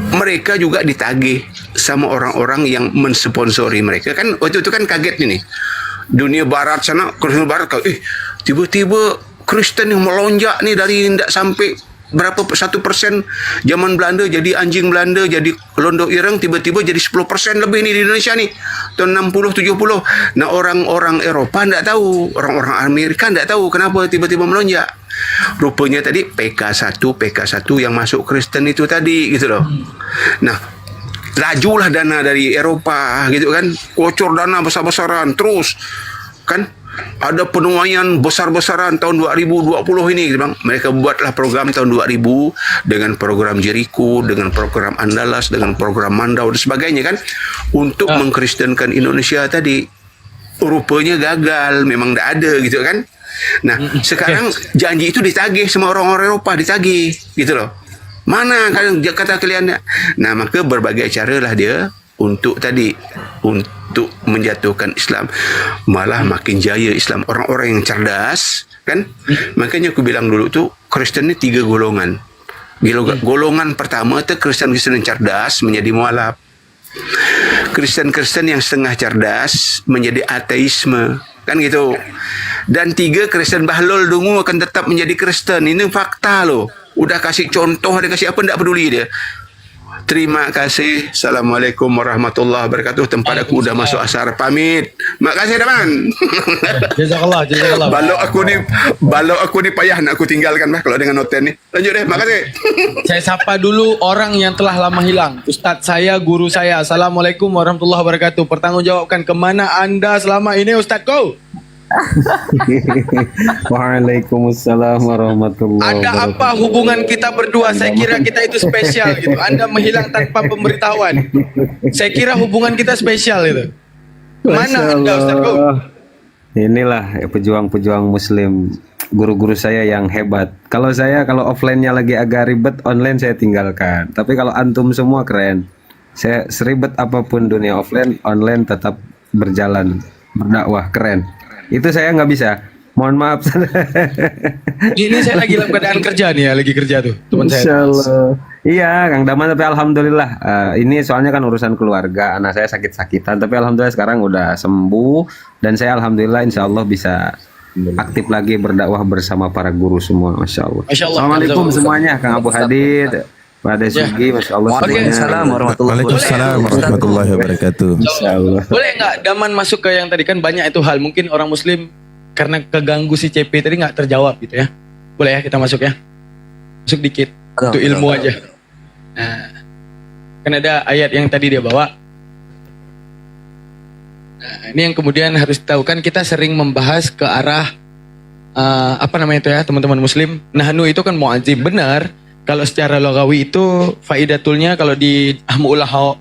Mereka juga ditagih sama orang-orang yang mensponsori mereka. Kan waktu itu kan kaget nih. Dunia barat sana, Kristen barat, tiba-tiba Kristen yang melonjak nih dari tidak sampai berapa 1% zaman Belanda jadi anjing Belanda, jadi londo ireng, tiba-tiba jadi 10% lebih nih di Indonesia nih tahun 60-70. Nah, orang-orang Eropa tidak tahu, orang-orang Amerika tidak tahu kenapa tiba-tiba melonjak. Rupanya tadi PK1 yang masuk Kristen itu tadi gitu loh. Nah, lajulah dana dari Eropa gitu kan, kocor dana besar-besaran terus kan, ada penuaian besar-besaran tahun 2020 ini gitu bang. Mereka buatlah program tahun 2000 dengan program Jericho, dengan program Andalas, dengan program Mandau dan sebagainya kan, untuk mengkristenkan Indonesia tadi. Rupanya gagal, memang tidak ada gitu kan. Nah, sekarang janji itu ditagih sama orang-orang Eropa, ditagih gitu loh. Mana kata kalian? Nah, maka berbagai cara lah dia untuk menjatuhkan Islam. Malah makin jaya Islam, orang-orang yang cerdas kan. Makanya aku bilang dulu tuh Kristen ini 3 golongan. Golongan pertama itu Kristen-Kristen yang cerdas menjadi mualaf. Kristen-Kristen yang setengah cerdas menjadi ateisme, kan gitu. Dan 3 Kristen bahlol dungu akan tetap menjadi Kristen. Ini fakta loh. Udah kasih contoh, ada kasih apa, tidak peduli dia. Terima kasih. Assalamualaikum warahmatullahi wabarakatuh. Tempat aku udah masuk asar, pamit. Makasih teman. Jazakallah. Balau aku ni payah nak aku tinggalkan bah kalau dengan hotel ni. Lanjut deh, makasih. Saya sapa dulu orang yang telah lama hilang. Ustadz saya, guru saya. Assalamualaikum warahmatullahi wabarakatuh. Pertanggungjawabkan kemana Anda selama ini Ustadz kau? Waalaikumsalam warahmatullahi Ada apa hubungan kita berdua? Saya kira kita itu spesial gitu. Anda menghilang tanpa pemberitahuan. Saya kira hubungan kita spesial itu. Mana Anda Ustaz Kau? Inilah pejuang-pejuang Muslim, guru-guru saya yang hebat. Kalau offline-nya lagi agak ribet, online saya tinggalkan. Tapi kalau antum semua keren. Saya seribet apapun dunia offline, online tetap berjalan, berdakwah, keren. Itu saya nggak bisa. Mohon maaf. Ini saya lagi dalam keadaan kerja nih ya, lagi kerja tuh teman saya. Insyaallah. Iya, Kang Daman, tapi alhamdulillah ini soalnya kan urusan keluarga, anak saya sakit-sakitan, tapi alhamdulillah sekarang udah sembuh dan saya alhamdulillah insyaallah bisa aktif lagi berdakwah bersama para guru semua, masya Allah. Assalamualaikum semuanya, Kang Abu Hadid, Pak Desugi, masya Allah. Waalaikumsalam warahmatullahi wabarakatuh. Insyaallah. Boleh nggak Daman masuk ke yang tadi, kan banyak itu hal mungkin orang Muslim karena keganggu si CP tadi nggak terjawab gitu ya. Boleh ya kita masuk ya? Masuk dikit untuk ilmu aja. Nah, kan ada ayat yang tadi dia bawa. Nah, ini yang kemudian harus tahu, kan kita sering membahas ke arah apa namanya itu ya teman-teman Muslim. Nahnu itu kan mu'adzim, benar. Kalau secara logawi itu faidatulnya kalau di ahmu'ulah,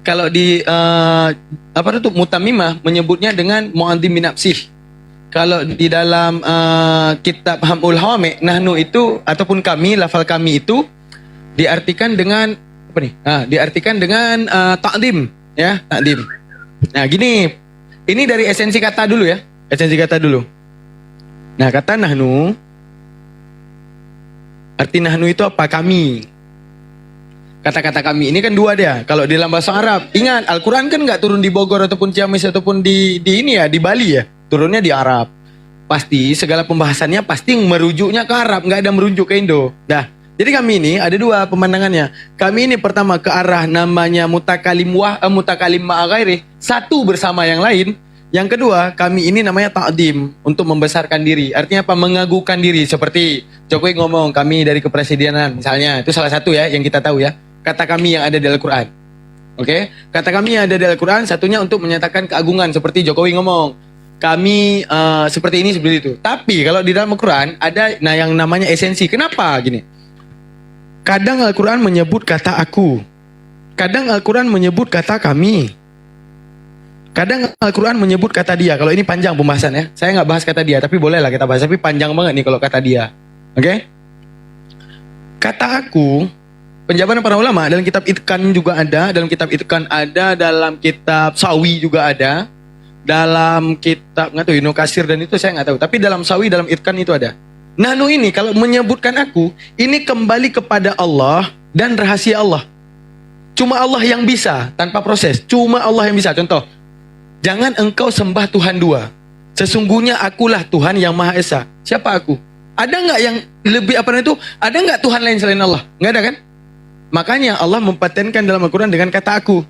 kalau di apa itu mutamimah menyebutnya dengan mu'adzim bin nafsih. Kalau di dalam kitab Hamul Hawame, nahnu itu ataupun kami, lafal kami itu diartikan dengan apa nih? Diartikan dengan ta'dim, ya, ta'dim. Nah, gini. Ini dari esensi kata dulu ya. Esensi kata dulu. Nah, kata nahnu, arti nahnu itu apa? Kami. Kata-kata kami ini kan dua dia. Kalau di dalam bahasa Arab, ingat Al-Quran kan nggak turun di Bogor ataupun Ciamis ataupun di ini ya, di Bali ya. Turunnya di Arab. pasti segala pembahasannya pasti merujuknya ke Arab, nggak ada merujuk ke Indo. Dah. Jadi kami ini ada dua pemandangannya. Kami ini pertama ke arah namanya mutakalim ma'a ghairi, satu bersama yang lain. Yang kedua, kami ini namanya ta'dim, untuk membesarkan diri. Artinya apa? Mengagungkan diri. Seperti Jokowi ngomong, kami dari kepresidenan misalnya. Itu salah satu ya yang kita tahu ya. Kata kami yang ada di Al-Quran. Oke? Kata kami yang ada di Al-Quran, satunya untuk menyatakan keagungan. Seperti Jokowi ngomong, kami seperti ini, seperti itu. Tapi kalau di dalam Al-Quran ada yang namanya esensi. Kenapa gini? Kadang Al-Quran menyebut kata aku. Kadang Al-Quran menyebut kata kami. Kadang Al-Quran menyebut kata dia. Kalau ini panjang pembahasan ya. Saya nggak bahas kata dia, tapi bolehlah kita bahas. Tapi panjang banget nih kalau kata dia. Oke? Kata aku, penjabaran para ulama dalam kitab Itqan juga ada, dalam kitab Itqan ada, dalam kitab Sawi juga ada, dalam kitab nggak tahu Ibnu Katsir dan itu saya nggak tahu. Tapi dalam Sawi, dalam Itqan itu ada. Nahnu ini kalau menyebutkan aku, ini kembali kepada Allah dan rahasia Allah. Cuma Allah yang bisa tanpa proses. Cuma Allah yang bisa. Contoh. Jangan engkau sembah Tuhan dua. Sesungguhnya akulah Tuhan yang Maha Esa. Siapa aku? Ada nggak yang lebih apa itu? Ada nggak Tuhan lain selain Allah? Nggak ada kan? Makanya Allah mempatenkan dalam Al-Quran dengan kata aku.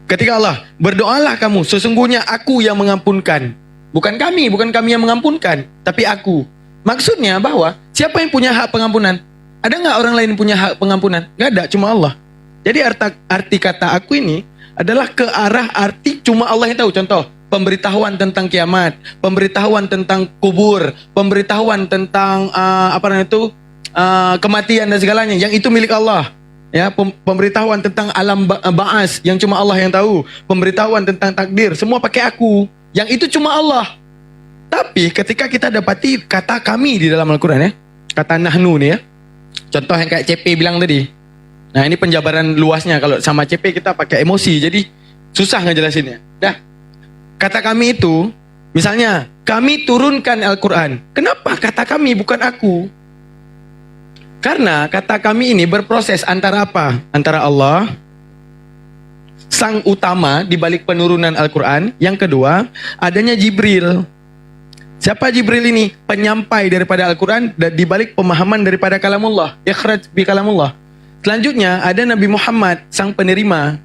Ketika Allah, berdoalah kamu, sesungguhnya aku yang mengampunkan. Bukan kami yang mengampunkan, tapi aku. Maksudnya bahwa siapa yang punya hak pengampunan? Ada nggak orang lain punya hak pengampunan? Nggak ada, cuma Allah. Jadi arti kata aku ini adalah ke arah arti cuma Allah yang tahu. Contoh, pemberitahuan tentang kiamat, pemberitahuan tentang kubur, pemberitahuan tentang kematian dan segalanya, yang itu milik Allah. Ya, pemberitahuan tentang alam ba'as yang cuma Allah yang tahu, pemberitahuan tentang takdir, semua pakai aku. Yang itu cuma Allah. Tapi ketika kita dapati kata kami di dalam Al-Quran ya, kata nahnu nih ya. Contoh yang kayak CP bilang tadi. Nah ini penjabaran luasnya. Kalau sama CP kita pakai emosi, jadi susah ngejelasinnya. Dah, kata kami itu, misalnya kami turunkan Al-Quran. Kenapa kata kami bukan aku? Karena kata kami ini berproses antara apa? Antara Allah, sang utama di balik penurunan Al-Quran. Yang kedua, adanya Jibril. Siapa Jibril ini? Penyampai daripada Al-Quran dan di balik pemahaman daripada kalamullah. Ikhraj bi kalamullah. Selanjutnya ada Nabi Muhammad, sang penerima.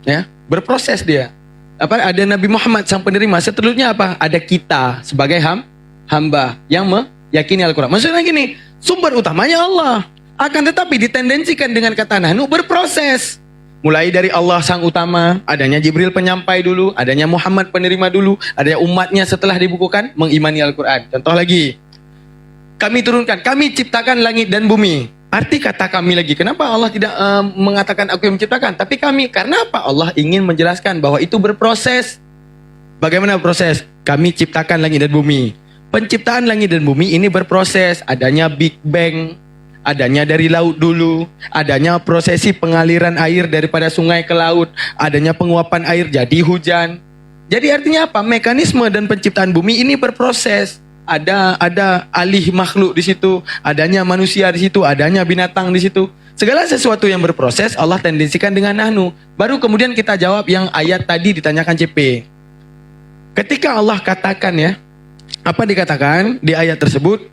Ya, berproses dia. Ada Nabi Muhammad sang penerima. Seterusnya apa? Ada kita sebagai hamba yang meyakini Al-Quran. Maksudnya gini, sumber utamanya Allah. Akan tetapi ditendensikan dengan kata nahnu, berproses. Mulai dari Allah sang utama, adanya Jibril penyampai dulu, adanya Muhammad penerima dulu, adanya umatnya setelah dibukukan mengimani Al-Quran. Contoh lagi, kami turunkan, kami ciptakan langit dan bumi. Arti kata kami lagi, kenapa Allah tidak mengatakan aku yang menciptakan? Tapi kami, karena apa? Allah ingin menjelaskan bahwa itu berproses. Bagaimana proses? Kami ciptakan langit dan bumi. Penciptaan langit dan bumi ini berproses. Adanya Big Bang, adanya dari laut dulu, adanya prosesi pengaliran air daripada sungai ke laut, adanya penguapan air jadi hujan. Jadi artinya apa? Mekanisme dan penciptaan bumi ini berproses. Ada alih makhluk di situ, adanya manusia di situ, adanya binatang di situ. Segala sesuatu yang berproses Allah tendensikan dengan nahnu. Baru kemudian kita jawab yang ayat tadi ditanyakan CP. Ketika Allah katakan ya, apa dikatakan di ayat tersebut?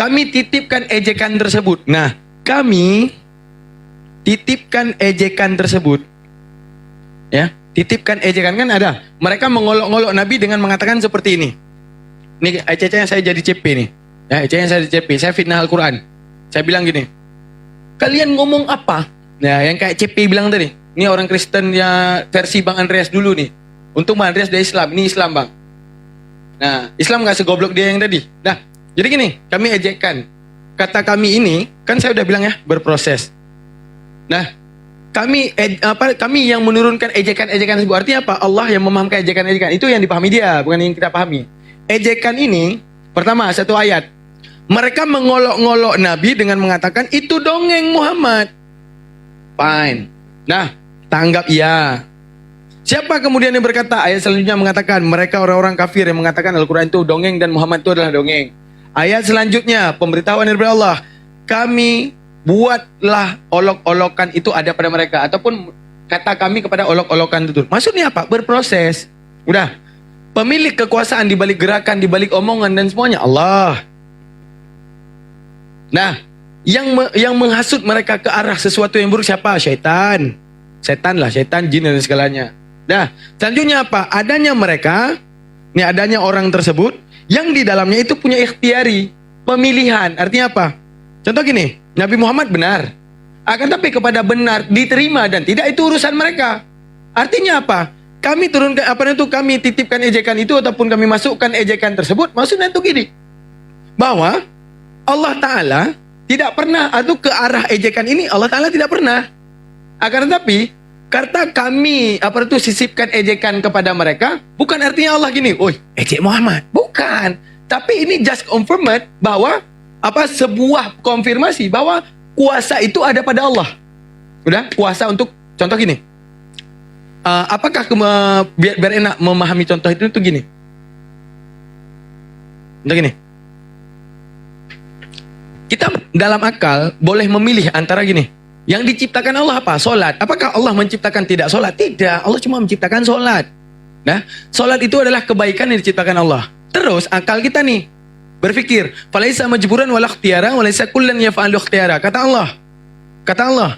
Kami titipkan ejekan tersebut. Nah, kami titipkan ejekan tersebut. Ya, titipkan ejekan kan ada. Mereka mengolok-olok Nabi dengan mengatakan seperti ini. Ini ececanya saya jadi CP nih. Ya, ececanya saya jadi CP. Saya fitnah Al-Quran. Saya bilang gini, kalian ngomong apa? Nah, yang kayak CP bilang tadi. Ini orang Kristen ya versi Bang Andreas dulu nih. Untung Bang Andreas dari Islam. Ini Islam Bang. Nah, Islam gak segoblok dia yang tadi. Nah, jadi gini, kami ejekan. Kata kami ini, kan saya udah bilang ya, berproses. Nah, kami yang menurunkan ejekan-ejekan tersebut. Artinya apa? Allah yang memahamkan ejekan-ejekan. Itu yang dipahami dia, bukan yang kita pahami. Ejekan ini, pertama satu ayat. Mereka mengolok-ngolok Nabi dengan mengatakan, itu dongeng Muhammad. Fine. Nah, tanggap iya. Siapa kemudian yang berkata? Ayat selanjutnya mengatakan, mereka orang-orang kafir yang mengatakan Al-Quran itu dongeng dan Muhammad itu adalah dongeng. Ayat selanjutnya, pemberitahuan dari Allah. Kami buatlah olok-olokan itu ada pada mereka. Ataupun kata kami kepada olok-olokan itu. Maksudnya apa? Berproses. Udah. Pemilik kekuasaan di balik gerakan, di balik omongan dan semuanya Allah. Nah, yang menghasut mereka ke arah sesuatu yang buruk siapa? Syaitan. Setan lah, setan, jin dan segalanya. Nah, selanjutnya apa? Adanya mereka, adanya orang tersebut yang di dalamnya itu punya ikhtiari, pemilihan. Artinya apa? Contoh gini, Nabi Muhammad benar. Akan tapi kepada benar diterima dan tidak itu urusan mereka. Artinya apa? Kami turunkan kami titipkan ejekan itu ataupun kami masukkan ejekan tersebut. Maksudnya itu gini, bahwa Allah Ta'ala tidak pernah atau ke arah ejekan ini Allah Ta'ala tidak pernah. Akan tetapi karena kami sisipkan ejekan kepada mereka, bukan artinya Allah gini, ejek Muhammad, bukan. Tapi ini just confirmed bahwa sebuah konfirmasi bahwa kuasa itu ada pada Allah. Udah, kuasa untuk contoh gini. Apakah biar enak memahami contoh itu gini. Contoh gini. Kita dalam akal boleh memilih antara gini. Yang diciptakan Allah apa? Solat. Apakah Allah menciptakan tidak solat? Tidak. Allah cuma menciptakan solat. Nah, solat itu adalah kebaikan yang diciptakan Allah. Terus akal kita nih berpikir, falaisa majburan wala ikhtiyara walaisa kullan yaf'alu ikhtiyara. Kata Allah,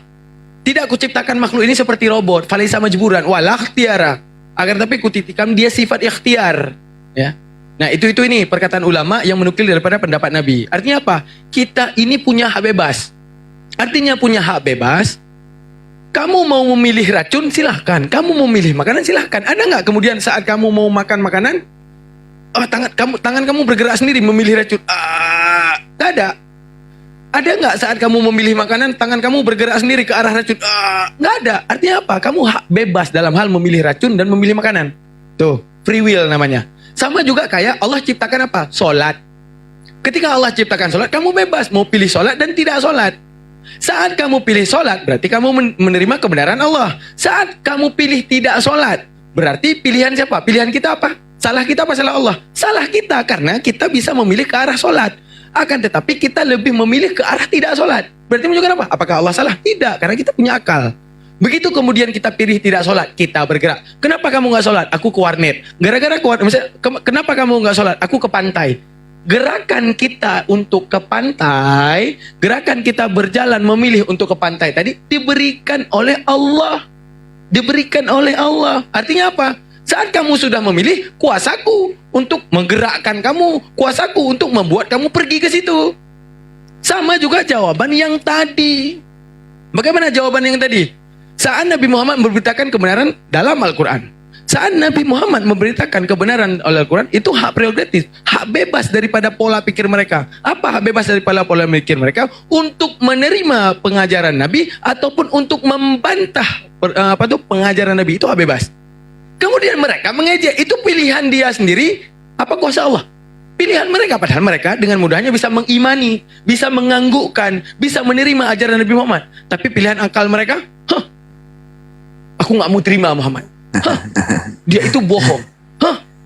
tidak kuciptakan makhluk ini seperti robot, falaisa majburan wala ikhtiyara. Agar tapi kutitipkan dia sifat ikhtiar, ya. Nah, ini perkataan ulama yang menukil daripada pendapat Nabi. Artinya apa? Kita ini punya hak bebas. Artinya punya hak bebas. Kamu mau memilih racun, silahkan. Kamu mau memilih makanan, silahkan. Ada nggak kemudian saat kamu mau makan makanan, tangan kamu bergerak sendiri memilih racun? Nggak ada. Ada nggak saat kamu memilih makanan, tangan kamu bergerak sendiri ke arah racun? Nggak ada. Artinya apa? Kamu hak bebas dalam hal memilih racun dan memilih makanan. Tuh, free will namanya. Sama juga kayak Allah ciptakan apa? Solat. Ketika Allah ciptakan solat, kamu bebas mau pilih solat dan tidak solat. Saat kamu pilih solat, berarti kamu menerima kebenaran Allah. Saat kamu pilih tidak solat, berarti pilihan siapa? Pilihan kita apa? Salah kita apa salah Allah? Salah kita, karena kita bisa memilih ke arah solat. Akan tetapi kita lebih memilih ke arah tidak solat. Berarti menunjukkan apa? Apakah Allah salah? Tidak, karena kita punya akal. Begitu kemudian kita pilih tidak sholat, kita bergerak. Kenapa kamu nggak sholat? Aku ke warnet. Gara-gara ke warnet. Misalnya, kenapa kamu nggak sholat? Aku ke pantai. Gerakan kita untuk ke pantai, gerakan kita berjalan memilih untuk ke pantai tadi diberikan oleh Allah. Diberikan oleh Allah. Artinya apa? Saat kamu sudah memilih, kuasaku untuk menggerakkan kamu, kuasaku untuk membuat kamu pergi ke situ. Sama juga jawaban yang tadi. Bagaimana jawaban yang tadi? Saat Nabi Muhammad memberitakan kebenaran dalam Al-Quran, saat Nabi Muhammad memberitakan kebenaran oleh Al-Quran, itu hak prerogatif, hak bebas daripada pola pikir mereka. Apa hak bebas daripada pola pikir mereka? Untuk menerima pengajaran Nabi ataupun untuk membantah pengajaran Nabi, itu hak bebas. Kemudian mereka mengejek, itu pilihan dia sendiri, apa kuasa Allah? Pilihan mereka, padahal mereka dengan mudahnya bisa mengimani, bisa menganggukkan, bisa menerima ajaran Nabi Muhammad. Tapi pilihan akal mereka, aku nggak mau terima Muhammad. Dia itu bohong.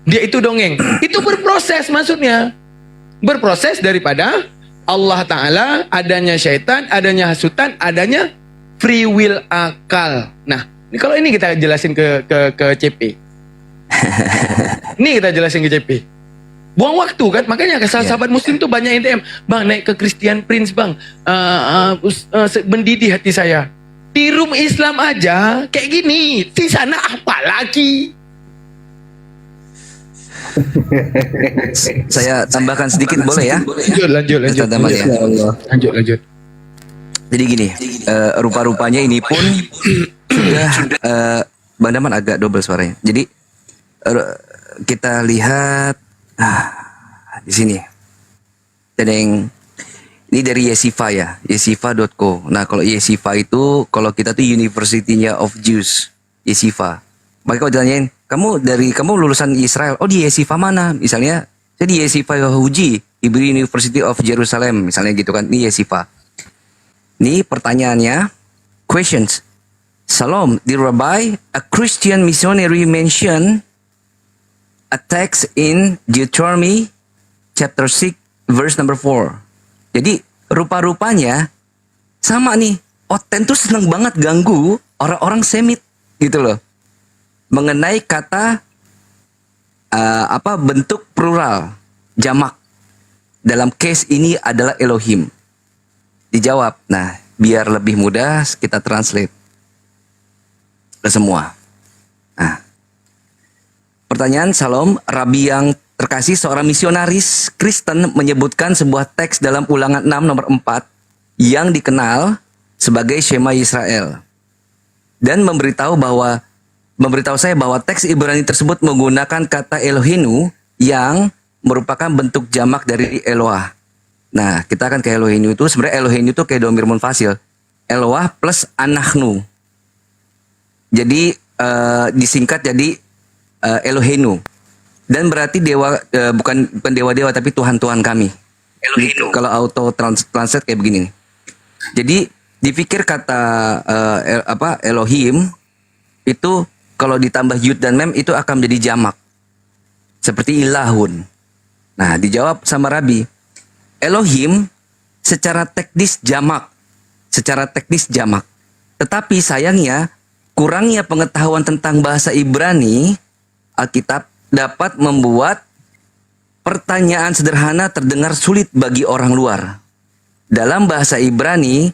Dia itu dongeng. Itu berproses maksudnya. Berproses daripada Allah Ta'ala, adanya syaitan, adanya hasutan, adanya free will akal. Nah, kalau ini kita jelasin ke CP. Ini kita jelasin ke CP. Buang waktu kan, makanya sahabat muslim tuh banyak yang DM, bang naik ke Christian Prince bang, mendidih hati saya. Di room Islam aja kayak gini, di sana apa lagi? Saya tambahkan sedikit boleh ya? Lanjut. Lanjut. Jadi gini, rupa-rupanya ini pun sudah Bang Daman agak double suaranya. Jadi kita lihat di sini. Ini dari Yesifa ya, yesifa.co. Nah, kalau Yesifa itu, kalau kita tuh University-nya of Jews, Yesifa. Maka kalau ditanyain, kamu lulusan Israel, oh di Yesifa mana? Misalnya, saya di Yesifa Yahudi, Hebrew University of Jerusalem, misalnya gitu kan, ini Yesifa. Ini pertanyaannya, questions. Salam, dear Rabbi, a Christian missionary mentioned a text in Deuteronomy chapter 6, verse number 4. Jadi rupa-rupanya sama nih, Oten tuh seneng banget ganggu orang-orang Semit gitu loh. Mengenai kata bentuk plural jamak. Dalam case ini adalah Elohim. Dijawab. Nah, biar lebih mudah kita translate ke semua. Nah, pertanyaan Salam, Rabi yang terkasih, seorang misionaris Kristen menyebutkan sebuah teks dalam Ulangan 6 nomor 4 yang dikenal sebagai Shema Israel dan memberitahu saya bahwa teks Ibrani tersebut menggunakan kata Elohenu yang merupakan bentuk jamak dari Eloah. Nah, kita akan ke Elohenu itu, sebenarnya Elohenu itu kayak domir munfasil. Eloah plus anahnu. Jadi disingkat jadi Elohenu. Dan berarti dewa, bukan dewa-dewa tapi Tuhan-Tuhan kami. Elohenu. Kalau auto translate kayak begini. Jadi dipikir kata Elohim itu kalau ditambah yud dan mem itu akan menjadi jamak. Seperti ilahun. Nah, dijawab sama Rabi, Elohim secara teknis jamak. Tetapi sayangnya kurangnya pengetahuan tentang bahasa Ibrani, Alkitab dapat membuat pertanyaan sederhana terdengar sulit bagi orang luar. Dalam bahasa Ibrani,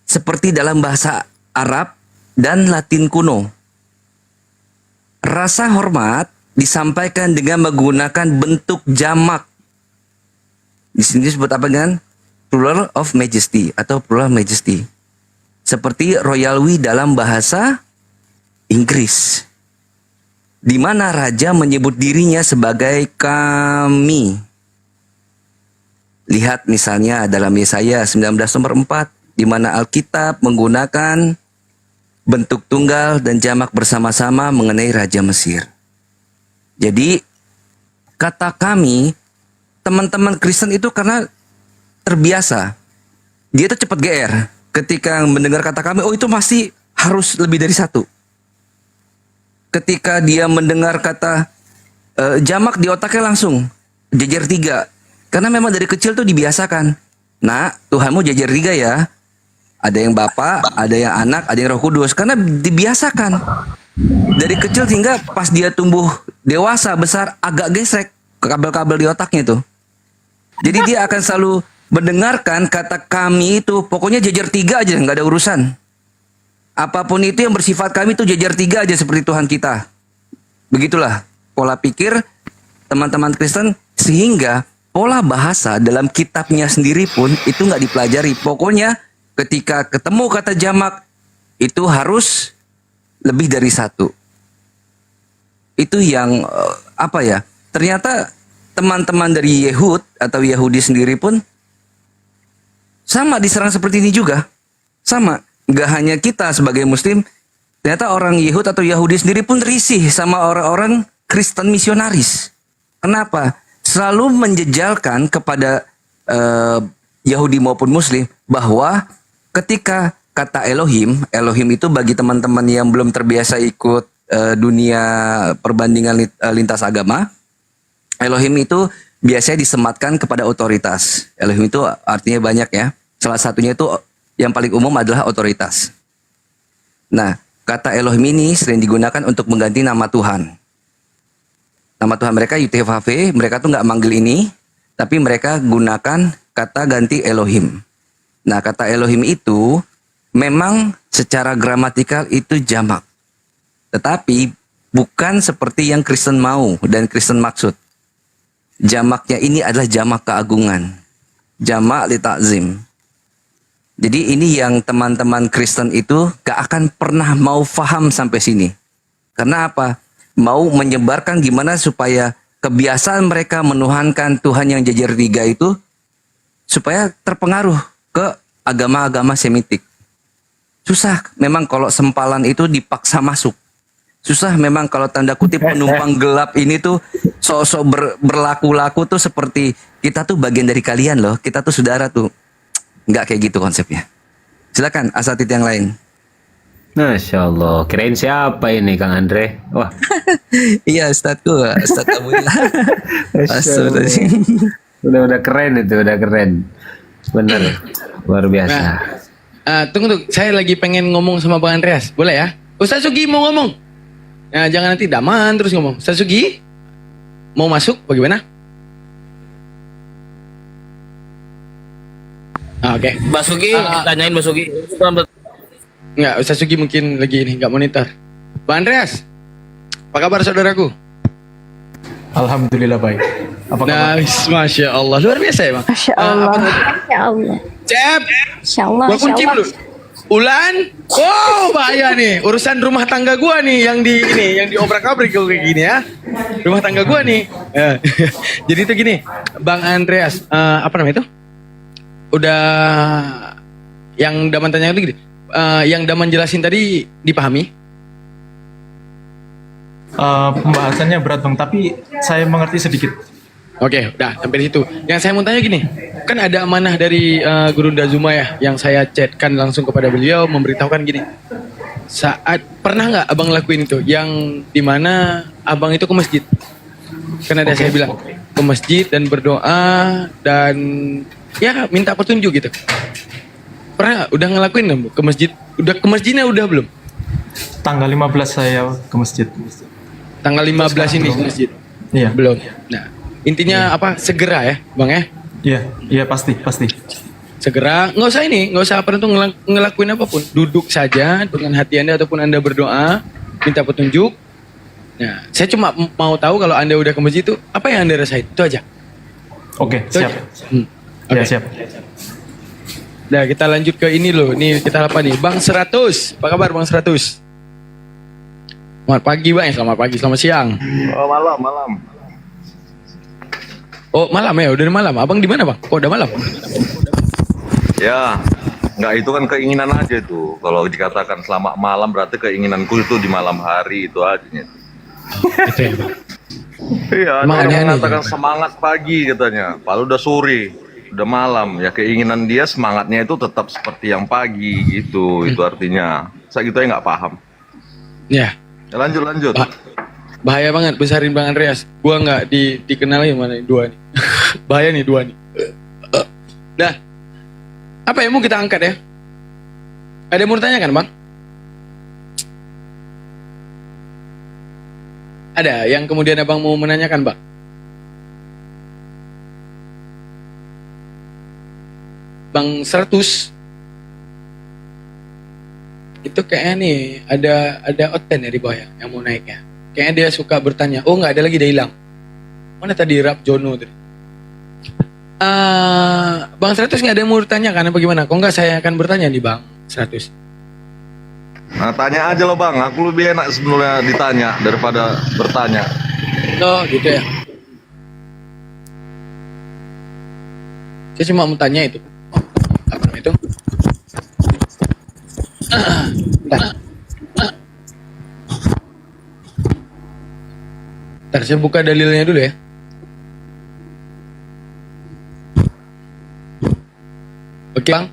seperti dalam bahasa Arab dan Latin kuno, rasa hormat disampaikan dengan menggunakan bentuk jamak. Di sini disebut apa dengan plural of majesty atau plural majesty. Seperti royal we dalam bahasa Inggris, di mana raja menyebut dirinya sebagai kami. Lihat misalnya dalam Yesaya 19 nomor 4, di mana Alkitab menggunakan bentuk tunggal dan jamak bersama-sama mengenai Raja Mesir. Jadi kata kami, teman-teman Kristen itu karena terbiasa, dia itu cepat GR ketika mendengar kata kami. Oh, itu masih harus lebih dari satu. Ketika dia mendengar kata jamak, di otaknya langsung jejer 3. Karena memang dari kecil tuh dibiasakan. Nah, Tuhanmu jejer 3 ya. Ada yang Bapa, ada yang Anak, ada yang Roh Kudus. Karena dibiasakan dari kecil hingga pas dia tumbuh dewasa besar agak gesrek kabel-kabel di otaknya tuh. Jadi dia akan selalu mendengarkan kata kami itu pokoknya jejer 3 aja, nggak ada urusan. Apapun itu yang bersifat kami itu jejer 3 aja seperti Tuhan kita. Begitulah pola pikir teman-teman Kristen, sehingga pola bahasa dalam kitabnya sendiri pun itu nggak dipelajari. Pokoknya ketika ketemu kata jamak itu harus lebih dari satu. Itu yang ternyata teman-teman dari Yehud atau Yahudi sendiri pun sama diserang seperti ini juga. Sama, nggak hanya kita sebagai Muslim, ternyata orang Yehud atau Yahudi sendiri pun risih sama orang-orang Kristen misionaris. Kenapa? Selalu menjejalkan kepada Yahudi maupun Muslim bahwa ketika kata Elohim itu bagi teman-teman yang belum terbiasa ikut dunia perbandingan lintas agama, Elohim itu biasanya disematkan kepada otoritas. Elohim itu artinya banyak ya. Salah satunya itu yang paling umum adalah otoritas. Nah, kata Elohim ini sering digunakan untuk mengganti nama Tuhan. Nama Tuhan mereka YTHV, mereka tuh nggak manggil ini, tapi mereka gunakan kata ganti Elohim. Nah, kata Elohim itu memang secara gramatikal itu jamak. Tetapi bukan seperti yang Kristen mau dan Kristen maksud. Jamaknya ini adalah jamak keagungan. Jamak li ta'zim. Jadi ini yang teman-teman Kristen itu gak akan pernah mau faham sampai sini. Karena apa? Mau menyebarkan gimana supaya kebiasaan mereka menuhankan Tuhan yang jejer 3 itu supaya terpengaruh ke agama-agama Semitik. Susah memang kalau sempalan itu dipaksa masuk. Susah memang kalau tanda kutip penumpang gelap ini tuh sok-sok berlaku-laku tuh seperti kita tuh bagian dari kalian loh. Kita tuh saudara tuh. Nggak kayak gitu konsepnya. Silakan asatid yang lain. Masya Allah. Kirain siapa ini Kang Andre? Wah. Iya Ustadku. Ustadz kamu ya. Udah keren itu. Udah keren. Bener. Luar biasa. Tunggu. Saya lagi pengen ngomong sama Bang Andreas. Boleh ya? Ustaz Sugi mau ngomong. Nah, jangan nanti Daman terus ngomong. Ustaz Sugi? mau masuk bagaimana? Oke. Basuki, tanyain Basuki. Enggak, Ustaz Sugi mungkin lagi ini nggak monitor. Bang Andreas, apa kabar saudaraku? Alhamdulillah baik. Apa kabar? Nice, masya Allah, luar biasa ya bang. Masya Allah. Masya Allah. Cep, Masya Allah. gua kunci dulu. Ulan, oh bahaya nih, urusan rumah tangga gua nih yang diobrak-abrik kayak gini ya. Rumah tangga gua nih. Jadi itu gini, Bang Andreas, apa namanya itu? Udah yang Daman tanya itu gini, yang Daman jelasin tadi dipahami? Pembahasannya berat bang, tapi saya mengerti sedikit. Oke, udah sampai di situ. Yang saya mau tanya gini, kan ada amanah dari Guru Dazuma ya, yang saya chatkan langsung kepada beliau memberitahukan gini. Saat pernah nggak abang lakuin itu, yang dimana abang itu ke masjid? Kan ada saya bilang ke masjid dan berdoa dan ya minta petunjuk gitu. Pernah nggak? Udah ngelakuin nggak ke masjid? Udah ke masjidnya udah belum? Tanggal 15 saya ke masjid. Tanggal 15 ini ke masjid? Iya. Belum. Nah, intinya apa? Segera ya, bang ya? Iya pasti. Segera, nggak usah apa itu ngelakuin apapun. Duduk saja dengan hati Anda ataupun Anda berdoa, minta petunjuk. Nah, saya cuma mau tahu kalau Anda udah ke masjid itu, apa yang Anda rasain? Itu aja. Oke, siap. Oke. Ya, siap. Nah, kita lanjut ke ini loh. Nih, kita apa nih? Bang 100. Apa kabar Bang 100? Selamat pagi Bang, selamat pagi, selamat siang. Oh, malam. Oh, malam ya, udah malam. Abang di mana Bang? Kok udah malam? Ya, nggak itu kan keinginan aja tuh. Kalau dikatakan selama malam berarti keinginanku itu di malam hari itu aja. Itu ya Bang. Iya, ada Emang orang aneh-aneh mengatakan gitu. semangat pagi katanya. Padahal udah sore, udah malam. Ya keinginan dia semangatnya itu tetap seperti yang pagi gitu. Itu artinya. Saya gitu ya nggak paham. Ya. Ya, lanjut. Bahaya banget besarin Bang Andreas. Gua nggak dikenal yang mana dua nih. Bahaya nih dua nih. Dah. Apa yang mau kita angkat ya? Ada yang mau tanya kan Bang? Ada yang kemudian Abang mau menanyakan Bang? Bang 100 itu kayaknya nih ada oten ya di bawah ya, yang mau naik ya. Kayaknya dia suka bertanya, oh nggak ada lagi, dia hilang. Mana tadi Rap Jono tadi? Bang 100 nggak ada yang mau bertanya kan apa gimana? Kok nggak saya akan bertanya nih Bang 100? Nah, tanya aja loh Bang. Aku lebih enak sebenarnya ditanya daripada bertanya. Oh gitu ya. Saya cuma mau tanya itu. Apa namanya itu? Bentar, saya buka dalilnya dulu ya. Oke Bang.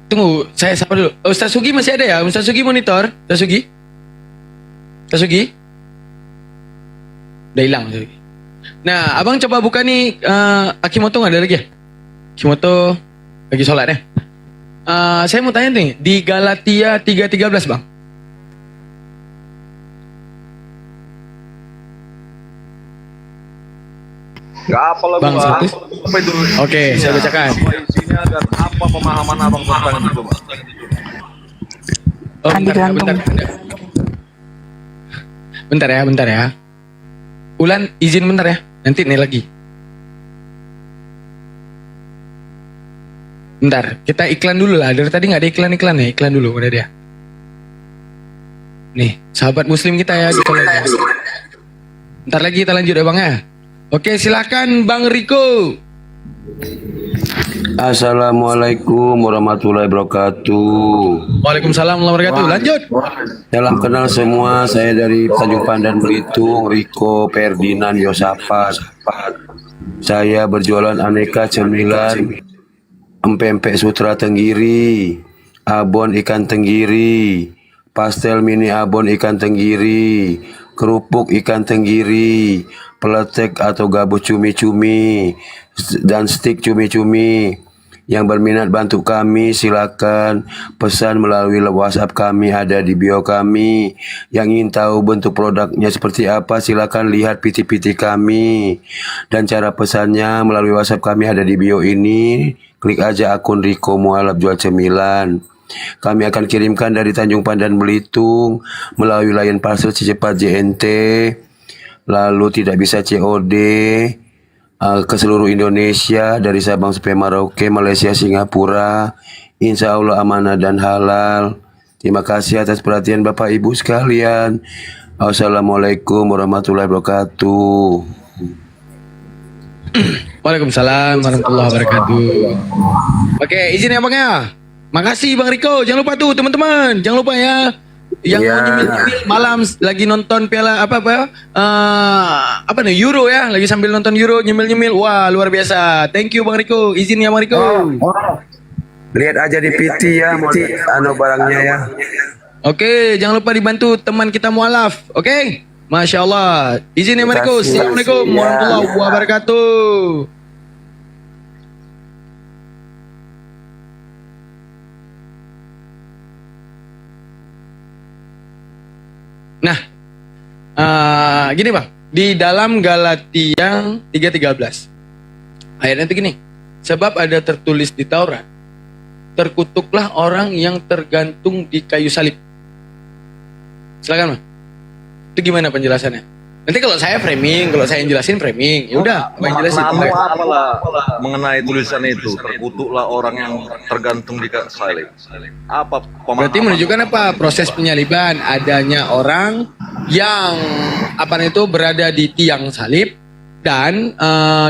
Tunggu, saya sapa dulu. Ustaz Sugi masih ada ya? Ustaz Sugi monitor? Ustaz Sugi? Udah hilang Ustaz Sugi. Nah, abang coba buka nih, Akimoto nggak ada lagi ya? Akimoto lagi sholat ya? Saya mau tanya nih, di Galatia 3:13 Bang. Gak apa lah Bang, Bang. satu. Apa itu? Oke, saya bacakan. Apa isinya dan apa pemahaman abang tentang itu Bang? Oh, bentar ya. Ulan izin bentar ya. Nanti nih lagi. Bentar, kita iklan dulu lah. Dari tadi nggak ada iklan ya. Iklan dulu, udah dia. Nih, sahabat muslim kita ya. Bentar lagi kita lanjut ya Bang ya. Oke, silakan Bang Riko. Assalamualaikum warahmatullahi wabarakatuh. Waalaikumsalam warahmatullahi wabarakatuh. Lanjut. Salam kenal semua, saya dari Tanjung Pandan Belitung, Riko Ferdinand Yosafat. Saya berjualan aneka cemilan, empek-empek sutra tenggiri, abon ikan tenggiri, pastel mini abon ikan tenggiri, kerupuk ikan tenggiri, peletek atau gabus cumi-cumi, dan stik cumi-cumi. Yang berminat bantu kami silakan pesan melalui WhatsApp kami ada di bio kami. Yang ingin tahu bentuk produknya seperti apa silakan lihat PT-PT kami. Dan cara pesannya melalui WhatsApp kami ada di bio ini. Klik aja akun Riko Mualaf Jual Cemilan. Kami akan kirimkan dari Tanjung Pandan Belitung melalui layan parcel secepat JNT. Lalu tidak bisa COD ke seluruh Indonesia dari Sabang sampai Merauke, Malaysia, Singapura. Insya Allah amanah dan halal. Terima kasih atas perhatian Bapak Ibu sekalian. Wassalamualaikum warahmatullahi wabarakatuh. Waalaikumsalam warahmatullahi wabarakatuh. Oke, izin ya Bang ya. Makasih Bang Riko. Jangan lupa tuh teman-teman. Jangan lupa ya. Yang mau nyemil-nyemil malam lagi nonton piala apa nih Euro ya, lagi sambil nonton Euro nyemil-nyemil. Wah, luar biasa. Thank you Bang Riko. Izin ya Bang Riko. Lihat aja di PT ya, mau barangnya ya. Oke, jangan lupa dibantu teman kita mualaf. Oke? Masya Allah. Izin ya Bang Riko. Assalamualaikum warahmatullahi wabarakatuh. Nah, gini Bang, di dalam Galatia 3:13 ayatnya itu gini, sebab ada tertulis di Taurat, terkutuklah orang yang tergantung di kayu salib. Silakan Bang, itu gimana penjelasannya? Nanti kalau saya framing, kalau saya yang jelasin framing, ya udah, Bang jelasin. Apalah mengenai tulisan itu, terkutuklah orang yang tergantung di salib. Apa pemahaman? Berarti menunjukkan apa? Proses penyaliban, adanya orang yang itu berada di tiang salib, dan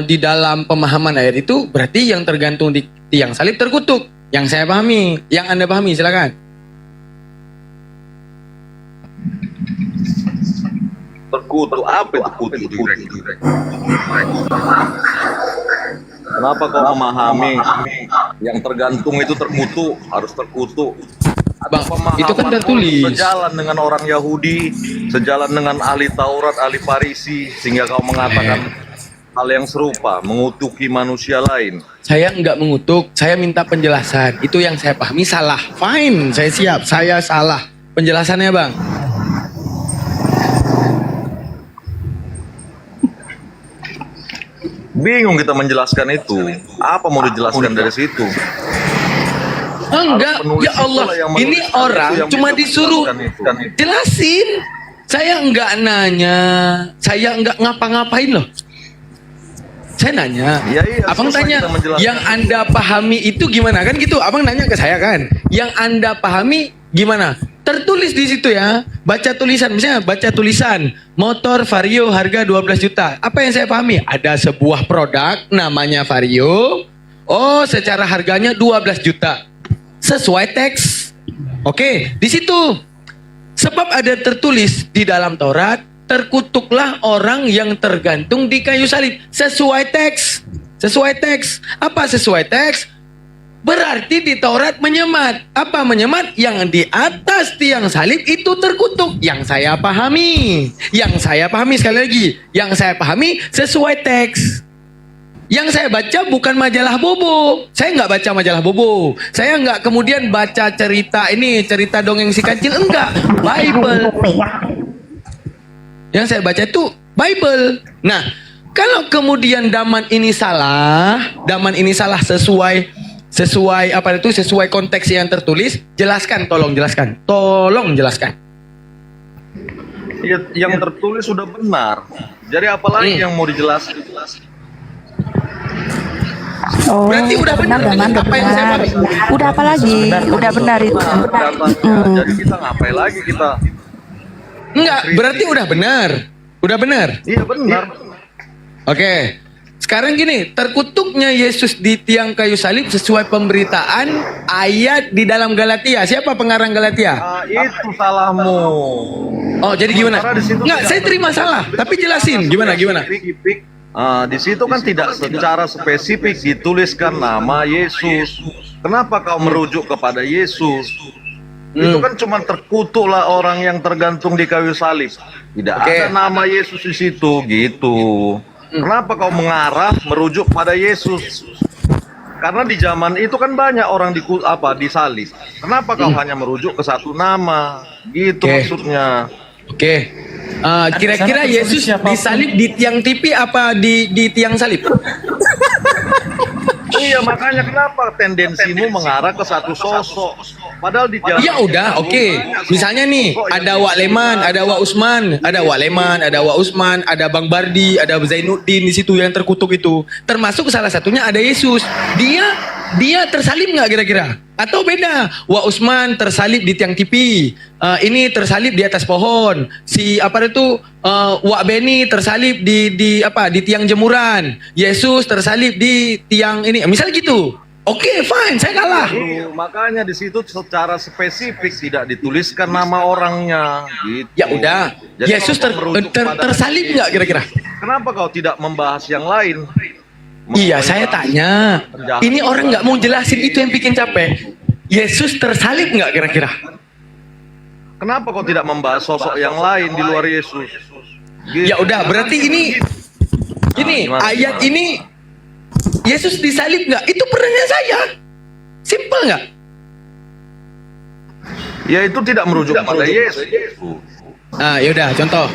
di dalam pemahaman ayat itu berarti yang tergantung di tiang salib terkutuk. Yang saya pahami, yang Anda pahami, silakan. Terkutuk, apa itu kutuk? Kenapa kau memahami yang tergantung itu terkutuk, harus terkutuk? Bang, itu kan tertulis. Sejalan dengan orang Yahudi, sejalan dengan ahli Taurat, ahli Farisi, sehingga kau mengatakan hal yang serupa, mengutuki manusia lain. Saya enggak mengutuk, saya minta penjelasan. Itu yang saya pahami salah. Fine, saya siap, saya salah. Penjelasannya Bang. Bingung kita menjelaskan itu. Apa mau dijelaskan dari situ? Enggak, ya Allah, ini orang cuma disuruh jelasin. Saya enggak nanya, saya enggak ngapa-ngapain loh. Saya nanya, Abang tanya, yang Anda pahami itu gimana? Kan gitu, Abang nanya ke saya kan. Yang Anda pahami gimana? Tertulis di situ ya, baca tulisan, misalnya baca tulisan, motor Vario harga 12 juta. Apa yang saya pahami? Ada sebuah produk namanya Vario, oh secara harganya 12 juta. Sesuai teks. Oke, di situ. Sebab ada tertulis di dalam Taurat, terkutuklah orang yang tergantung di kayu salib. Sesuai teks. Sesuai teks. Apa sesuai teks? Berarti di Taurat menyemat. Apa menyemat? Yang di atas tiang salib itu terkutuk. Yang saya pahami. Yang saya pahami sekali lagi. Yang saya pahami sesuai teks. Yang saya baca bukan majalah Bobo. Saya nggak baca majalah Bobo. Saya nggak kemudian baca cerita ini, cerita dongeng si kancil. Enggak. Bible. Yang saya baca itu Bible. Nah, kalau kemudian daman ini salah sesuai apa itu, sesuai konteks yang tertulis, jelaskan, tolong jelaskan. Tolong jelaskan. Yang tertulis sudah benar. Jadi apalagi yang mau dijelaskan? Oh, berarti udah benar apa yang saya pahami? Udah apa lagi? Udah benar itu. Jadi kita ngapain lagi kita? Enggak, berarti udah benar. Udah benar. Iya benar. Oke. Sekarang gini, terkutuknya Yesus di tiang kayu salib sesuai pemberitaan ayat di dalam Galatia. Siapa pengarang Galatia? Itu salahmu. Oh, jadi gimana? Enggak, saya terima salah, tapi jelasin gimana? Di situ kan tidak secara spesifik dituliskan nama Yesus. Kenapa kau merujuk kepada Yesus? Itu kan cuma terkutuklah orang yang tergantung di kayu salib. Tidak ada nama Yesus di situ, gitu. Kenapa kau mengarah merujuk pada Yesus? karena di zaman itu kan banyak orang disalib. Kenapa kau hanya merujuk ke satu nama? Gitu maksudnya. Oke. Kira-kira Yesus disalib di tiang TV apa di tiang salib? Iya, makanya kenapa tendensimu mengarah ke satu sosok? Padahal di zaman Ya udah, oke. Misalnya nih, ada Wak Leman, ada Wak Usman, ada Wak Leman, ada Wak Usman, ada Bang Bardi, ada Zainuddin di situ yang terkutuk itu. Termasuk salah satunya ada Yesus. Dia tersalib nggak kira-kira? Atau beda? Wak Usman tersalib di tiang TV. Ini tersalib di atas pohon. Wak Beni tersalib di tiang jemuran. Yesus tersalib di tiang ini. Misal gitu. Oke, fine, saya kalah. Makanya di situ secara spesifik tidak dituliskan nama orangnya. Gitu. Ya udah. Jadi Yesus kalau tersalib nggak kira-kira? Kenapa kau tidak membahas yang lain? Iya, saya tanya. Ini orang nggak mau jelasin, itu yang bikin capek. Yesus tersalib nggak kira-kira? Kenapa kau tidak membahas sosok yang lain di luar Yesus? Gitu. Ya udah, berarti ini ayat ini Yesus disalib nggak? Itu pertanyaan saya. Simple nggak? Ya itu tidak merujuk pada Yesus. Ya udah, contoh.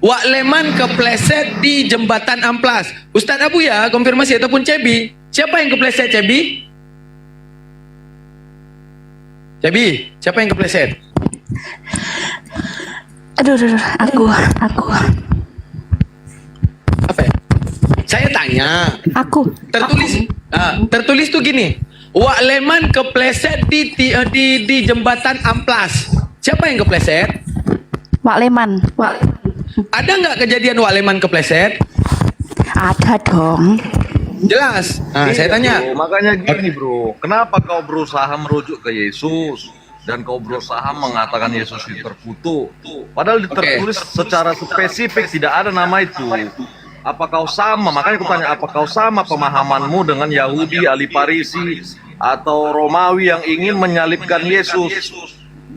Wak Leman kepleset di jembatan Amplas. Ustadz Abu ya, konfirmasi ataupun Cebi. Siapa yang kepleset, Cebi? Cebi, siapa yang kepleset? Aduh, aku. Apa ya? Saya tanya. Aku. Tertulis tuh gini. Wak Leman kepleset di jembatan Amplas. Siapa yang kepleset? Wak Leman. Ada nggak kejadian Wak Leman kepleset? Ada dong. Jelas. Saya tanya. Bro, makanya gini bro, kenapa kau berusaha merujuk ke Yesus dan kau berusaha mengatakan Yesus itu terkutuk? Padahal tertulis secara spesifik tidak ada nama itu. Apa kau sama? Makanya aku tanya, apa kau sama pemahamanmu dengan Yahudi, ahli Farisi, atau Romawi yang ingin menyalibkan Yesus?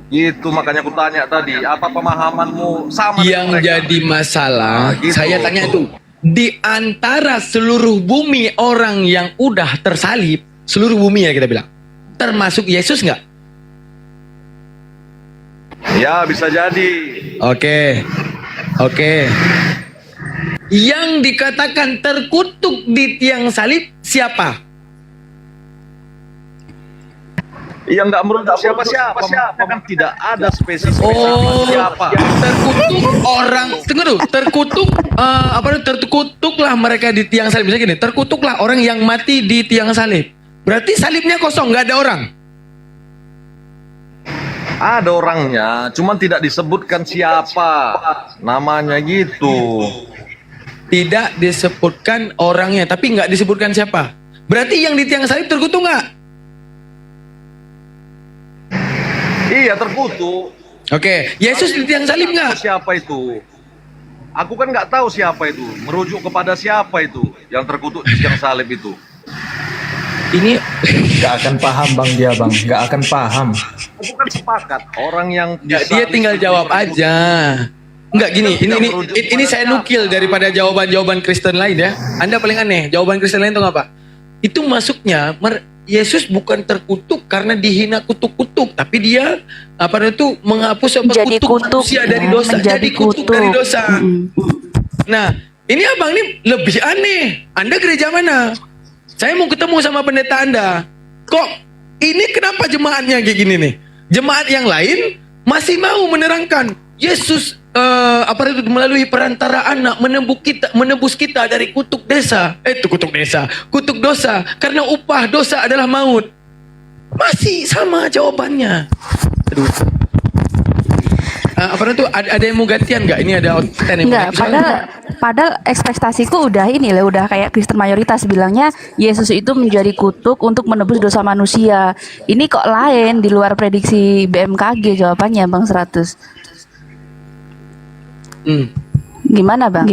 Itu makanya aku tanya tadi, apa pemahamanmu sama Yang mereka? jadi masalah, gitu. saya tanya itu, di antara seluruh bumi orang yang udah tersalib, seluruh bumi ya kita bilang, termasuk Yesus nggak? Ya bisa jadi. Oke. Yang dikatakan terkutuk di tiang salib siapa? Yang nggak merujuk siapa-siapa, kan tidak ada spesifik siapa. Terkutuk orang, terkutuklah mereka di tiang salib. Misalnya gini, terkutuklah orang yang mati di tiang salib. Berarti salibnya kosong, nggak ada orang. Ada orangnya, cuman tidak disebutkan siapa namanya gitu. Tidak disebutkan orangnya, tapi nggak disebutkan siapa. Berarti yang di tiang salib terkutuk nggak? Iya terkutuk. Oke, Yesus di tiang salib nggak? Siapa itu? Aku kan nggak tahu siapa itu. Merujuk kepada siapa itu yang terkutuk di tiang salib itu? Ini nggak akan paham bang, nggak akan paham. Aku kan sepakat orang yang dia tinggal jawab aja. Enggak gini, ini saya nukil daripada jawaban-jawaban Kristen lain ya. Anda paling aneh, jawaban Kristen lain itu apa? Itu masuknya Yesus bukan terkutuk karena dihina kutuk-kutuk, tapi dia menghapus kutuk manusia dari dosa, jadi kutuk dari dosa. Nah, ini abang ini lebih aneh. Anda gereja mana? Saya mau ketemu sama pendeta Anda. Kok ini kenapa jemaatnya kayak gini nih? Jemaat yang lain masih mau menerangkan Yesus melalui perantara anak menebus kita dari kutuk dosa karena upah dosa adalah maut. Masih sama jawabannya. Aduh. Ada yang mau gantian nggak? Ini ada Enggak, padahal ekspektasiku udah kayak Kristen mayoritas bilangnya Yesus itu menjadi kutuk untuk menebus dosa manusia. Ini kok lain, di luar prediksi BMKG jawabannya Bang 100. Gimana bang?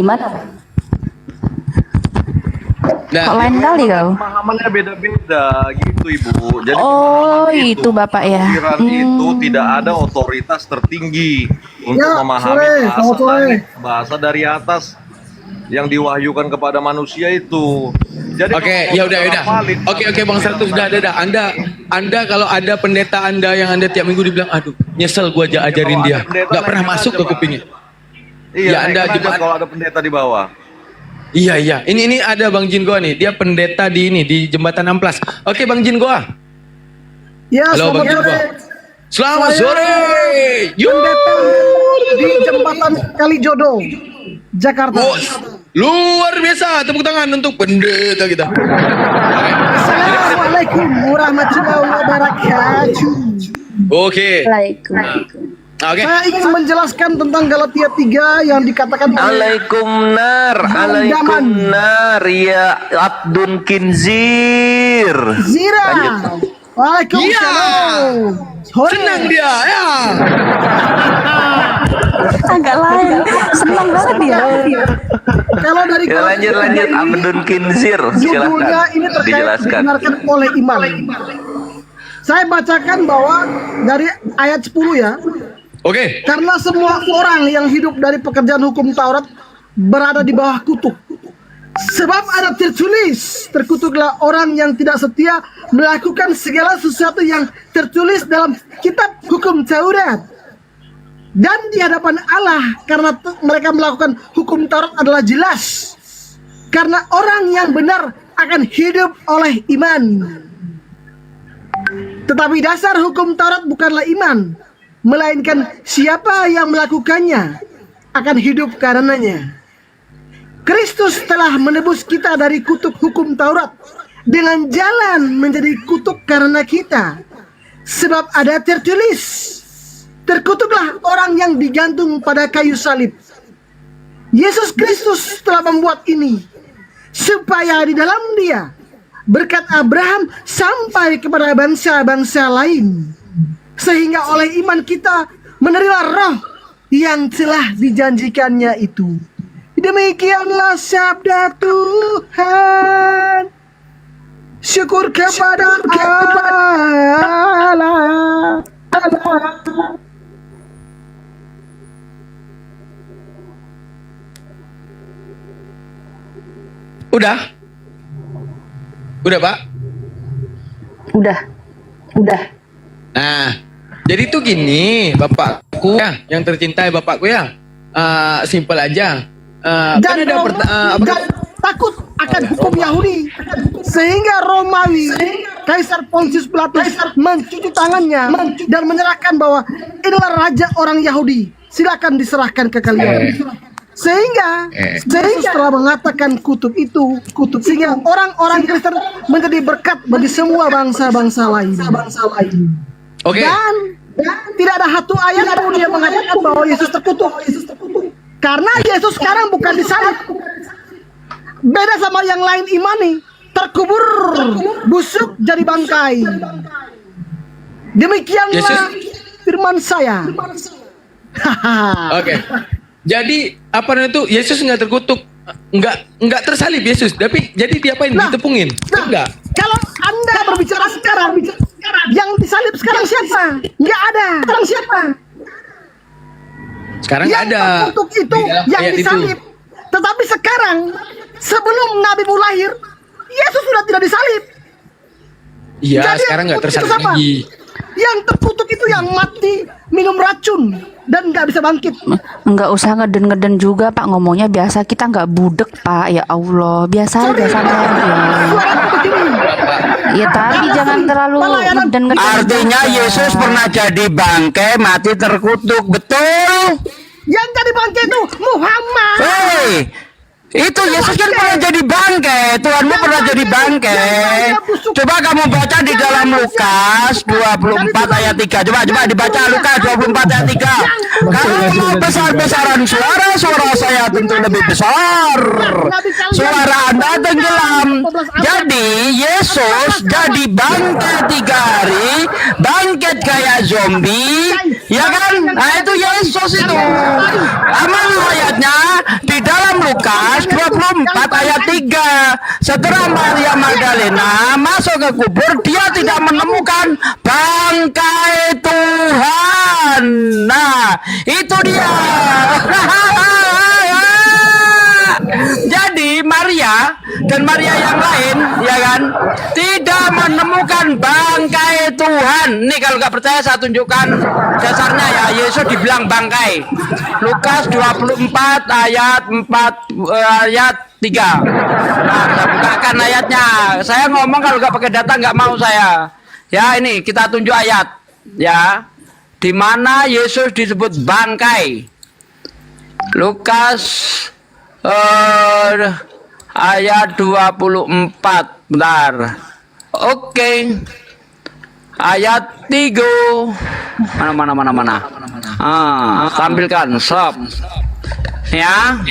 Kok lain kali kau? Pemahamannya beda-beda gitu ibu. Jadi itu bapak ya. Pikiran itu tidak ada otoritas tertinggi untuk memahami bahasa dari atas. yang diwahyukan kepada manusia itu. Jadi Oke, ya udah. Oke, Bang Sartu sudah ada. Anda kalau ada pendeta Anda yang Anda tiap minggu dibilang, aduh, nyesel gua ajarin dia, nggak pernah masuk ke kupingnya. Iya, Ya, Anda naikkan aja Jumat. kalau ada pendeta di bawah. Iya. Ini ada Bang Jin Goa nih. Dia pendeta di Jembatan Amplas. Oke, Bang Jin Goa. Ya, Halo, Bang Jin Goa. Selamat sore. Pendeta di Jembatan Kalijodo, Jakarta. Luar biasa. Tepuk tangan untuk pendeta kita. Assalamualaikum warahmatullahi wabarakatuh. Oke. Oke. Saya ingin menjelaskan tentang Galatia 3 yang dikatakan Alaikum nar, ya abdun kinzir. Zira. Waalaikumsalam. Senang dia, ya. Agak lain. Senang banget dia. Kalau dari Ya, lanjut abdun kinzir. judulnya Silahkan ini terkait dijelaskan. dibenarkan oleh iman. Saya bacakan bahwa dari ayat 10 ya. Oke. Karena semua orang yang hidup dari pekerjaan hukum Taurat berada di bawah kutuk. Sebab ada tertulis, terkutuklah orang yang tidak setia melakukan segala sesuatu yang tertulis dalam kitab hukum Taurat. Dan di hadapan Allah, karena mereka melakukan hukum Taurat adalah jelas. Karena orang yang benar akan hidup oleh iman. Tetapi dasar hukum Taurat bukanlah iman, melainkan siapa yang melakukannya akan hidup karenanya. Kristus telah menebus kita dari kutuk hukum Taurat dengan jalan menjadi kutuk karena kita. Sebab ada tertulis, terkutuklah orang yang digantung pada kayu salib. Yesus Kristus telah membuat ini supaya di dalam Dia berkat Abraham sampai kepada bangsa-bangsa lain, sehingga oleh iman kita menerima roh yang telah dijanjikannya itu. Demikianlah sabda Tuhan. Syukur kepada Allah. Udah, Pak? Udah. Nah, jadi tuh gini, Bapakku ya, yang tercintai Bapakku ya. Simpel aja. Kan ada Dan takut akan hukum Yahudi, sehingga Romawi Kaisar Pontius Pilatus mencuci tangannya dan menyerahkan bahwa inilah raja orang Yahudi, silakan diserahkan ke kalian. Sehingga Yesus telah mengatakan kutuk itu, sehingga orang-orang Kristen menjadi berkat bagi semua bangsa-bangsa lain. Oke. Dan tidak ada satu ayat pun yang mengatakan bahwa Yesus terkutuk. Karena Yesus sekarang bukan disalib. Beda sama yang lain imani, terkubur, busuk jadi bangkai. Demikianlah firman saya. Oke. Jadi apa namanya itu Yesus nggak terkutuk, nggak tersalib Yesus, tapi jadi diapain? Ditepungin? Enggak. Kalau Anda berbicara sekarang, yang disalib sekarang siapa? Nggak ada. Sekarang siapa? Sekarang yang ada. terkutuk itu yang disalib. Tetapi sekarang sebelum Nabi lahir, Yesus sudah tidak disalib. Iya, Jadi sekarang nggak tersalib itu siapa? lagi. Yang terkutuk itu yang mati minum racun dan nggak bisa bangkit. Enggak usah ngeden-ngeden juga Pak, ngomongnya biasa, kita nggak budek Pak, ya Allah, biasa aja santai aja. Ya tapi jangan terlalu ngeden-ngeden. Artinya Yesus pernah jadi bangkai, mati terkutuk, betul? Yang jadi bangkai itu Muhammad. Hei, itu Yesus kan pernah jadi bangkai, Tuhanmu pernah jadi bangkai. Coba kamu baca di dalam Lukas 24 ayat 3. Coba dibaca Lukas 24 ayat 3. Kalau mau besar-besaran suara saya tentu lebih besar. Suara Anda tenggelam. Jadi Yesus jadi bangkai 3 hari, bangkit kayak zombie, ya kan? Nah itu Yesus itu. Amal ayatnya di dalam Lukas 24 ayat 3. Setelah Maria Magdalena masuk ke kubur, dia tidak menemukan bangkai Tuhan. Nah, itu dia. dan Maria yang lain, ya kan, tidak menemukan bangkai Tuhan. Nih kalau nggak percaya saya tunjukkan dasarnya ya. Yesus dibilang bangkai. Lukas 24 ayat 3. Nah, saya bukakan ayatnya. Saya ngomong kalau nggak pakai data nggak mau saya. Ya ini kita tunjuk ayat, ya, di mana Yesus disebut bangkai. Lukas ayat 24. Bentar. Oke. Ayat 3. Mana. Tampilkan. Stop. Ya.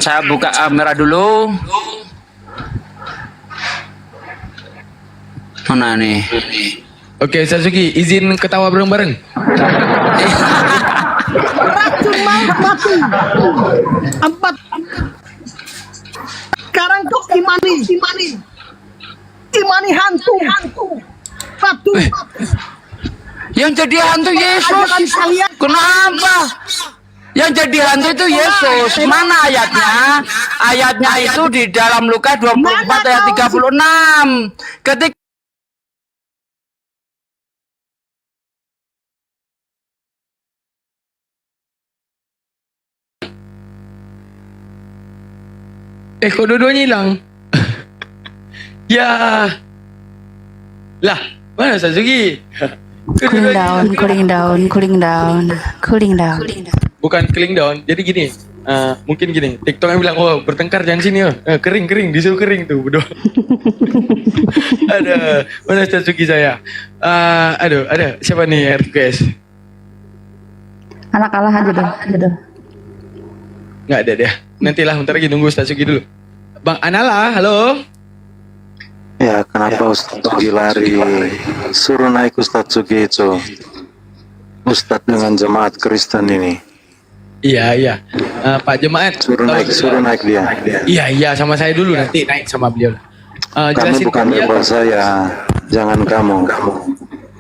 Saya buka kamera dulu. Mana nih? Oke, Sasuki, izin ketawa bareng-bareng. Racun maut mati. 4. Sekarang kau imani hantu. Satu. Yang jadi hantu Yesus. Kenapa? Yang jadi hantu itu Yesus. Mana ayatnya? Ayatnya itu di dalam Lukas 24 ayat 36. Ketika kok dua-duanya hilang? Ya. Lah, mana Sasuki? Cooling down. Bukan cooling down. Jadi gini, mungkin gini. TikTok yang bilang, oh bertengkar jangan sini, kering, disuruh kering tuh, berdua. Ada, mana Sasuki saya? Ada. Siapa nih RQS? Anak kalah aja dong. Nggak ada deh. Nantilah, bentar lagi nunggu Sasuki dulu. Bang Anala, halo. Ya, kenapa Ustadz Sugi lari? Suruh naik Ustadz Sugi itu. Ustadz dengan jemaat Kristen ini. Iya. Pak jemaat. Suruh naik dia. Iya, sama saya dulu, nanti naik sama beliau. Kamu bukan level saya. Jangan kamu.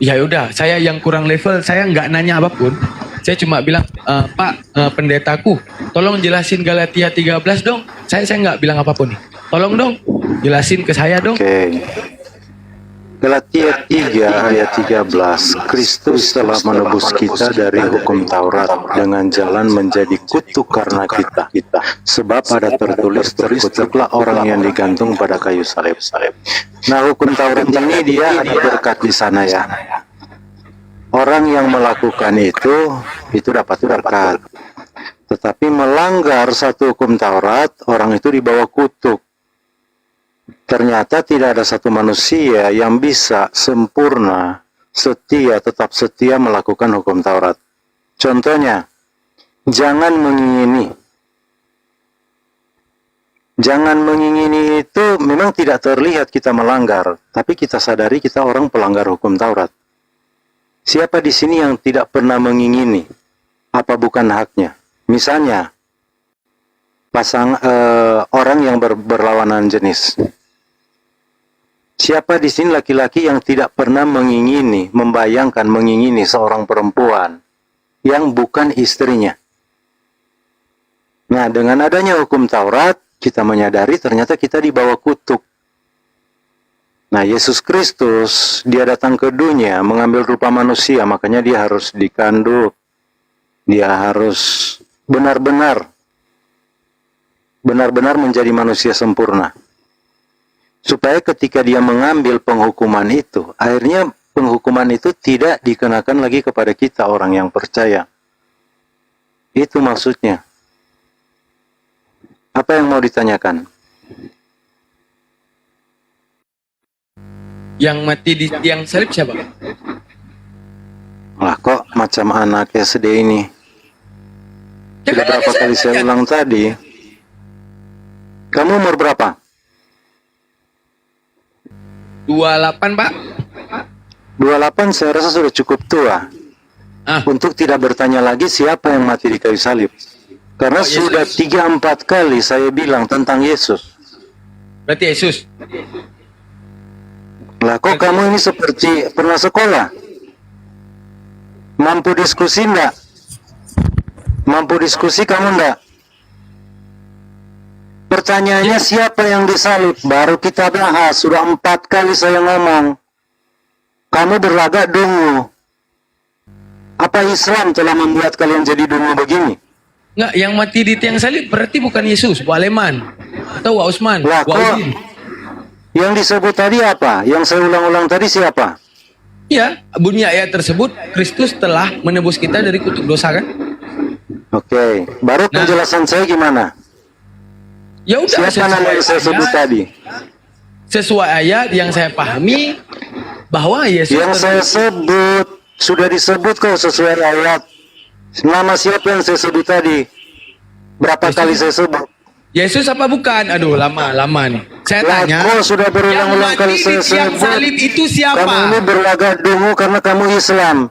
Ya udah, saya yang kurang level, saya nggak nanya apapun. Saya cuma bilang, Pak, pendetaku, tolong jelasin Galatia 13 dong. Saya nggak bilang apapun nih. Tolong dong, jelasin ke saya dong. Oke. Galatia 3 ayat 13. Kristus telah menebus kita dari hukum Taurat dengan jalan menjadi kutuk karena kita. Sebab ada tertulis, terkutuklah orang yang digantung pada kayu salib. Nah, hukum Taurat ini dia ada berkat di sana ya. Orang yang melakukan itu dapat berkat. Tetapi melanggar satu hukum Taurat, orang itu dibawa kutuk. Ternyata tidak ada satu manusia yang bisa sempurna, tetap setia melakukan hukum Taurat. Contohnya, jangan mengingini. Jangan mengingini itu memang tidak terlihat kita melanggar, tapi kita sadari kita orang pelanggar hukum Taurat. Siapa di sini yang tidak pernah mengingini? Apa bukan haknya? Misalnya, orang yang berlawanan jenis. Siapa di sini laki-laki yang tidak pernah mengingini seorang perempuan yang bukan istrinya? Nah, dengan adanya hukum Taurat, kita menyadari ternyata kita dibawa kutuk. Nah, Yesus Kristus, dia datang ke dunia mengambil rupa manusia, makanya dia harus dikandung. Dia harus benar-benar menjadi manusia sempurna. Supaya ketika dia mengambil penghukuman itu, akhirnya penghukuman itu tidak dikenakan lagi kepada kita orang yang percaya. Itu maksudnya. Apa yang mau ditanyakan? Yang mati di tiang salib siapa? Lah kok macam anak SD ini? Sudah berapa kali saya ulang tadi? Kamu umur berapa? 28, Pak. 28 saya rasa sudah cukup tua. Untuk tidak bertanya lagi siapa yang mati di kayu salib. Karena sudah 3-4 kali saya bilang tentang Yesus. Berarti Yesus. Lah kok kamu ini seperti pernah sekolah? Mampu diskusi enggak? Mampu diskusi kamu enggak? Pertanyaannya siapa yang disalib? Baru kita bahas. Sudah 4 kali saya ngomong. Kamu berlagak dungu. Apa Islam telah membuat kalian jadi dungu begini? Enggak, yang mati di tiang salib berarti bukan Yesus, Wak Leman atau Wak Usman, Lah, Wak kok Udin. yang disebut tadi apa? Yang saya ulang-ulang tadi siapa? Ya, bunyi ayat tersebut Kristus telah menebus kita dari kutuk dosa kan? Oke, baru penjelasan saya gimana? Ya udah, Siapa nama yang saya sebut tadi? Sesuai ayat yang saya pahami bahwa Yesus Yang saya sebut sudah disebut kok sesuai ayat. Nama siapa yang saya sebut tadi? Berapa kali saya sebut? Yesus apa bukan? Aduh, lama nih. Saya Lah, tanya. kok sudah berulang-ulang kali saya Yang sebut. salib itu siapa? Kamu ini berlagak dungu karena kamu Islam.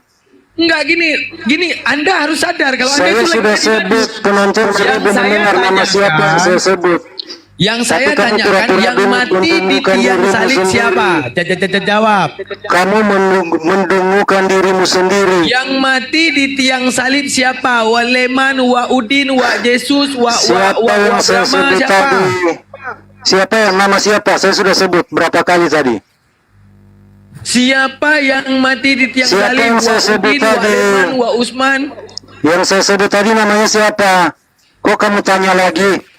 Enggak gini, Anda harus sadar kalau Anda Saya itu sudah lagi sebut, penonton sudah Yang saya mendengar nama siapa yang saya sebut. Yang saya Tapi kamu tanyakan pura-pura yang dungu mati di mendungukan tiang dirimu salib sendiri. siapa? Jawab. Kamu mendungukan dirimu sendiri. Yang mati di tiang salib siapa? Wa Leman, Wa Udin, Wa Yesus, Wa Siapa yang saya Brahma, sebut siapa? tadi? Siapa yang nama siapa? Saya sudah sebut berapa kali tadi? Siapa yang mati di tiang Siapa salib? yang saya Wa sebut Udin, Wa tadi? Leman, Wa Usman. Yang saya sebut tadi namanya siapa? Kok kamu tanya lagi?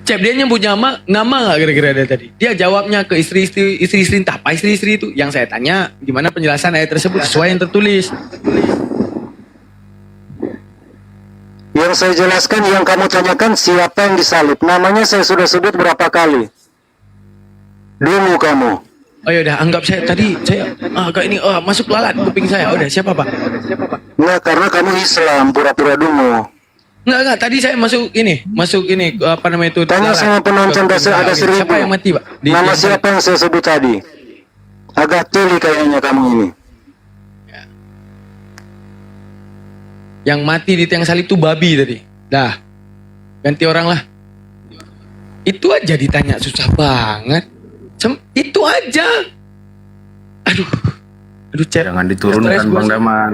Cep, dia nyebut nama nggak kira-kira dia tadi? Dia jawabnya ke istri-istri entah apa istri-istri itu. Yang saya tanya, gimana penjelasan ayat tersebut sesuai yang tertulis? Yang saya jelaskan, yang kamu tanyakan siapa yang disalib. Namanya saya sudah sebut berapa kali? Dungu kamu. Oh yaudah, anggap saya tadi agak ini masuk lalat kuping saya. Udah, siapa Pak? Nggak, karena kamu Islam, pura-pura dungu. Enggak, tadi saya masuk ini apa namanya itu? Tanya sama penonton ada 1000. Siapa yang mati, Pak? Nama siapa yang saya sebut tadi? Agak tuli kayaknya kamu ini. Yang mati di tiang salib itu babi tadi. Dah, ganti orang lah. Itu aja ditanya susah banget. Itu aja. Aduh, Cep. Jangan diturunkan, Bang Daman.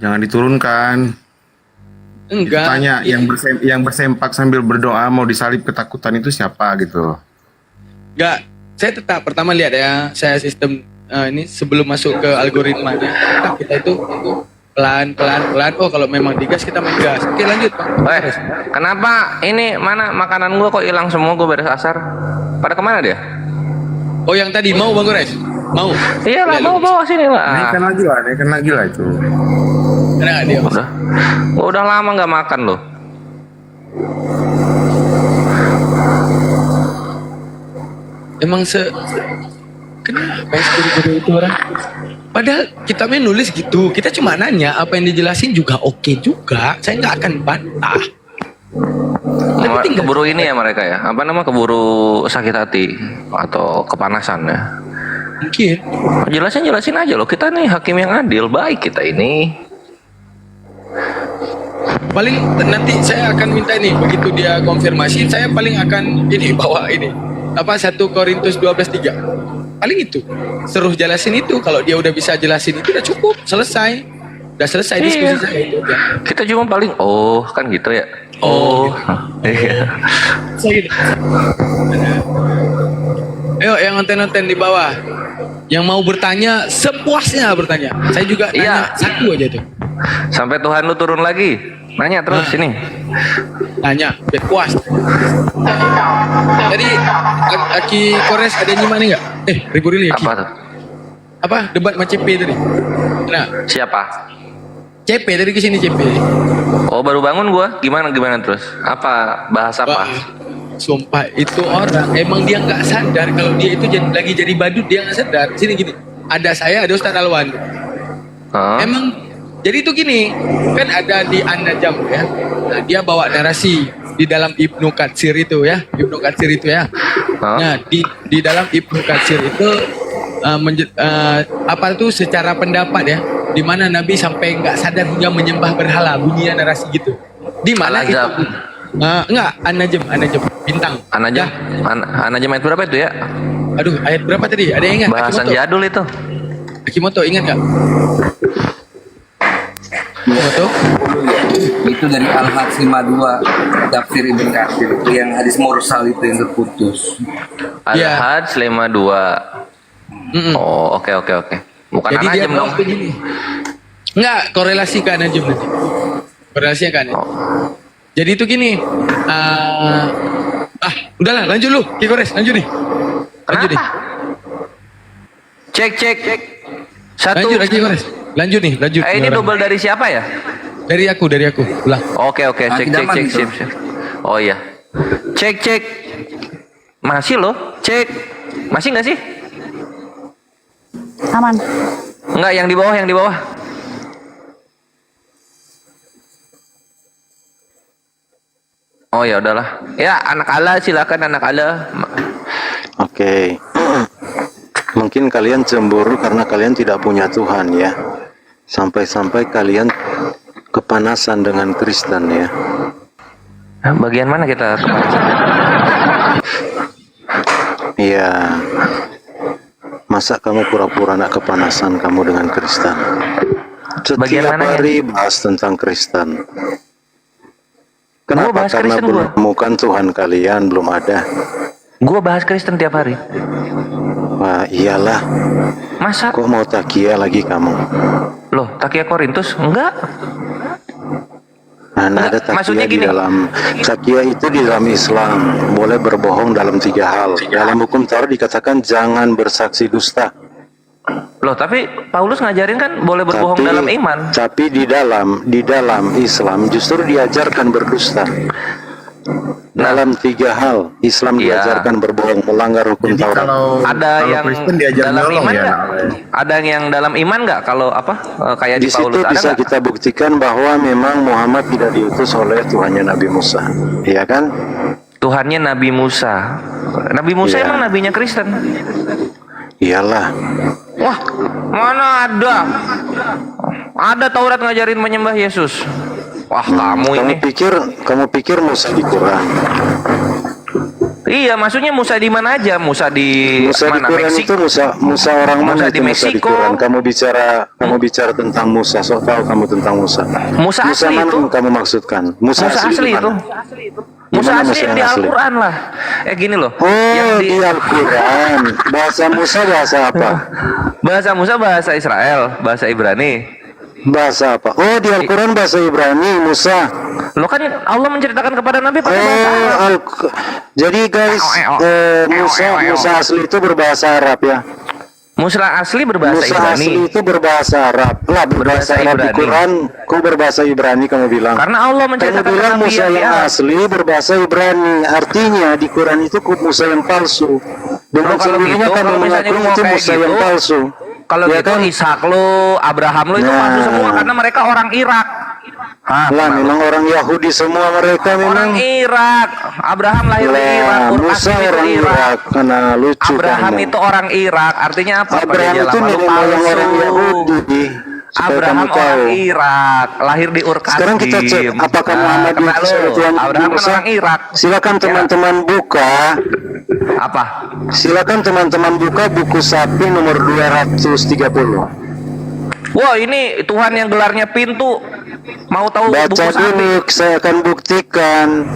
Jangan diturunkan. Enggak. Tanya yang bersempak sambil berdoa mau disalib ketakutan itu siapa gitu. Enggak. Saya tetap pertama lihat ya, saya sistem ini sebelum masuk ke algoritmanya. Kita itu pelan. Oh, kalau memang digas kita main gas. Oke, lanjut, Bang. Kenapa ini mana makanan gua kok hilang semua? Gua beres asar. Pada kemana dia? Oh, yang tadi mau Bang Gores? Mau? Iya lah, mau bawa sini lah. Naikkan lagi lah itu. Kenapa dia? Udah lama nggak makan loh. Emang kenapa seperti itu orang? Padahal kita nulis gitu, kita cuma nanya apa yang dijelasin juga oke juga. Saya nggak akan bantah. Keburu ini ya mereka ya, apa nama, keburu sakit hati atau kepanasan ya. Mungkin. Jelasin aja loh, kita nih hakim yang adil, baik kita ini. Paling nanti saya akan minta ini, begitu dia konfirmasi, saya paling akan ini bawa ini. Apa 1 Korintus 12:3. Paling itu. Seruh jelasin itu, kalau dia udah bisa jelasin itu udah cukup, selesai. Udah selesai diskusi saya itu aja. Kita cuma paling kan gitu ya. Iya. Saya gitu. Ayo yang nonton di bawah, yang mau bertanya sepuasnya bertanya. Saya juga nanya satu aja tuh. Sampai Tuhan lu turun lagi, nanya terus sini. Tanya, biar puas. Jadi Aki Kores ada nyimak nih nggak? Ribu Rili. Apa tuh? Apa debat sama CP tadi? Nah, siapa? CP tadi kesini CP. Oh, baru bangun gua. Gimana terus? Apa bahasa apa? Sumpah itu orang emang dia nggak sadar kalau dia itu lagi jadi badut, dia nggak sadar. Sini gini, ada saya, ada Ustadz Alwan. Emang jadi itu gini, kan ada di An-Najm ya. Nah, dia bawa narasi di dalam Ibnu Katsir itu ya, Nah, di dalam Ibnu Katsir itu apa tuh secara pendapat ya, di mana Nabi sampai nggak sadar hingga menyembah berhala, bunyinya narasi gitu. Di mana itu? Enggak, An-Najm bintang. An-Najm ayat berapa itu ya? Aduh, ayat berapa tadi? Ada yang ingat? Bahasan jadul itu. Akimoto ingat nggak? Akimoto? Itu dari Al-Hajj 52 tafsir Ibn Katsir itu yang hadis mursal itu yang terputus. Al-Hajj 52. Oh, oke. Bukan Jadi dia An-Najm dong. begini. Enggak, korelasikan aja nanti. Korelasikan ya. Jadi itu gini. Udahlah, lanjut lu. Kikores, lanjut nih. Lanjut nih. Cek. Satu. Lanjut lagi, Kikores. Lanjut nih, lanjut. Ini double dari siapa ya? Dari aku. Ulang. Oke. Cek. Sip. Oh iya. Cek. Masih loh. Cek. Masih nggak sih? Aman. Enggak, yang di bawah. Oh ya udahlah. Ya, anak Allah silakan anak Allah. Oke. Mungkin kalian cemburu karena kalian tidak punya Tuhan ya. Sampai-sampai kalian kepanasan dengan Kristen ya. Bagian mana kita kepanasan? Iya. Masa kamu pura-pura nak kepanasan kamu dengan Kristen? Setiap hari bahas tentang Kristen. Kenapa? Bahas Karena Kristen belum menemukan Tuhan kalian, belum ada. Gua bahas Kristen tiap hari. Wah, iyalah. Masa? Kok mau takia lagi kamu? Loh, takia Korintus? Enggak. Nah, ada takia di dalam takia itu di dalam Islam boleh berbohong dalam 3 hal. Dalam hukum Taurat dikatakan jangan bersaksi dusta. Loh, tapi Paulus ngajarin kan boleh berbohong dalam iman. Tapi di dalam Islam justru diajarkan berdusta. Dalam 3 hal Islam diajarkan berbohong, melanggar hukum Taurat. Ada yang dalam iman nggak? Ada yang dalam iman nggak? Kalau kayak di Paulus situ ada bisa nggak? kita buktikan bahwa memang Muhammad tidak diutus oleh Tuhannya Nabi Musa, iya kan? Tuhannya Nabi Musa. Nabi Musa emang nabinya Kristen? Iyalah. Wah, mana ada? Ada Taurat ngajarin menyembah Yesus. Wah, kamu pikir Musa di Quran? Iya, maksudnya Musa di mana aja? Musa di mana? Quran Meksiko? itu Musa orang mana Musa di itu Musa di Meksiko. Quran? Kamu bicara tentang Musa, sok tahu kamu tentang Musa. Musa asli mana itu. yang kamu maksudkan? Musa asli itu. Musa asli yang di Al-Quran lah. Gini loh. Oh, di Al-Quran. Bahasa Musa bahasa apa? Bahasa Musa bahasa Israel, bahasa Ibrani. Bahasa apa? Oh, di Al-Quran bahasa Ibrani, Musa. Lo kan Allah menceritakan kepada Nabi pakai bahasa Arab. Jadi guys, Musa asli itu berbahasa Arab ya. Musa asli berbahasa Musa Ibrani. asli itu berbahasa Arab. Lah, berbahasa Arab di Ibrani. Quran, kok berbahasa Ibrani kamu bilang? Karena Allah menceritakan kamu bilang Nabi Musa yang asli berbahasa Ibrani. Artinya di Quran itu Musa yang palsu. Dengan sendirinya kamu mengakui itu Musa yang palsu. Kalau ya gitu kan? Ishak lo, Abraham lo itu palsu semua karena mereka orang Irak. Lah memang orang Yahudi semua mereka memang. Orang Irak. Abraham lahir di Irak. Musa orang Irak. Karena lucu Abraham kamu. itu orang Irak. Artinya apa? Abraham itu memang orang Yahudi. Abraham orang Irak, lahir di Ur Kasdim. Sekarang kita cek apakah Muhammad itu Tuhan Abraham kan orang Irak. Silakan teman-teman buka. Apa? Silakan teman-teman buka buku Sapi nomor 230. Wah, ini Tuhan yang gelarnya pintu. Mau tahu Baca buku Sapi? dulu, saya akan buktikan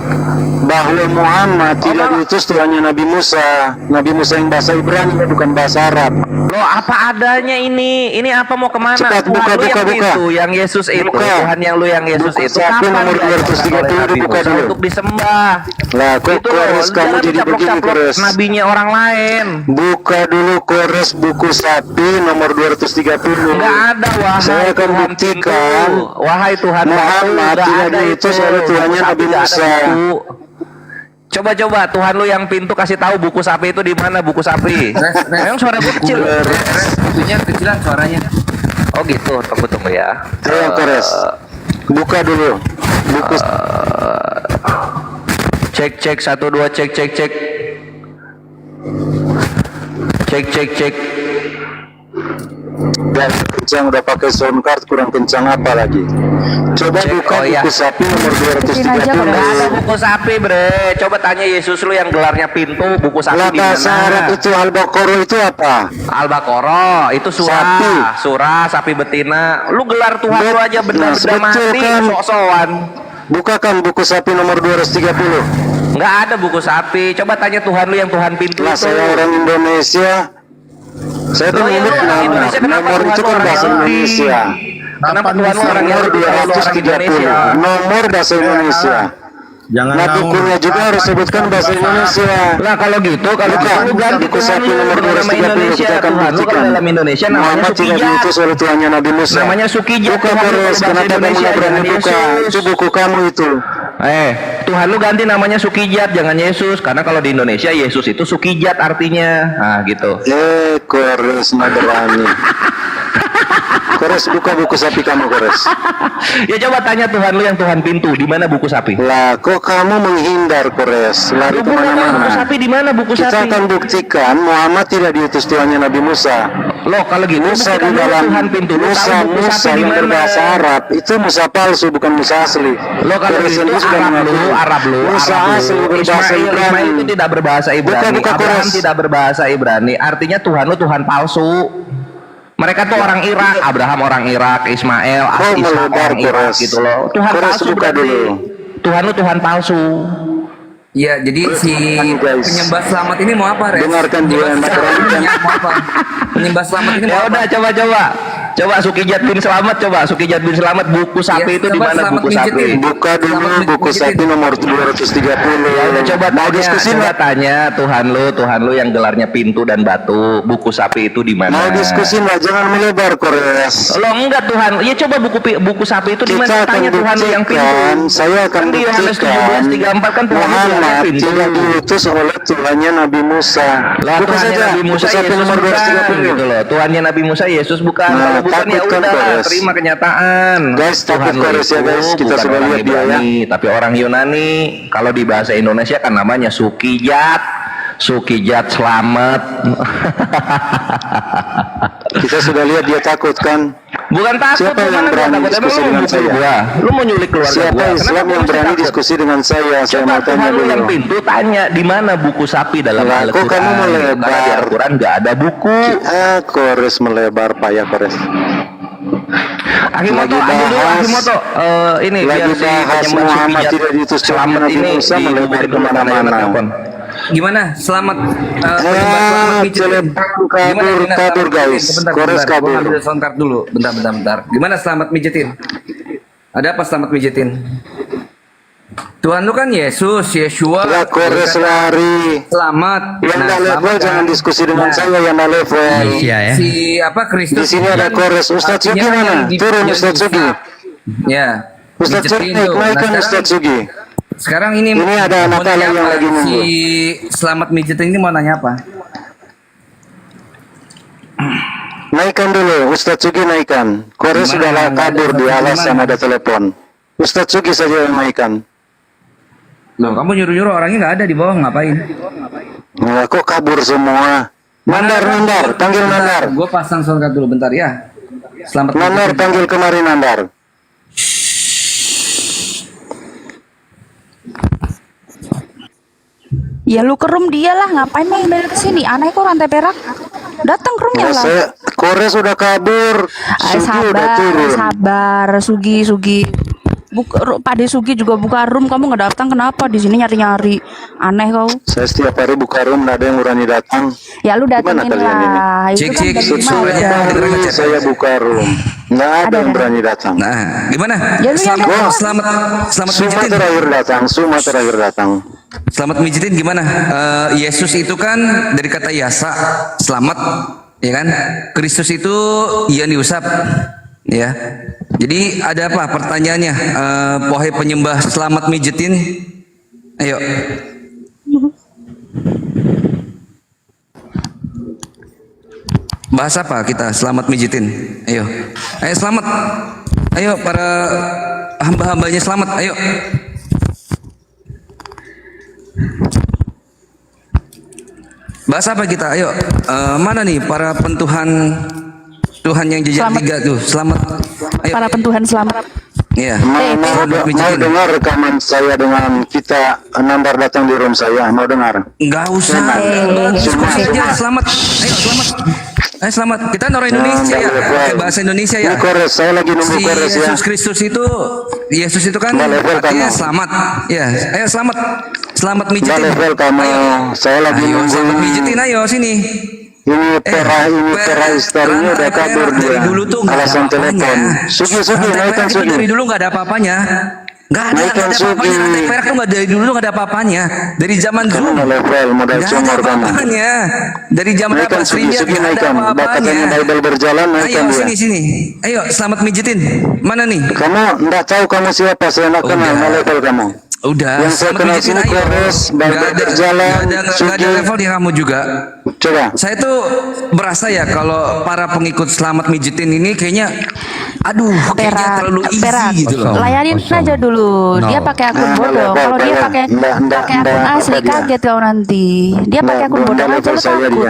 bahwa Muhammad tidak diutus Tuhannya Nabi Musa. Nabi Musa yang bahasa Ibrani bukan bahasa Arab. Loh, apa adanya ini? Ini apa mau kemana? Cepat, Tuhan buka, lu yang buka. itu, yang Yesus itu. Buka. Tuhan yang lu yang Yesus Buku itu. Sapi Kapan nomor diajarkan 230 oleh Nabi buka Musa dulu. untuk disembah? Lah, kok Itu Kores loh, kamu jangan jadi begini, caplok-caplok Kores? nabinya orang lain. Buka dulu Kores buku Sapi nomor 230. Enggak ada, wahai Saya akan Tuhan buktikan. pintu. Wahai Tuhan Muhammad batu, tidak ada diutus itu. oleh Tuhannya Buku Nabi Sapi nggak ada Musa. buku. Coba Tuhan lu yang pintu kasih tahu buku Sapi itu di mana buku Sapi. Memang suara gue kecil. Pintunya kecilan suaranya. Oh gitu, tunggu ya. Ayo Kores. Buka dulu. Buku Cek 1 2 cek. Cek. Dan kencang udah pakai sound card, kurang kencang apa lagi? Coba buka buku sapi nomor 230. Nggak ada buku sapi, bre. Coba tanya Yesus lu yang gelarnya pintu, buku sapi di Bahasa Arab mana? itu Al-Baqarah itu apa? Al-Baqarah itu surah sapi betina. Lu gelar Tuhan lu aja benda-benda mati, sok-sokan. Bukakan buku sapi nomor 230. Nggak ada buku sapi. Coba tanya Tuhan lu yang Tuhan pintu Lah, itu. saya orang Indonesia. Saya tuh nyebut nomor itu kan bahasa Indonesia. Kenapa Tuhan lu orang Nomor 230. Nomor bahasa Indonesia. Nah, bukunya juga harus sebutkan bahasa Indonesia. Nah, kalau gitu, kalau lu ganti buku Tuhan sapi lu nomor nama 230 Indonesia. kita akan Tuhan lu kalau buktikan. dalam Indonesia namanya Muhammad tidak Sukijat. diutus oleh Tuhannya Nabi Musa. Namanya Sukijat. Buka Kores, kenapa kamu nggak berani buka? Itu buku kamu itu. Tuhan lu ganti namanya Sukijat, jangan Yesus. Karena kalau di Indonesia Yesus itu Sukijat artinya. Nah, gitu. Kores nggak berani. Kores, buka buku sapi kamu, Kores. Ya coba tanya Tuhan lu yang Tuhan pintu, di mana buku sapi? Lah, kok kamu menghindar, Kores? Lari kemana-mana. Buku sapi di mana buku Kita sapi? akan buktikan Muhammad tidak diutus Tuhannya Nabi Musa. Loh, kalau gitu Musa buktikan di dulu dalam Tuhan pintu. Lu tahu Musa buku Musa sapi di yang mana? berbahasa Arab itu Musa palsu, bukan Musa asli. Lo kalau Kores gitu sendiri sudah mengaku. Arab lu, Musa asli berbahasa Ismail Ibrani. itu tidak berbahasa Ibrani. Buka Abraham Kores. tidak berbahasa Ibrani. Artinya Tuhan lu Tuhan palsu. Mereka tuh orang Irak, Abraham orang Irak, Ismail, Ishak orang Irak gitu loh. Tuhan Kores, palsu buka berarti. dulu. Tuhan lu Tuhan palsu. Ya, jadi si penyembah selamat ini mau apa, Res? Dengarkan dia, Mau apa? Penyembah selamat ini mau Ya apa? udah, coba Sukijat bin Selamat, Sukijat bin Selamat buku sapi itu di coba mana Selamat buku sapi? mijitin. Buka dulu buku sapi nomor 230. Ya udah, coba Mau diskusi nggak? tanya Tuhan lu yang gelarnya pintu dan batu, buku sapi itu di mana? Mau diskusi nggak? Jangan melebar, Kores. Lo enggak Tuhan. Ya coba buku sapi itu di Kita mana? akan Tanya Tuhan lu yang pintu. buktikan, saya akan Kan di Yohanes buktikan 17:34 kan Tuhan lu gelarnya Muhammad pintu. tidak diutus oleh Tuhannya Nabi Musa. Lah, Buka Tuhannya saja Nabi Musa buku sapi Yesus nomor bukan, 230 gitu loh. Tuhannya Nabi Musa Yesus bukan. Nah, Kalau bukan ya takut kan, udah Kores? terima kenyataan. Guys, takut Tuhan lu Kores ya, itu guys. Kita bukan sudah orang lihat dia ya. Ibrani, tapi orang Yunani. Kalau di bahasa Indonesia kan namanya Sukijat Selamat. Kita sudah lihat dia takut kan? Bukan takut. Siapa yang mana gua berani takut? Emang diskusi lu dengan mau saya? pukul gua? Lu mau nyulik keluarga Siapa gua? Islam Kenapa yang gua mesti berani takut? diskusi dengan saya? Saya Coba mau tanya Tuhan lu dulu. yang pintu tanya di mana buku sapi dalam Lah, Al-Quran. kok kamu melebar? Karena di Al-Quran nggak ada buku. Kores melebar, payah Kores. Akimoto, Lagi ambil dulu bahas- Akimoto. Ini lagi biar si bahas penyembah Muhammad Sukijat tidak diutus Selamat Nabi ini Musa melebar dihubungin dulu sama kemana-mana. Nayana telepon. Gimana? Selamat penyembah selamat mijitin. kabur, guys. Kores Gua kabur. ambil sound card dulu. Bentar. Gimana selamat mijitin? Ada apa selamat mijitin? Tuhan lu kan Yesus, Yeshua. Ya, Kores lari. Selamat. Yang nggak level selamat jangan kan? diskusi dengan Nah, saya yang nggak level. Si apa Kristus? Di sini ada Kores. Ustadz Sugi mana? Turun Ustadz Sugi. Ya. Ustadz Sugi, mijitin tuh. Nah, naikkan sekarang- Ustadz Sugi. Sekarang ini ada anak mau Allah nanya yang apa? lagi nunggu. Si selamat mijitin ini mau nanya apa? Naikkan dulu, Ustadz Sugi naikkan. Kores Gimana? sudah Nggak ada kabur di Ustadz Sugi alasan mana? ada telepon. Ustadz Sugi saja yang naikkan. Loh, kamu nyuruh-nyuruh orangnya nggak ada di bawah, ngapain? Nah, kok kabur semua? Nandar, panggil Nandar. Gue pasang sound card dulu bentar ya. Selamat Nandar, mijitin. panggil kemari Nandar. Ya lu ke room dia lah, ngapain main balik ke sini? Aneh kok rantai perak. Datang ke roomnya Ya, lah. Kores sudah kabur. Ay, Sugi udah sabar, turun. sabar, Sugi. Pade Sugi juga buka room, kamu nggak datang kenapa? Di sini nyari-nyari, aneh kau. Saya setiap hari buka room, nggak ada yang berani datang. Ya lu Gimana datengin kalian ini? lah. Itu kan dari Setiap hari saya buka room, nggak ada yang berani datang. Nah, gimana? Ya, lu yang Selamat Suma mijitin. terakhir datang, Suma terakhir datang. Selamat mijitin gimana? Yesus itu kan dari kata yasa, selamat, ya kan? Kristus itu yang diusap, ya. Jadi ada apa pertanyaannya? Wahai penyembah selamat mijitin, ayo. Bahas apa kita selamat mijitin? Ayo, selamat. Ayo para hamba-hambanya selamat, ayo. Bahas apa kita? Ayo, mana nih para pentuhan Tuhan yang jejak Selamat. 3 tuh. Selamat. Ayo. Para pentuhan selamat. Iya. Mau dengar rekaman saya dengan kita Nandar datang di room saya, mau dengar? Enggak usah. Diskusi aja. Selamat. Ayo selamat. Ayo selamat. Kita orang Indonesia ya. Pakai bahasa Indonesia ya. Ini kores, saya lagi nunggu Si kores ya. Yesus Kristus itu, Yesus itu kan Nggak level artinya kamu. selamat. Ya, ayo selamat. Selamat Nggak mijitin. level kamu, saya lagi Ayo nunggu. selamat mijitin ayo sini. Ini pera historinya udah kabur dari dia. dulu tuh nggak ada Alasan apa-apanya. telepon. Sugi, Rantai naikkan perak itu Sugi. dari dulu nggak ada apa-apanya. Nggak ada Naikkan apa-apanya. Sugi. Rantai perak tuh nggak dari dulu nggak ada apa-apanya. Dari zaman Kamu Zoom. nggak level, modal Nggak ada congor kamu. apa-apanya. Dari zaman Naikkan apa? Sugi, Serindia Sugi nggak ada naikkan. apa-apanya. Katanya Bible berjalan, Ayo naikkan dia. sini. Ayo selamat mijitin. Mana nih? Kamu nggak tahu kamu siapa, saya nggak kenal, nggak level kamu. Udah. Yang saya selamat kenal mijitin, sini ayo. kores, Bible berjalan, Nggak ada Sugi. level di kamu juga. Coba. Saya tuh berasa ya kalau para pengikut selamat mijitin ini kayaknya kayaknya terlalu easy gitu loh. Layanin aja dulu. Dia pakai akun bodong. Kalau dia pakai akun asli kaget kau nanti. Dia pakai akun bodong aja lu takut.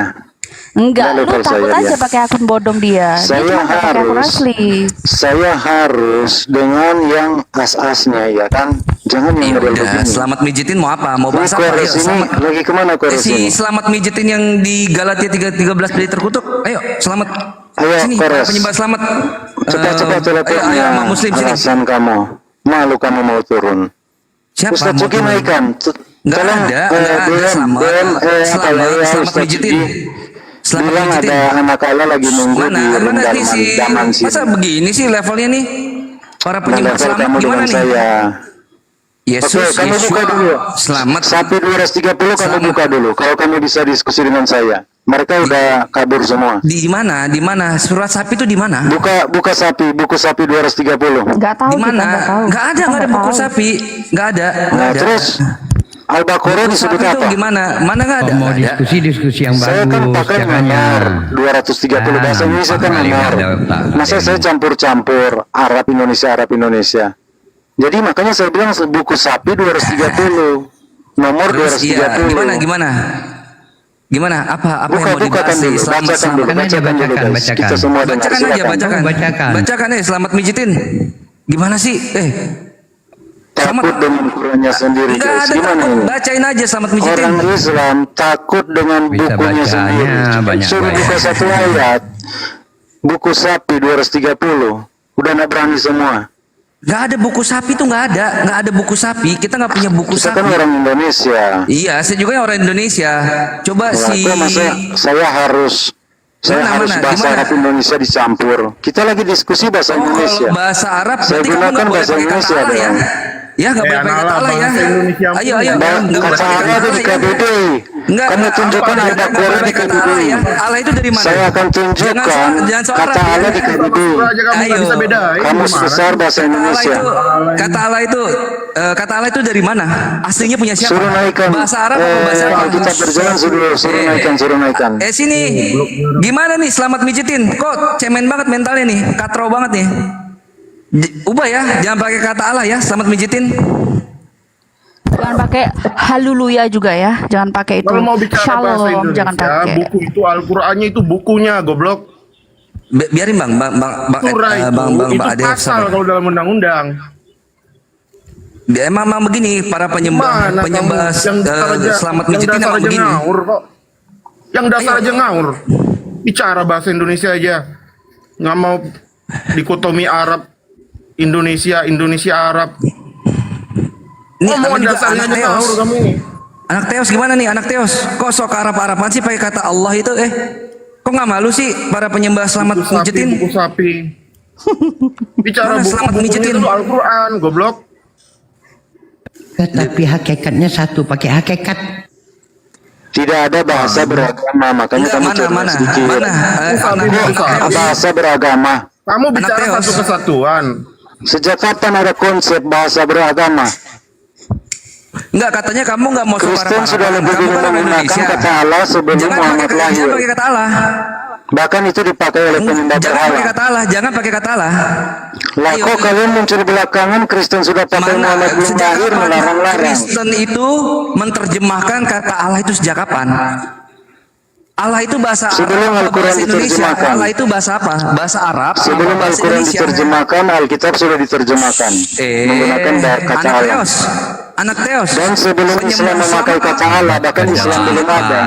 Enggak, lu takut aja pakai akun bodong dia. Dia Saya cuma nggak pakai akun harus, asli. saya harus dengan yang as-asnya ya kan, jangan yang model Udah, begini. selamat mijitin mau apa? Mau Ini bahas apa? Ayo, kores ini selamat. lagi kemana kores Si ini? selamat mijitin yang di Galatia 3:13 dari terkutuk. Ayo, selamat. Ayo, Sini, kores. para penyembah selamat. Cepat teleponnya. Ayo, sama muslim sini. Alasan kamu, malu kamu mau turun. Siapa Ustaz mau Sugi turun? naikkan. Nggak ada selamat mijitin. Selamat bilang mijitin. ada anak Allah lagi nunggu Mana di room nih si daman sini. masa begini sih levelnya nih? Para Nah, penyembah level selamat kamu gimana dengan nih? saya. Yesus, Oke, kamu Yeshua, buka dulu. selamat. Sapi 230 kamu Selamat. buka dulu. Kalau kamu bisa diskusi dengan saya. Mereka udah kabur semua. Di mana? Di mana? Surat sapi itu di mana? Buka sapi, buku sapi 230. Enggak tahu Di mana? kita, nggak tahu. Nggak ada, nggak ada buku sapi. Nggak ada. Nggak Nah, ada. terus Al-Baqarah Buku disebut sapi itu apa? gimana? Mana nggak ada? Mau Nggak ada. diskusi yang Saya kan bagus, pakai jangannya. nomor 230 bahasa Indonesia kan nomor. Masa saya campur-campur Arab Indonesia. Jadi makanya saya bilang buku sapi 230. Nomor Terus iya, 230. gimana? Apa yang mau dibahas sih? Selamat, selamat. Bacakan dulu guys. Kita semua dengar. Bacakan aja, Silakan. bacakan. Bacakan selamat mijitin. Gimana sih? Takut dengan Qurannya sendiri Enggak guys. ada Gimana takut. ini? Bacain aja selamat mijitin. Orang Islam takut dengan Bisa bukunya bacanya sendiri. banyak Suruh buka banyak. satu ayat. Buku sapi 230. Udah nggak berani semua. Nggak ada buku sapi tuh nggak ada buku sapi. Kita nggak punya buku Kita sapi. kan orang Indonesia. Iya, saya juga orang Indonesia. Coba si Saya harus Mana? bahasa Gimana? Arab Indonesia dicampur. Kita lagi diskusi bahasa Indonesia. Kalau bahasa Arab Saya berarti kamu gunakan nggak boleh bahasa pakai kata Indonesia Allah ya. dong. Ya nggak boleh pakai kata Allah ya. Ayo. Nggak boleh Kata pakai Allah ada di Allah ya. KBB. Enggak, Kamu tunjukkan nggak ada boleh Quran di pakai kata KBB. Allah ya. Allah itu dari mana? Saya akan tunjukkan Jangan soal kata Arab ya. Allah di KBB. Ayo. Kamu sebesar bahasa Indonesia. Kata Allah itu dari mana? Aslinya punya siapa? Suruh naikkan. Bahasa Arab atau bahasa apa? Kita berjalan suruh naikkan. Sini. Gimana nih selamat mijitin? Kok cemen banget mentalnya nih? Katro banget nih. Ubah ya, jangan pakai kata Allah ya, selamat mijitin. Jangan pakai haleluya juga ya. Jangan pakai itu. Kalau mau bicara bahasa Shalom, Indonesia, jangan pakai. buku itu Al-Qur'annya itu bukunya, goblok. Biarin bang Surah itu Ade, pasal sabar. kalau dalam undang-undang. Emang begini para penyembah Mana penyembah kamu? Yang dasar aja- selamat yang mijitin dasar emang aja begini. ngawur kok. Yang dasar aja ngawur. Bicara bahasa Indonesia aja. Nggak mau dikotomi Arab Indonesia Arab. Ini Omongan juga dasarnya anak aja Teos. ngawur kamu ini. Anak Teos gimana nih anak Teos? Kok sok Arab-Araban sih pakai kata Allah itu Kok nggak malu sih para penyembah selamat mijitin? Buku sapi. Bicara Mana selamat buku-bukunya mijitin? itu Al-Quran, goblok. Tapi hakikatnya satu, pakai hakikat. Tidak ada bahasa beragama, makanya Enggak, kamu cerdas mana? sedikit. Bahasa beragama. Kamu bicara satu kesatuan. Sejak kapan ada konsep bahasa beragama? Enggak, katanya kamu nggak mau Kristen sudah lebih Kamu dulu kan orang menggunakan Indonesia. kata Allah sebelum Muhammad lahir. Jangan pakai kata Allah. Bahkan itu dipakai oleh penyembah Jangan berhala. pakai kata Allah. Jangan pakai kata Allah. Lah kok kalian muncul belakangan Kristen sudah pakai Muhammad belum Sejak lahir kapan melarang-larang. Kristen itu menerjemahkan kata Allah itu sejak kapan? Allah itu bahasa Sebelum Arab, Al-Quran bahasa Indonesia. diterjemahkan. Allah itu bahasa apa? Bahasa Arab. Sebelum bahasa Al-Quran Indonesia. diterjemahkan, Alkitab sudah diterjemahkan menggunakan kata anak Allah. Teos. Anak Teos. Dan sebelum Islam memakai kata Allah, bahkan Islam belum ada.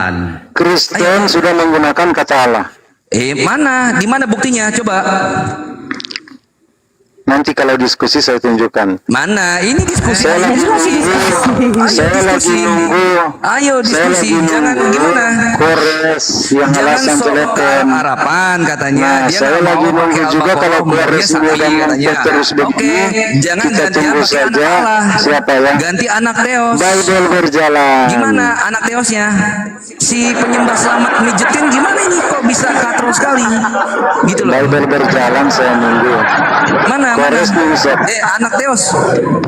Kristen sudah menggunakan kata Allah. Mana? Di mana buktinya? Coba. Nanti kalau diskusi saya tunjukkan. Mana? Ini diskusi. Saya lagi nunggu. Ayo diskusi. Jangan gimana? Kores yang alasan telepon. Harapan katanya. Nah, Dia saya nggak lagi mau nunggu pakai juga Al-Baqarah, kalau Kores ini udah ngangkat terus begini. Jangan Kita ganti tunggu pakai anak saja Allah. siapa ya. Ganti anak Teos. Bible berjalan. Gimana anak Teosnya? Si penyembah selamat mijetin gimana ini? Kok bisa katro sekali? Gitu loh. Bible berjalan, saya nunggu. Mana? Kores nyungsep. Anak Teos.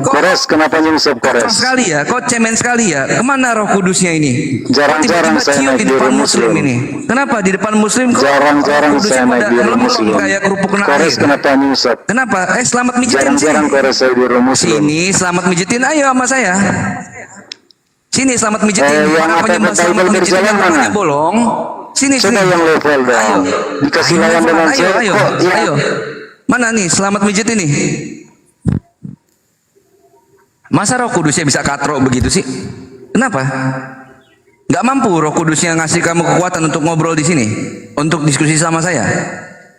Kores kenapa nyungsep Kok Kores? sekali ya? Kok cemen sekali ya? Kemana Roh Kudusnya ini? Jarang-jarang Tiba-tiba saya cium naik di di depan Roh Muslim Muslim. ini. Kenapa di depan Muslim kok Jarang-jarang Roh Kudusnya saya naik pada di Roh lemong Muslim. kayak kerupuk kena Kores air? kenapa nyungsep? Kenapa? Selamat mijitin sih. Jarang-jarang Kores saya di Roh Muslim. Sini selamat mijitin ayo sama saya. Sini selamat mijitin. Yang Para akan penyembah ke selamat Bible mijitin berjalan yang mana? namanya bolong. Sini Coba yang level dong. Dikasih lawan dengan saya ayo, kok. Ya. ayo. Mana nih selamat mijit ini? Masa Roh Kudusnya bisa katro begitu sih? Kenapa? Gak mampu Roh Kudusnya ngasih kamu kekuatan untuk ngobrol di sini, untuk diskusi sama saya.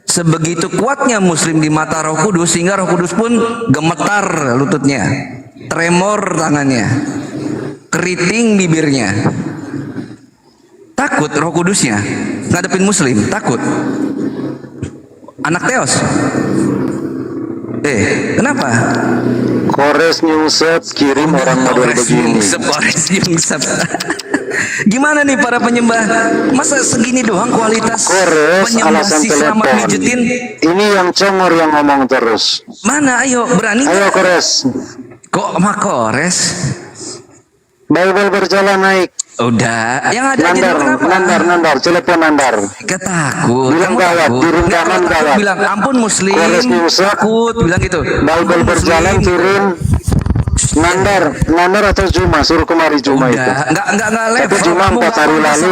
Sebegitu kuatnya Muslim di mata Roh Kudus sehingga Roh Kudus pun gemetar lututnya, tremor tangannya, keriting bibirnya. Takut Roh Kudusnya ngadepin Muslim, takut. Anak Teos. Kenapa? Kores nyungsep kirim orang model begini. Kores nyungsep. Gimana nih para penyembah? Masa segini doang kualitas Kores penyembah alasan si selamat telepon. mijetin? Ini yang congor yang ngomong terus. Mana? Ayo berani? Ayo Kores. Kok mah Kores? Bible berjalan naik. Udah, yang ada aja dulu kenapa? Nandar, telepon Nandar. Ketakut. Bilang gawat, turun kanan gawat. Bilang ampun Muslim. Kores nyungsep. Takut, bilang gitu. Bible berjalan turun. Nandar atau Juma, suruh kemari Juma itu. Enggak Tapi level. Juma 4 hari lalu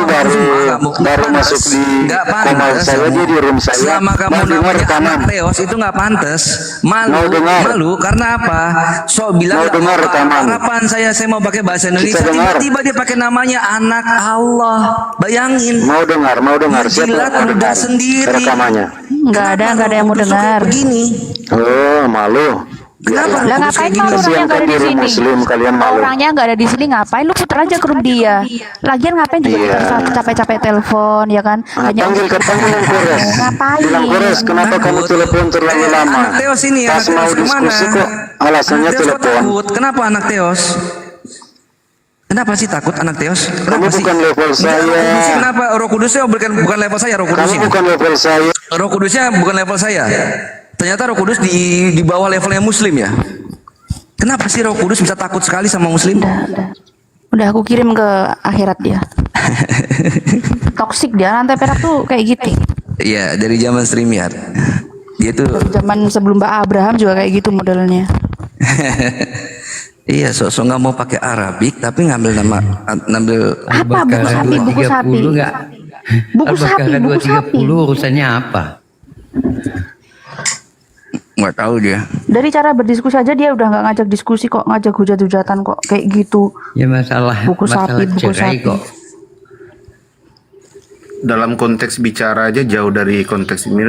baru masuk di komal saya, dia di room saya. Selama kamu Mau dengar namanya rekaman. anak Teos itu nggak pantas. Mau Malu, dengar. malu karena apa? So bilang Mau nggak dengar apa-apa. rekaman. Harapan saya mau pakai bahasa Indonesia. Kita dengar. Tiba-tiba dia pakai namanya anak Allah. Bayangin. Mau dengar siapa Menjilat yang mau ludah dengar sendiri. rekamannya? Nggak ada yang mau dengar. Begini. Oh, malu. Kenapa? Lah ngapain malu orangnya nggak ada di sini? Muslim kalian malu. Orangnya nggak ada di sini ngapain? Lu putar aja ke room dia. Lagian ngapain juga Iya. kita capek-capek telepon ya kan? Panggil yang Kores. Ngapain? Bilang Kores, kenapa kamu telepon terlalu lama? Anak Teos ini, Pas anak Teos mau diskusi kemana? kok alasannya Anak Teos kok telepon. takut? Kenapa anak Teos? Kenapa sih takut anak Teos? Kamu bukan level saya. Kenapa Roh Kudusnya bukan level saya? Roh Kamu Kudusnya. bukan level saya. Roh Kudusnya bukan level saya. Ternyata Roh Kudus di bawah levelnya Muslim ya. Kenapa sih Roh Kudus bisa takut sekali sama Muslim? Udah aku kirim ke akhirat dia. Toksik dia, lantai perak tuh kayak gitu. Iya, dari zaman StreamYard. Dia tuh Zaman sebelum Mbak Abraham juga kayak gitu modelnya. iya, sosok nggak mau pakai Arabik tapi ngambil Apa buku sapi? Buku sapi. Buku sapi, buku sapi. Urusannya apa? Nggak tahu dia. Dari cara berdiskusi aja dia udah nggak ngajak diskusi kok, ngajak hujat-hujatan kok kayak gitu. Ya masalah Buku sapi, buku cerai sapi. kok. Dalam konteks bicara aja jauh dari konteks ini.